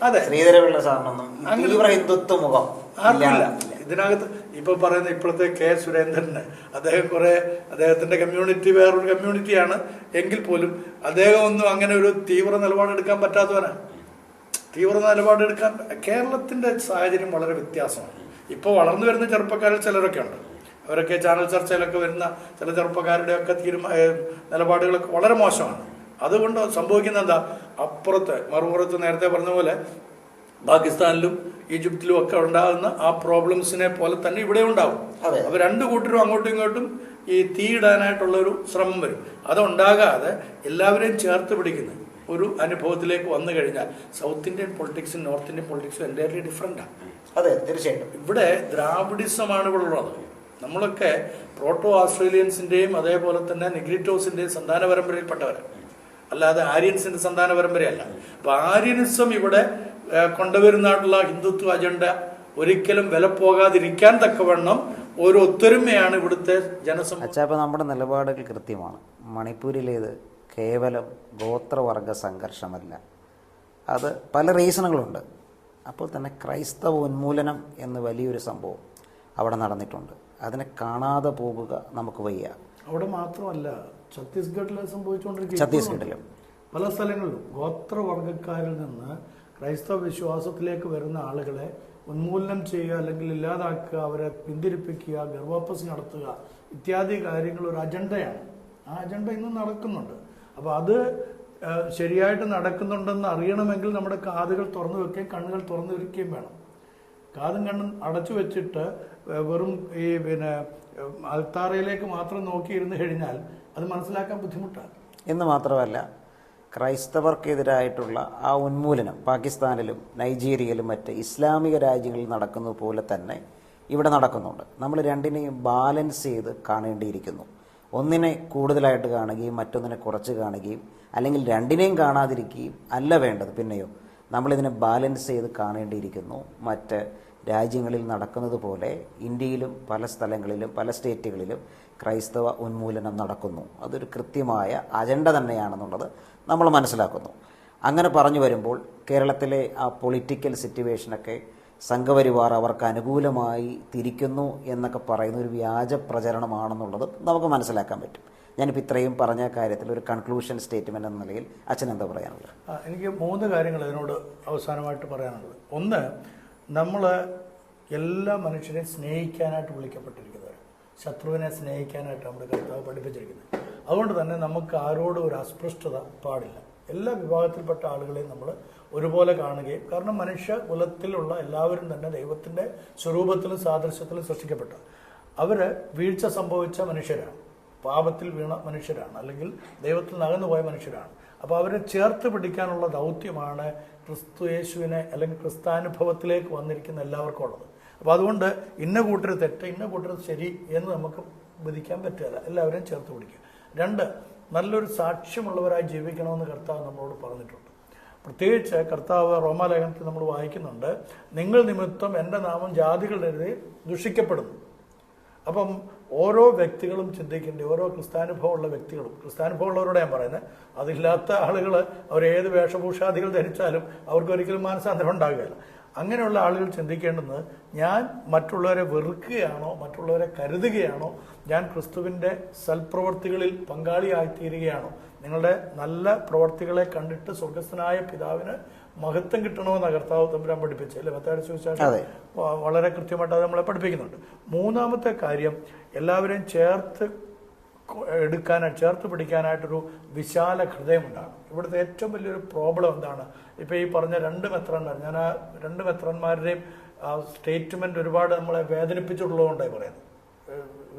ശ്രീധരൻപിള്ള സാറിനൊന്നും തീവ്ര ഹിന്ദുത്വ മുഖം ആർക്കില്ല. ഇതിനകത്ത് ഇപ്പൊ പറയുന്ന ഇപ്പോഴത്തെ K സുരേന്ദ്രന് അദ്ദേഹത്തിന്റെ കമ്മ്യൂണിറ്റി വേറൊരു കമ്മ്യൂണിറ്റിയാണ് എങ്കിൽ പോലും അദ്ദേഹം ഒന്നും അങ്ങനെ ഒരു തീവ്ര നിലപാടെടുക്കാൻ പറ്റാത്തവനാണ്. തീവ്ര നിലപാടെടുക്കാൻ കേരളത്തിന്റെ സാഹചര്യം വളരെ വ്യത്യാസമാണ്. ഇപ്പോൾ വളർന്നു വരുന്ന ചെറുപ്പക്കാരിൽ ചിലരൊക്കെ ഉണ്ട്. അവരൊക്കെ ചാനൽ ചർച്ചയിലൊക്കെ വരുന്ന ചില ചെറുപ്പക്കാരുടെയൊക്കെ നിലപാടുകളൊക്കെ വളരെ മോശമാണ്. അതുകൊണ്ട് സംഭവിക്കുന്ന എന്താ, മറുപുറത്ത് നേരത്തെ പറഞ്ഞ പോലെ പാകിസ്ഥാനിലും ഈജിപ്തിലും ഒക്കെ ഉണ്ടാകുന്ന ആ പ്രോബ്ലംസിനെ പോലെ തന്നെ ഇവിടെ ഉണ്ടാവും. അപ്പൊ രണ്ടു കൂട്ടരും അങ്ങോട്ടും ഇങ്ങോട്ടും ഈ തീയിടാനായിട്ടുള്ള ഒരു ശ്രമം വരും. അതുണ്ടാകാതെ എല്ലാവരെയും ചേർത്ത് പിടിക്കുന്ന ഒരു അനുഭവത്തിലേക്ക് വന്നു കഴിഞ്ഞാൽ സൗത്ത് ഇന്ത്യൻ പൊളിറ്റിക്സും നോർത്ത് ഇന്ത്യൻ പൊളിറ്റിക്സും എൻ്റയർലി ഡിഫറെൻ്റാണ്. അതെ, തീർച്ചയായിട്ടും. ഇവിടെ ദ്രാവിഡിസമാണ് ഇവിടെ ഉള്ളത്. നമ്മളൊക്കെ പ്രോട്ടോ ഓസ്ട്രേലിയൻസിന്റെയും അതേപോലെ തന്നെ നെഗ്രിറ്റോസിന്റെയും സന്താന പരമ്പരയിൽപ്പെട്ടവരാണ്, അല്ലാതെ ആര്യൻസിന്റെ സന്താന പരമ്പരയല്ല. അപ്പൊ ആര്യനിസം ഇവിടെ കൊണ്ടുവരുന്നതായിട്ടുള്ള ഹിന്ദുത്വ അജണ്ട ഒരിക്കലും വില പോകാതിരിക്കാൻ തക്കവണ്ണം ഒരു ഒത്തൊരുമയാണ് ഇവിടുത്തെ ജനസമൂഹം. അച്ഛാ, നമ്മുടെ നിലപാടുകൾ കൃത്യമാണ്. മണിപ്പൂരിലേത് കേവലം ഗോത്രവർഗ സംഘർഷമല്ല, അത് പല റീസണുകളുണ്ട്. അപ്പോൾ തന്നെ ക്രൈസ്തവ ഉന്മൂലനം എന്ന് വലിയൊരു സംഭവം അവിടെ നടന്നിട്ടുണ്ട്. അതിനെ കാണാതെ പോകുക നമുക്ക് വയ്യ. അവിടെ മാത്രമല്ല, ഛത്തീസ്ഗഡിൽ സംഭവിച്ചുകൊണ്ടിരിക്കുക. ഛത്തീസ്ഗഡിലും പല സ്ഥലങ്ങളിലും ഗോത്രവർഗക്കാരിൽ നിന്ന് ക്രൈസ്തവ വിശ്വാസത്തിലേക്ക് വരുന്ന ആളുകളെ ഉന്മൂലനം ചെയ്യുക, അല്ലെങ്കിൽ ഇല്ലാതാക്കുക, അവരെ പിന്തിരിപ്പിക്കുക, ഗർഭോപ്പസ് നടത്തുക ഇത്യാദി കാര്യങ്ങൾ ഒരു അജണ്ടയാണ്. ആ അജണ്ട ഇന്ന് നടക്കുന്നുണ്ട്. അപ്പോൾ അത് ശരിയായിട്ട് നടക്കുന്നുണ്ടെന്ന് അറിയണമെങ്കിൽ നമ്മുടെ കാതുകൾ തുറന്നു വെക്കുകയും കണ്ണുകൾ തുറന്നു വയ്ക്കുകയും വേണം. കാതും കണ്ണും അടച്ചു വെച്ചിട്ട് വെറും ഈ അൽത്താറയിലേക്ക് മാത്രം നോക്കിയിരുന്നു കഴിഞ്ഞാൽ അത് മനസ്സിലാക്കാൻ ബുദ്ധിമുട്ടാണ്. എന്ന് മാത്രമല്ല, ക്രൈസ്തവർക്കെതിരായിട്ടുള്ള ആ ഉന്മൂലനം പാകിസ്ഥാനിലും നൈജീരിയയിലും മറ്റ് ഇസ്ലാമിക രാജ്യങ്ങളിൽ നടക്കുന്നത് പോലെ തന്നെ ഇവിടെ നടക്കുന്നുണ്ട്. നമ്മൾ രണ്ടിനെയും ബാലൻസ് ചെയ്ത് കാണേണ്ടിയിരിക്കുന്നു. ഒന്നിനെ കൂടുതലായിട്ട് കാണുകയും മറ്റൊന്നിനെ കുറച്ച് കാണുകയും അല്ലെങ്കിൽ രണ്ടിനെയും കാണാതിരിക്കുകയും അല്ല വേണ്ടത്. പിന്നെയോ നമ്മളിതിനെ ബാലൻസ് ചെയ്ത് കാണേണ്ടിയിരിക്കുന്നു. മറ്റ് രാജ്യങ്ങളിൽ നടക്കുന്നത് പോലെ ഇന്ത്യയിലും പല സ്ഥലങ്ങളിലും പല സ്റ്റേറ്റുകളിലും ക്രൈസ്തവ ഉന്മൂലനം നടക്കുന്നു. അതൊരു കൃത്യമായ അജണ്ട തന്നെയാണെന്നുള്ളത് നമ്മൾ മനസ്സിലാക്കുന്നു. അങ്ങനെ പറഞ്ഞു വരുമ്പോൾ കേരളത്തിലെ ആ പൊളിറ്റിക്കൽ സിറ്റുവേഷനൊക്കെ സംഘപരിവാർ അവർക്ക് അനുകൂലമായി തിരിക്കുന്നു എന്നൊക്കെ പറയുന്ന ഒരു വ്യാജ പ്രചരണമാണെന്നുള്ളത് നമുക്ക് മനസ്സിലാക്കാൻ പറ്റും. ഞാനിപ്പോൾ ഇത്രയും പറഞ്ഞ കാര്യത്തിൽ ഒരു കൺക്ലൂഷൻ സ്റ്റേറ്റ്മെന്റ് എന്ന നിലയിൽ അച്ഛൻ എന്താ പറയാനുള്ളത്? എനിക്ക് 3 കാര്യങ്ങൾ ഇതിനോട് അവസാനമായിട്ട് പറയാനുള്ളത്. ഒന്ന്, നമ്മൾ എല്ലാ മനുഷ്യരെയും സ്നേഹിക്കാനായിട്ട് വിളിക്കപ്പെട്ടിരിക്കുന്നത്, ശത്രുവിനെ സ്നേഹിക്കാനായിട്ട് നമ്മുടെ കർത്താവ് പഠിപ്പിച്ചിരിക്കുന്നത്. അതുകൊണ്ട് തന്നെ നമുക്ക് ആരോടും ഒരു അസ്പൃഷ്ടത പാടില്ല. എല്ലാ വിഭാഗത്തിൽപ്പെട്ട ആളുകളെയും നമ്മൾ ഒരുപോലെ കാണുകയും, കാരണം മനുഷ്യ കുലത്തിലുള്ള എല്ലാവരും തന്നെ ദൈവത്തിൻ്റെ സ്വരൂപത്തിലും സാദൃശ്യത്തിലും സൃഷ്ടിക്കപ്പെട്ട അവർ വീഴ്ച സംഭവിച്ച മനുഷ്യരാണ്, പാപത്തിൽ വീണ മനുഷ്യരാണ്, അല്ലെങ്കിൽ ദൈവത്തിൽ നിന്ന് അകന്നുപോയ മനുഷ്യരാണ്. അപ്പോൾ അവരെ ചേർത്ത് പിടിക്കാനുള്ള ദൗത്യമാണ് ക്രിസ്തു യേശുവിനെ അല്ലെങ്കിൽ ക്രിസ്താനുഭവത്തിലേക്ക് വന്നിരിക്കുന്ന എല്ലാവർക്കും ഉള്ളത്. അപ്പോൾ അതുകൊണ്ട് ഇന്ന കൂട്ടർ തെറ്റ്, ഇന്ന കൂട്ടർ ശരി എന്ന് നമുക്ക് വിധിക്കാൻ പറ്റില്ല. എല്ലാവരെയും ചേർത്ത് പിടിക്കുക. 2, നല്ലൊരു സാക്ഷ്യമുള്ളവരായി ജീവിക്കണമെന്ന് കർത്താവ് നമ്മളോട് പറഞ്ഞിട്ടുണ്ട്. പ്രത്യേകിച്ച് കർത്താവ് റോമാലേഖനത്തിൽ നമ്മൾ വായിക്കുന്നുണ്ട്, നിങ്ങൾ നിമിത്തം എൻ്റെ നാമം ജാതികളുടെ ഇടയിൽ ദുഷിക്കപ്പെടുന്നു. അപ്പം ഓരോ വ്യക്തികളും ചിന്തിക്കേണ്ട, ഓരോ ക്രിസ്താനുഭവമുള്ള വ്യക്തികളും, ക്രിസ്താനുഭവമുള്ളവരോട് ഞാൻ പറയുന്നത്, അതില്ലാത്ത ആളുകൾ അവരേത് വേഷഭൂഷാദികൾ ധരിച്ചാലും അവർക്ക് ഒരിക്കലും മാനസാന്തരം ഉണ്ടാകുകയില്ല. അങ്ങനെയുള്ള ആളുകൾ ചിന്തിക്കേണ്ടുന്നത്, ഞാൻ മറ്റുള്ളവരെ വെറുക്കുകയാണോ, മറ്റുള്ളവരെ കരുതുകയാണോ, ഞാൻ ക്രിസ്തുവിൻ്റെ സൽപ്രവർത്തികളിൽ പങ്കാളിയായിത്തീരുകയാണോ? നിങ്ങളുടെ നല്ല പ്രവർത്തികളെ കണ്ടിട്ട് സ്വർഗസ്ഥനായ പിതാവിന് മഹത്വം കിട്ടണമെന്ന് കർത്താവ് തമ്പുരാൻ പഠിപ്പിച്ചു അല്ലേ? മത്തായിയുടെ സുവിശേഷം വളരെ കൃത്യമായിട്ട് അത് നമ്മളെ പഠിപ്പിക്കുന്നുണ്ട്. 3-ാമത്തെ കാര്യം, എല്ലാവരെയും ചേർത്ത് പിടിക്കാനായിട്ടൊരു വിശാല ഹൃദയമുണ്ടാകും. ഇവിടുത്തെ ഏറ്റവും വലിയൊരു പ്രോബ്ലം എന്താണ്? ഇപ്പോൾ ഈ പറഞ്ഞ 2 മെത്രാന്മാർ, ഞാൻ ആ 2 മെത്രാന്മാരുടെയും സ്റ്റേറ്റ്മെന്റ് ഒരുപാട് നമ്മളെ വേദനിപ്പിച്ചിട്ടുള്ളതുകൊണ്ടായി പറയുന്നത്.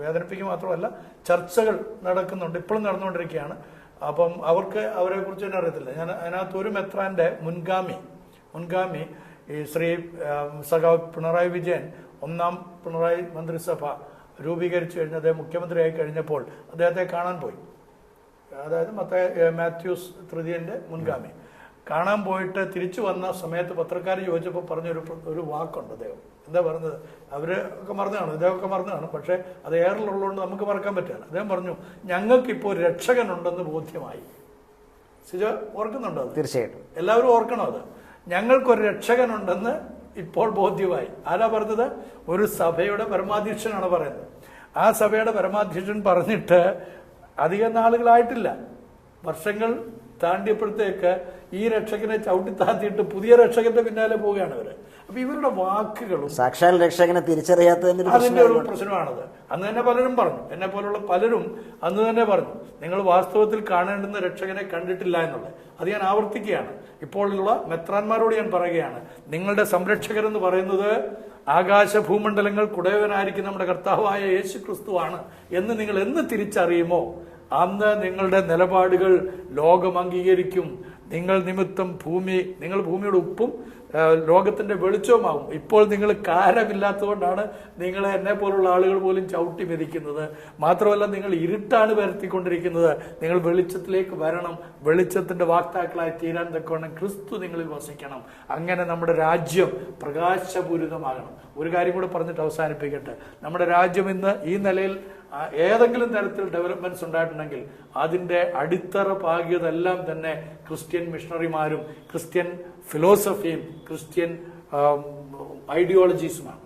വേദനിപ്പിക്കുക മാത്രമല്ല, ചർച്ചകൾ നടക്കുന്നുണ്ട്, ഇപ്പോഴും നടന്നുകൊണ്ടിരിക്കുകയാണ്. അപ്പം അവരെ കുറിച്ച് തന്നെ അറിയത്തില്ല. ഞാൻ അതിനകത്ത് ഒരു മെത്രാന്റെ മുൻഗാമി ഈ ശ്രീ സഖാവ് പിണറായി വിജയൻ 1ാം പിണറായി മന്ത്രിസഭ രൂപീകരിച്ചു കഴിഞ്ഞ് അദ്ദേഹം മുഖ്യമന്ത്രിയായി കഴിഞ്ഞപ്പോൾ അദ്ദേഹത്തെ കാണാൻ പോയി. അതായത് മാത്യൂസ് തൃതീയന്റെ മുൻഗാമി കാണാൻ പോയിട്ട് തിരിച്ചു വന്ന സമയത്ത് പത്രക്കാർ ചോദിച്ചപ്പോൾ പറഞ്ഞൊരു വാക്കുണ്ട്. അദ്ദേഹം എന്താ പറഞ്ഞത്? അവരൊക്കെ മറന്നതാണ്, ഇദ്ദേഹമൊക്കെ മറന്നതാണ്, പക്ഷേ അത് എയറിലുള്ളതുകൊണ്ട് നമുക്ക് മറക്കാൻ പറ്റില്ല. അദ്ദേഹം പറഞ്ഞു, ഞങ്ങൾക്കിപ്പോൾ രക്ഷകനുണ്ടെന്ന് ബോധ്യമായി. സിജോ ഓർക്കുന്നുണ്ടോ? തീർച്ചയായിട്ടും എല്ലാവരും ഓർക്കണം അത്. ഞങ്ങൾക്കൊരു രക്ഷകനുണ്ടെന്ന് ഇപ്പോൾ ബോധ്യമായി. ആരാ പറഞ്ഞത്? ഒരു സഭയുടെ പരമാധ്യക്ഷനാണ് പറയുന്നത്. ആ സഭയുടെ പരമാധ്യക്ഷൻ പറഞ്ഞിട്ട് അധികം നാളുകളായിട്ടില്ല, വർഷങ്ങൾ താണ്ടിയപ്പോഴത്തേക്ക് ഈ രക്ഷകനെ ചവിട്ടിത്താത്തിയിട്ട് പുതിയ രക്ഷകന്റെ പിന്നാലെ പോവുകയാണ് ഇവര്. അപ്പൊ ഇവരുടെ വാക്കുകളും സാക്ഷാൽ രക്ഷകനെ തിരിച്ചറിയാത്തതിന്റെ ഒരു പ്രശ്നമാണത്. അന്ന് തന്നെ പലരും പറഞ്ഞു, എന്നെ പോലുള്ള പലരും അന്ന് തന്നെ പറഞ്ഞു, നിങ്ങൾ വാസ്തവത്തിൽ കാണേണ്ടുന്ന രക്ഷകനെ കണ്ടിട്ടില്ല എന്നുള്ളത്. അത് ഞാൻ ആവർത്തിക്കുകയാണ്. ഇപ്പോഴുള്ള മെത്രാന്മാരോട് ഞാൻ പറയുകയാണ്, നിങ്ങളുടെ സംരക്ഷകരെന്ന് പറയുന്നത് ആകാശ ഭൂമണ്ഡലങ്ങൾ കുടയവനായിരിക്കും നമ്മുടെ കർത്താവായ യേശു ക്രിസ്തുവാണ് എന്ന് നിങ്ങൾ എന്ന് തിരിച്ചറിയുമോ, അന്ന് നിങ്ങളുടെ നിലപാടുകൾ ലോകം അംഗീകരിക്കും. നിങ്ങൾ നിമിത്തം നിങ്ങൾ ഭൂമിയുടെ ഉപ്പും ലോകത്തിന്റെ വെളിച്ചവുമാകും. ഇപ്പോൾ നിങ്ങൾ കാരമില്ലാത്തതുകൊണ്ടാണ് നിങ്ങളെ എന്നെ പോലുള്ള ആളുകൾ പോലും ചവിട്ടി മെതിക്കുന്നത്. മാത്രമല്ല, നിങ്ങൾ ഇരുട്ടാണ് വരുത്തിക്കൊണ്ടിരിക്കുന്നത്. നിങ്ങൾ വെളിച്ചത്തിലേക്ക് വരണം. വെളിച്ചത്തിന്റെ വാക്താക്കളായി തീരാൻ തക്കവണ്ണം ക്രിസ്തു നിങ്ങളിൽ വസിക്കണം. അങ്ങനെ നമ്മുടെ രാജ്യം പ്രകാശപൂരിതമാകണം. ഒരു കാര്യം കൂടെ പറഞ്ഞിട്ട് അവസാനിപ്പിക്കട്ടെ. നമ്മുടെ രാജ്യം ഇന്ന് ഈ നിലയിൽ ഏതെങ്കിലും തരത്തിൽ ഡെവലപ്മെന്റ്സ് ഉണ്ടായിട്ടുണ്ടെങ്കിൽ അതിന്റെ അടിത്തറ പാകിയതെല്ലാം തന്നെ ക്രിസ്ത്യൻ മിഷണറിമാരും ക്രിസ്ത്യൻ ഫിലോസഫിയും ക്രിസ്ത്യൻ ഐഡിയോളജീസുമാണ്.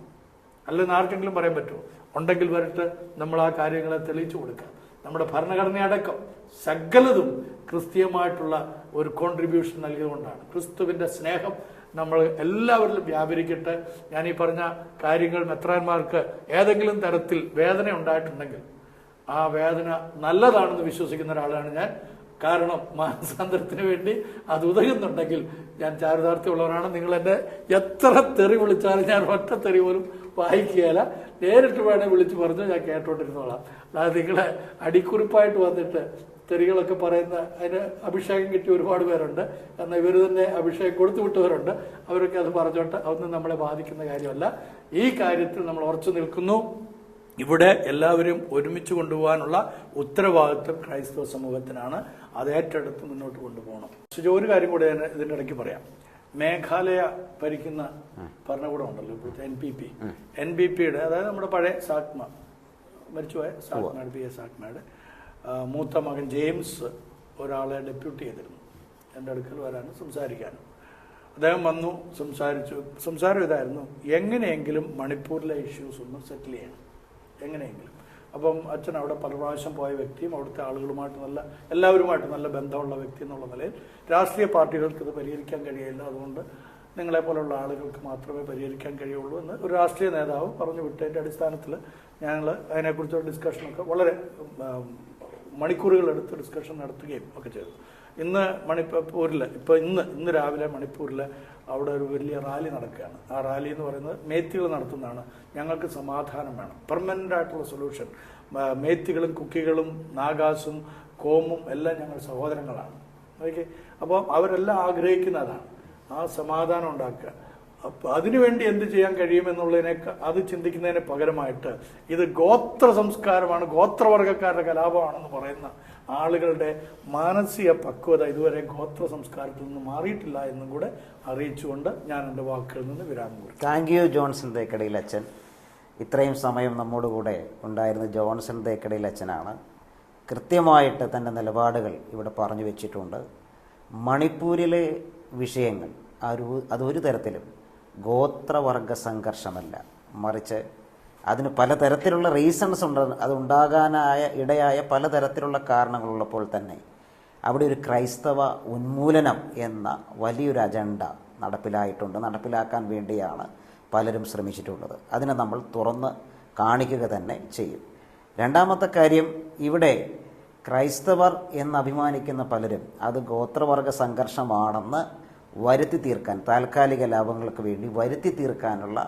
അല്ലെന്ന് ആർക്കെങ്കിലും പറയാൻ പറ്റുമോ? ഉണ്ടെങ്കിൽ വരട്ട്, നമ്മൾ ആ കാര്യങ്ങളെ തെളിയിച്ചു കൊടുക്കുക. നമ്മുടെ ഭരണഘടനയടക്കം സകലതും ക്രിസ്തീയമായിട്ടുള്ള ഒരു കോൺട്രിബ്യൂഷൻ നൽകിയതുകൊണ്ടാണ്. ക്രിസ്തുവിന്റെ സ്നേഹം നമ്മൾ എല്ലാവരിലും വ്യാപരിക്കട്ടെ. ഞാൻ ഈ പറഞ്ഞ കാര്യങ്ങൾ മെത്രാന്മാർക്ക് ഏതെങ്കിലും തരത്തിൽ വേദന ഉണ്ടായിട്ടുണ്ടെങ്കിൽ ആ വേദന നല്ലതാണെന്ന് വിശ്വസിക്കുന്ന ഒരാളാണ് ഞാൻ. കാരണം മാനസാന്തരത്തിന് വേണ്ടി അത് ഉതകുന്നുണ്ടെങ്കിൽ ഞാൻ ചാരിതാർത്ഥ്യമുള്ളവരാണ്. നിങ്ങൾ എന്നെ എത്ര തെറി വിളിച്ചാലും ഞാൻ ഒറ്റ തെറി പോലും വായിക്കുകയില്ല. നേരിട്ട് വേണേൽ വിളിച്ച് പറഞ്ഞു ഞാൻ കേട്ടോണ്ടിരുന്നോളാം. അതായത് നിങ്ങളെ അടിക്കുറിപ്പായിട്ട് വന്നിട്ട് തെറികളൊക്കെ പറയുന്ന, അതിന് അഭിഷേകം കിട്ടിയ ഒരുപാട് പേരുണ്ട്. എന്നാൽ ഇവർ തന്നെ അഭിഷേകം കൊടുത്തു വിട്ടവരുണ്ട്. അവരൊക്കെ അത് പറഞ്ഞോട്ടെ, അതൊന്നും നമ്മളെ ബാധിക്കുന്ന കാര്യമല്ല. ഈ കാര്യത്തിൽ നമ്മൾ ഉറച്ചു നിൽക്കുന്നു. ഇവിടെ എല്ലാവരും ഒരുമിച്ച് കൊണ്ടുപോകാനുള്ള ഉത്തരവാദിത്വം ക്രൈസ്തവ സമൂഹത്തിനാണ്. അത് ഏറ്റെടുത്ത് മുന്നോട്ട് കൊണ്ടുപോകണം. ഒരു കാര്യം കൂടെ ഞാൻ ഇതിൻ്റെ ഇടയ്ക്ക് പറയാം. മേഘാലയ ഭരിക്കുന്ന ഭരണകൂടം ഉണ്ടല്ലോ ഇപ്പോഴത്തെ NPP-യുടെ, അതായത് നമ്മുടെ പഴയ സാക്മ, മരിച്ചുപോയ സാക്മയുടെ PA സാക്മയുടെ മൂത്ത മകൻ ജെയിംസ് ഒരാളെ ഡെപ്യൂട്ടി ചെയ്തിരുന്നു എൻ്റെ അടുക്കൽ വരാനും സംസാരിക്കാനും. അദ്ദേഹം വന്നു, സംസാരം ഇതായിരുന്നു, എങ്ങനെയെങ്കിലും മണിപ്പൂരിലെ ഇഷ്യൂസ് ഒന്ന് സെറ്റിൽ ചെയ്യണം, എങ്ങനെയെങ്കിലും. അപ്പം അച്ഛൻ അവിടെ പല പ്രാവശ്യം പോയ വ്യക്തിയും അവിടുത്തെ ആളുകളുമായിട്ട് എല്ലാവരുമായിട്ട് നല്ല ബന്ധമുള്ള വ്യക്തി എന്നുള്ള നിലയിൽ രാഷ്ട്രീയ പാർട്ടികൾക്ക് ഇത് പരിഹരിക്കാൻ കഴിയില്ല, അതുകൊണ്ട് നിങ്ങളെപ്പോലുള്ള ആളുകൾക്ക് മാത്രമേ പരിഹരിക്കാൻ കഴിയുള്ളൂ എന്ന് ഒരു രാഷ്ട്രീയ നേതാവ് പറഞ്ഞു വിട്ടതിൻ്റെ അടിസ്ഥാനത്തിൽ ഞങ്ങൾ അതിനെക്കുറിച്ചുള്ള ഡിസ്കഷനൊക്കെ വളരെ മണിക്കൂറുകളെടുത്ത് ഡിസ്കഷൻ നടത്തുകയും ഒക്കെ ചെയ്തു. ഇന്ന് മണിപ്പൂരിൽ ഇന്ന് രാവിലെ മണിപ്പൂരിൽ അവിടെ ഒരു വലിയ റാലി നടക്കുകയാണ്. ആ റാലി എന്ന് പറയുന്നത് മേത്തികൾ നടത്തുന്നതാണ്. ഞങ്ങൾക്ക് സമാധാനം വേണം, പെർമനൻ്റ് ആയിട്ടുള്ള സൊല്യൂഷൻ. മേത്തികളും കുക്കികളും നാഗാസും കോമും എല്ലാം ഞങ്ങൾ സഹോദരങ്ങളാണ്. ഓക്കെ, അപ്പോൾ അവരെല്ലാം ആഗ്രഹിക്കുന്നതാണ് ആ സമാധാനം ഉണ്ടാക്കുക. അപ്പം അതിനുവേണ്ടി എന്ത് ചെയ്യാൻ കഴിയുമെന്നുള്ളതിനേക്കാൾ അത് ചിന്തിക്കുന്നതിന് പകരമായിട്ട് ഇത് ഗോത്ര സംസ്കാരമാണ്, ഗോത്രവർഗക്കാരുടെ കലാപമാണെന്ന് പറയുന്ന ആളുകളുടെ മാനസിക പക്വത ഇതുവരെ ഗോത്ര സംസ്കാരത്തിൽ നിന്ന് മാറിയിട്ടില്ല എന്നും കൂടെ അറിയിച്ചുകൊണ്ട് ഞാൻ എൻ്റെ വാക്കുകളിൽ നിന്ന് വിരാമം കൊടുക്കും. താങ്ക് യു ജോൺസൺ തേക്കടിയിൽ അച്ഛൻ. ഇത്രയും സമയം നമ്മോട് കൂടെ ഉണ്ടായിരുന്ന ജോൺസൺ തേക്കടിയിൽ അച്ഛനാണ്. കൃത്യമായിട്ട് തൻ്റെ നിലപാടുകൾ ഇവിടെ പറഞ്ഞു വെച്ചിട്ടുണ്ട്. മണിപ്പൂരിലെ വിഷയങ്ങൾ അതൊരു തരത്തിലും ഗോത്രവർഗ സംഘർഷമല്ല, മറിച്ച് അതിന് പലതരത്തിലുള്ള റീസൺസ് ഉണ്ട്. അതുണ്ടാകാനായ ഇടയായ പലതരത്തിലുള്ള കാരണങ്ങളുള്ളപ്പോൾ തന്നെ അവിടെ ഒരു ക്രൈസ്തവ ഉന്മൂലനം എന്ന വലിയൊരു അജണ്ട നടപ്പിലാക്കാൻ വേണ്ടിയാണ് പലരും ശ്രമിച്ചിട്ടുള്ളത്. അതിനെ നമ്മൾ തുറന്ന് കാണിക്കുക തന്നെ ചെയ്യും. രണ്ടാമത്തെ കാര്യം, ഇവിടെ ക്രൈസ്തവർ എന്നഭിമാനിക്കുന്ന പലരും അത് ഗോത്രവർഗ സംഘർഷമാണെന്ന് വരുത്തി തീർക്കാൻ, താൽക്കാലിക ലാഭങ്ങൾക്ക് വേണ്ടി വരുത്തി തീർക്കാനുള്ള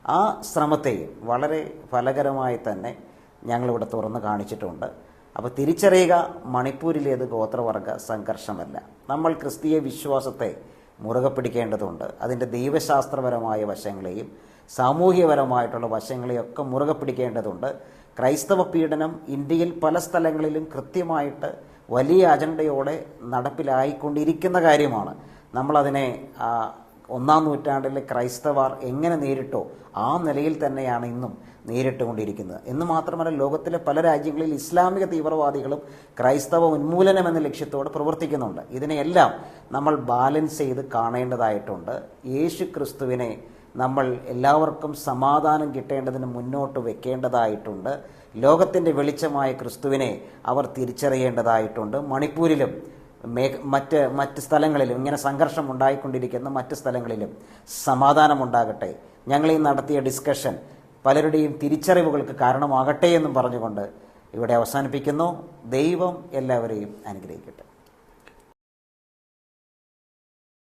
ആ ശ്രമത്തെയും വളരെ ഫലകരമായി തന്നെ ഞങ്ങളിവിടെ തുറന്ന് കാണിച്ചിട്ടുണ്ട്. അപ്പോൾ തിരിച്ചറിയുക, മണിപ്പൂരിലേത് ഗോത്രവർഗ സംഘർഷമല്ല. നമ്മൾ ക്രിസ്തീയ വിശ്വാസത്തെ മുറുകെ പിടിക്കേണ്ടതുണ്ട്. അതിൻ്റെ ദൈവശാസ്ത്രപരമായ വശങ്ങളെയും സാമൂഹ്യപരമായിട്ടുള്ള വശങ്ങളെയൊക്കെ മുറുകെ പിടിക്കേണ്ടതുണ്ട്. ക്രൈസ്തവ പീഡനം ഇന്ത്യയിൽ പല സ്ഥലങ്ങളിലും കൃത്യമായിട്ട് വലിയ അജണ്ടയോടെ നടപ്പിലായിക്കൊണ്ടിരിക്കുന്ന കാര്യമാണ്. നമ്മളതിനെ 1-ാം നൂറ്റാണ്ടിലെ ക്രൈസ്തവർ എങ്ങനെ നേരിട്ടോ ആ നിലയിൽ തന്നെയാണ് ഇന്നും നേരിട്ടുകൊണ്ടിരിക്കുന്നത്. എന്ന് മാത്രമല്ല, ലോകത്തിലെ പല രാജ്യങ്ങളിൽ ഇസ്ലാമിക തീവ്രവാദികളും ക്രൈസ്തവ ഉന്മൂലനം എന്ന ലക്ഷ്യത്തോടെ പ്രവർത്തിക്കുന്നുണ്ട്. ഇതിനെയെല്ലാം നമ്മൾ ബാലൻസ് ചെയ്ത് കാണേണ്ടതായിട്ടുണ്ട്. യേശു ക്രിസ്തുവിനെ നമ്മൾ എല്ലാവർക്കും സമാധാനം കിട്ടേണ്ടതിന് മുന്നോട്ട് വെക്കേണ്ടതായിട്ടുണ്ട്. ലോകത്തിൻ്റെ വെളിച്ചമായ ക്രിസ്തുവിനെ അവർ തിരിച്ചറിയേണ്ടതായിട്ടുണ്ട്. മണിപ്പൂരിലും മറ്റ് സ്ഥലങ്ങളിലും ഇങ്ങനെ സംഘർഷം ഉണ്ടായിക്കൊണ്ടിരിക്കുന്ന മറ്റ് സ്ഥലങ്ങളിലും സമാധാനമുണ്ടാകട്ടെ. ഞങ്ങളീ നടത്തിയ ഡിസ്കഷൻ പലരുടെയും തിരിച്ചറിവുകൾക്ക് കാരണമാകട്ടെ എന്നും പറഞ്ഞുകൊണ്ട് ഇവിടെ അവസാനിപ്പിക്കുന്നു. ദൈവം എല്ലാവരെയും അനുഗ്രഹിക്കട്ടെ.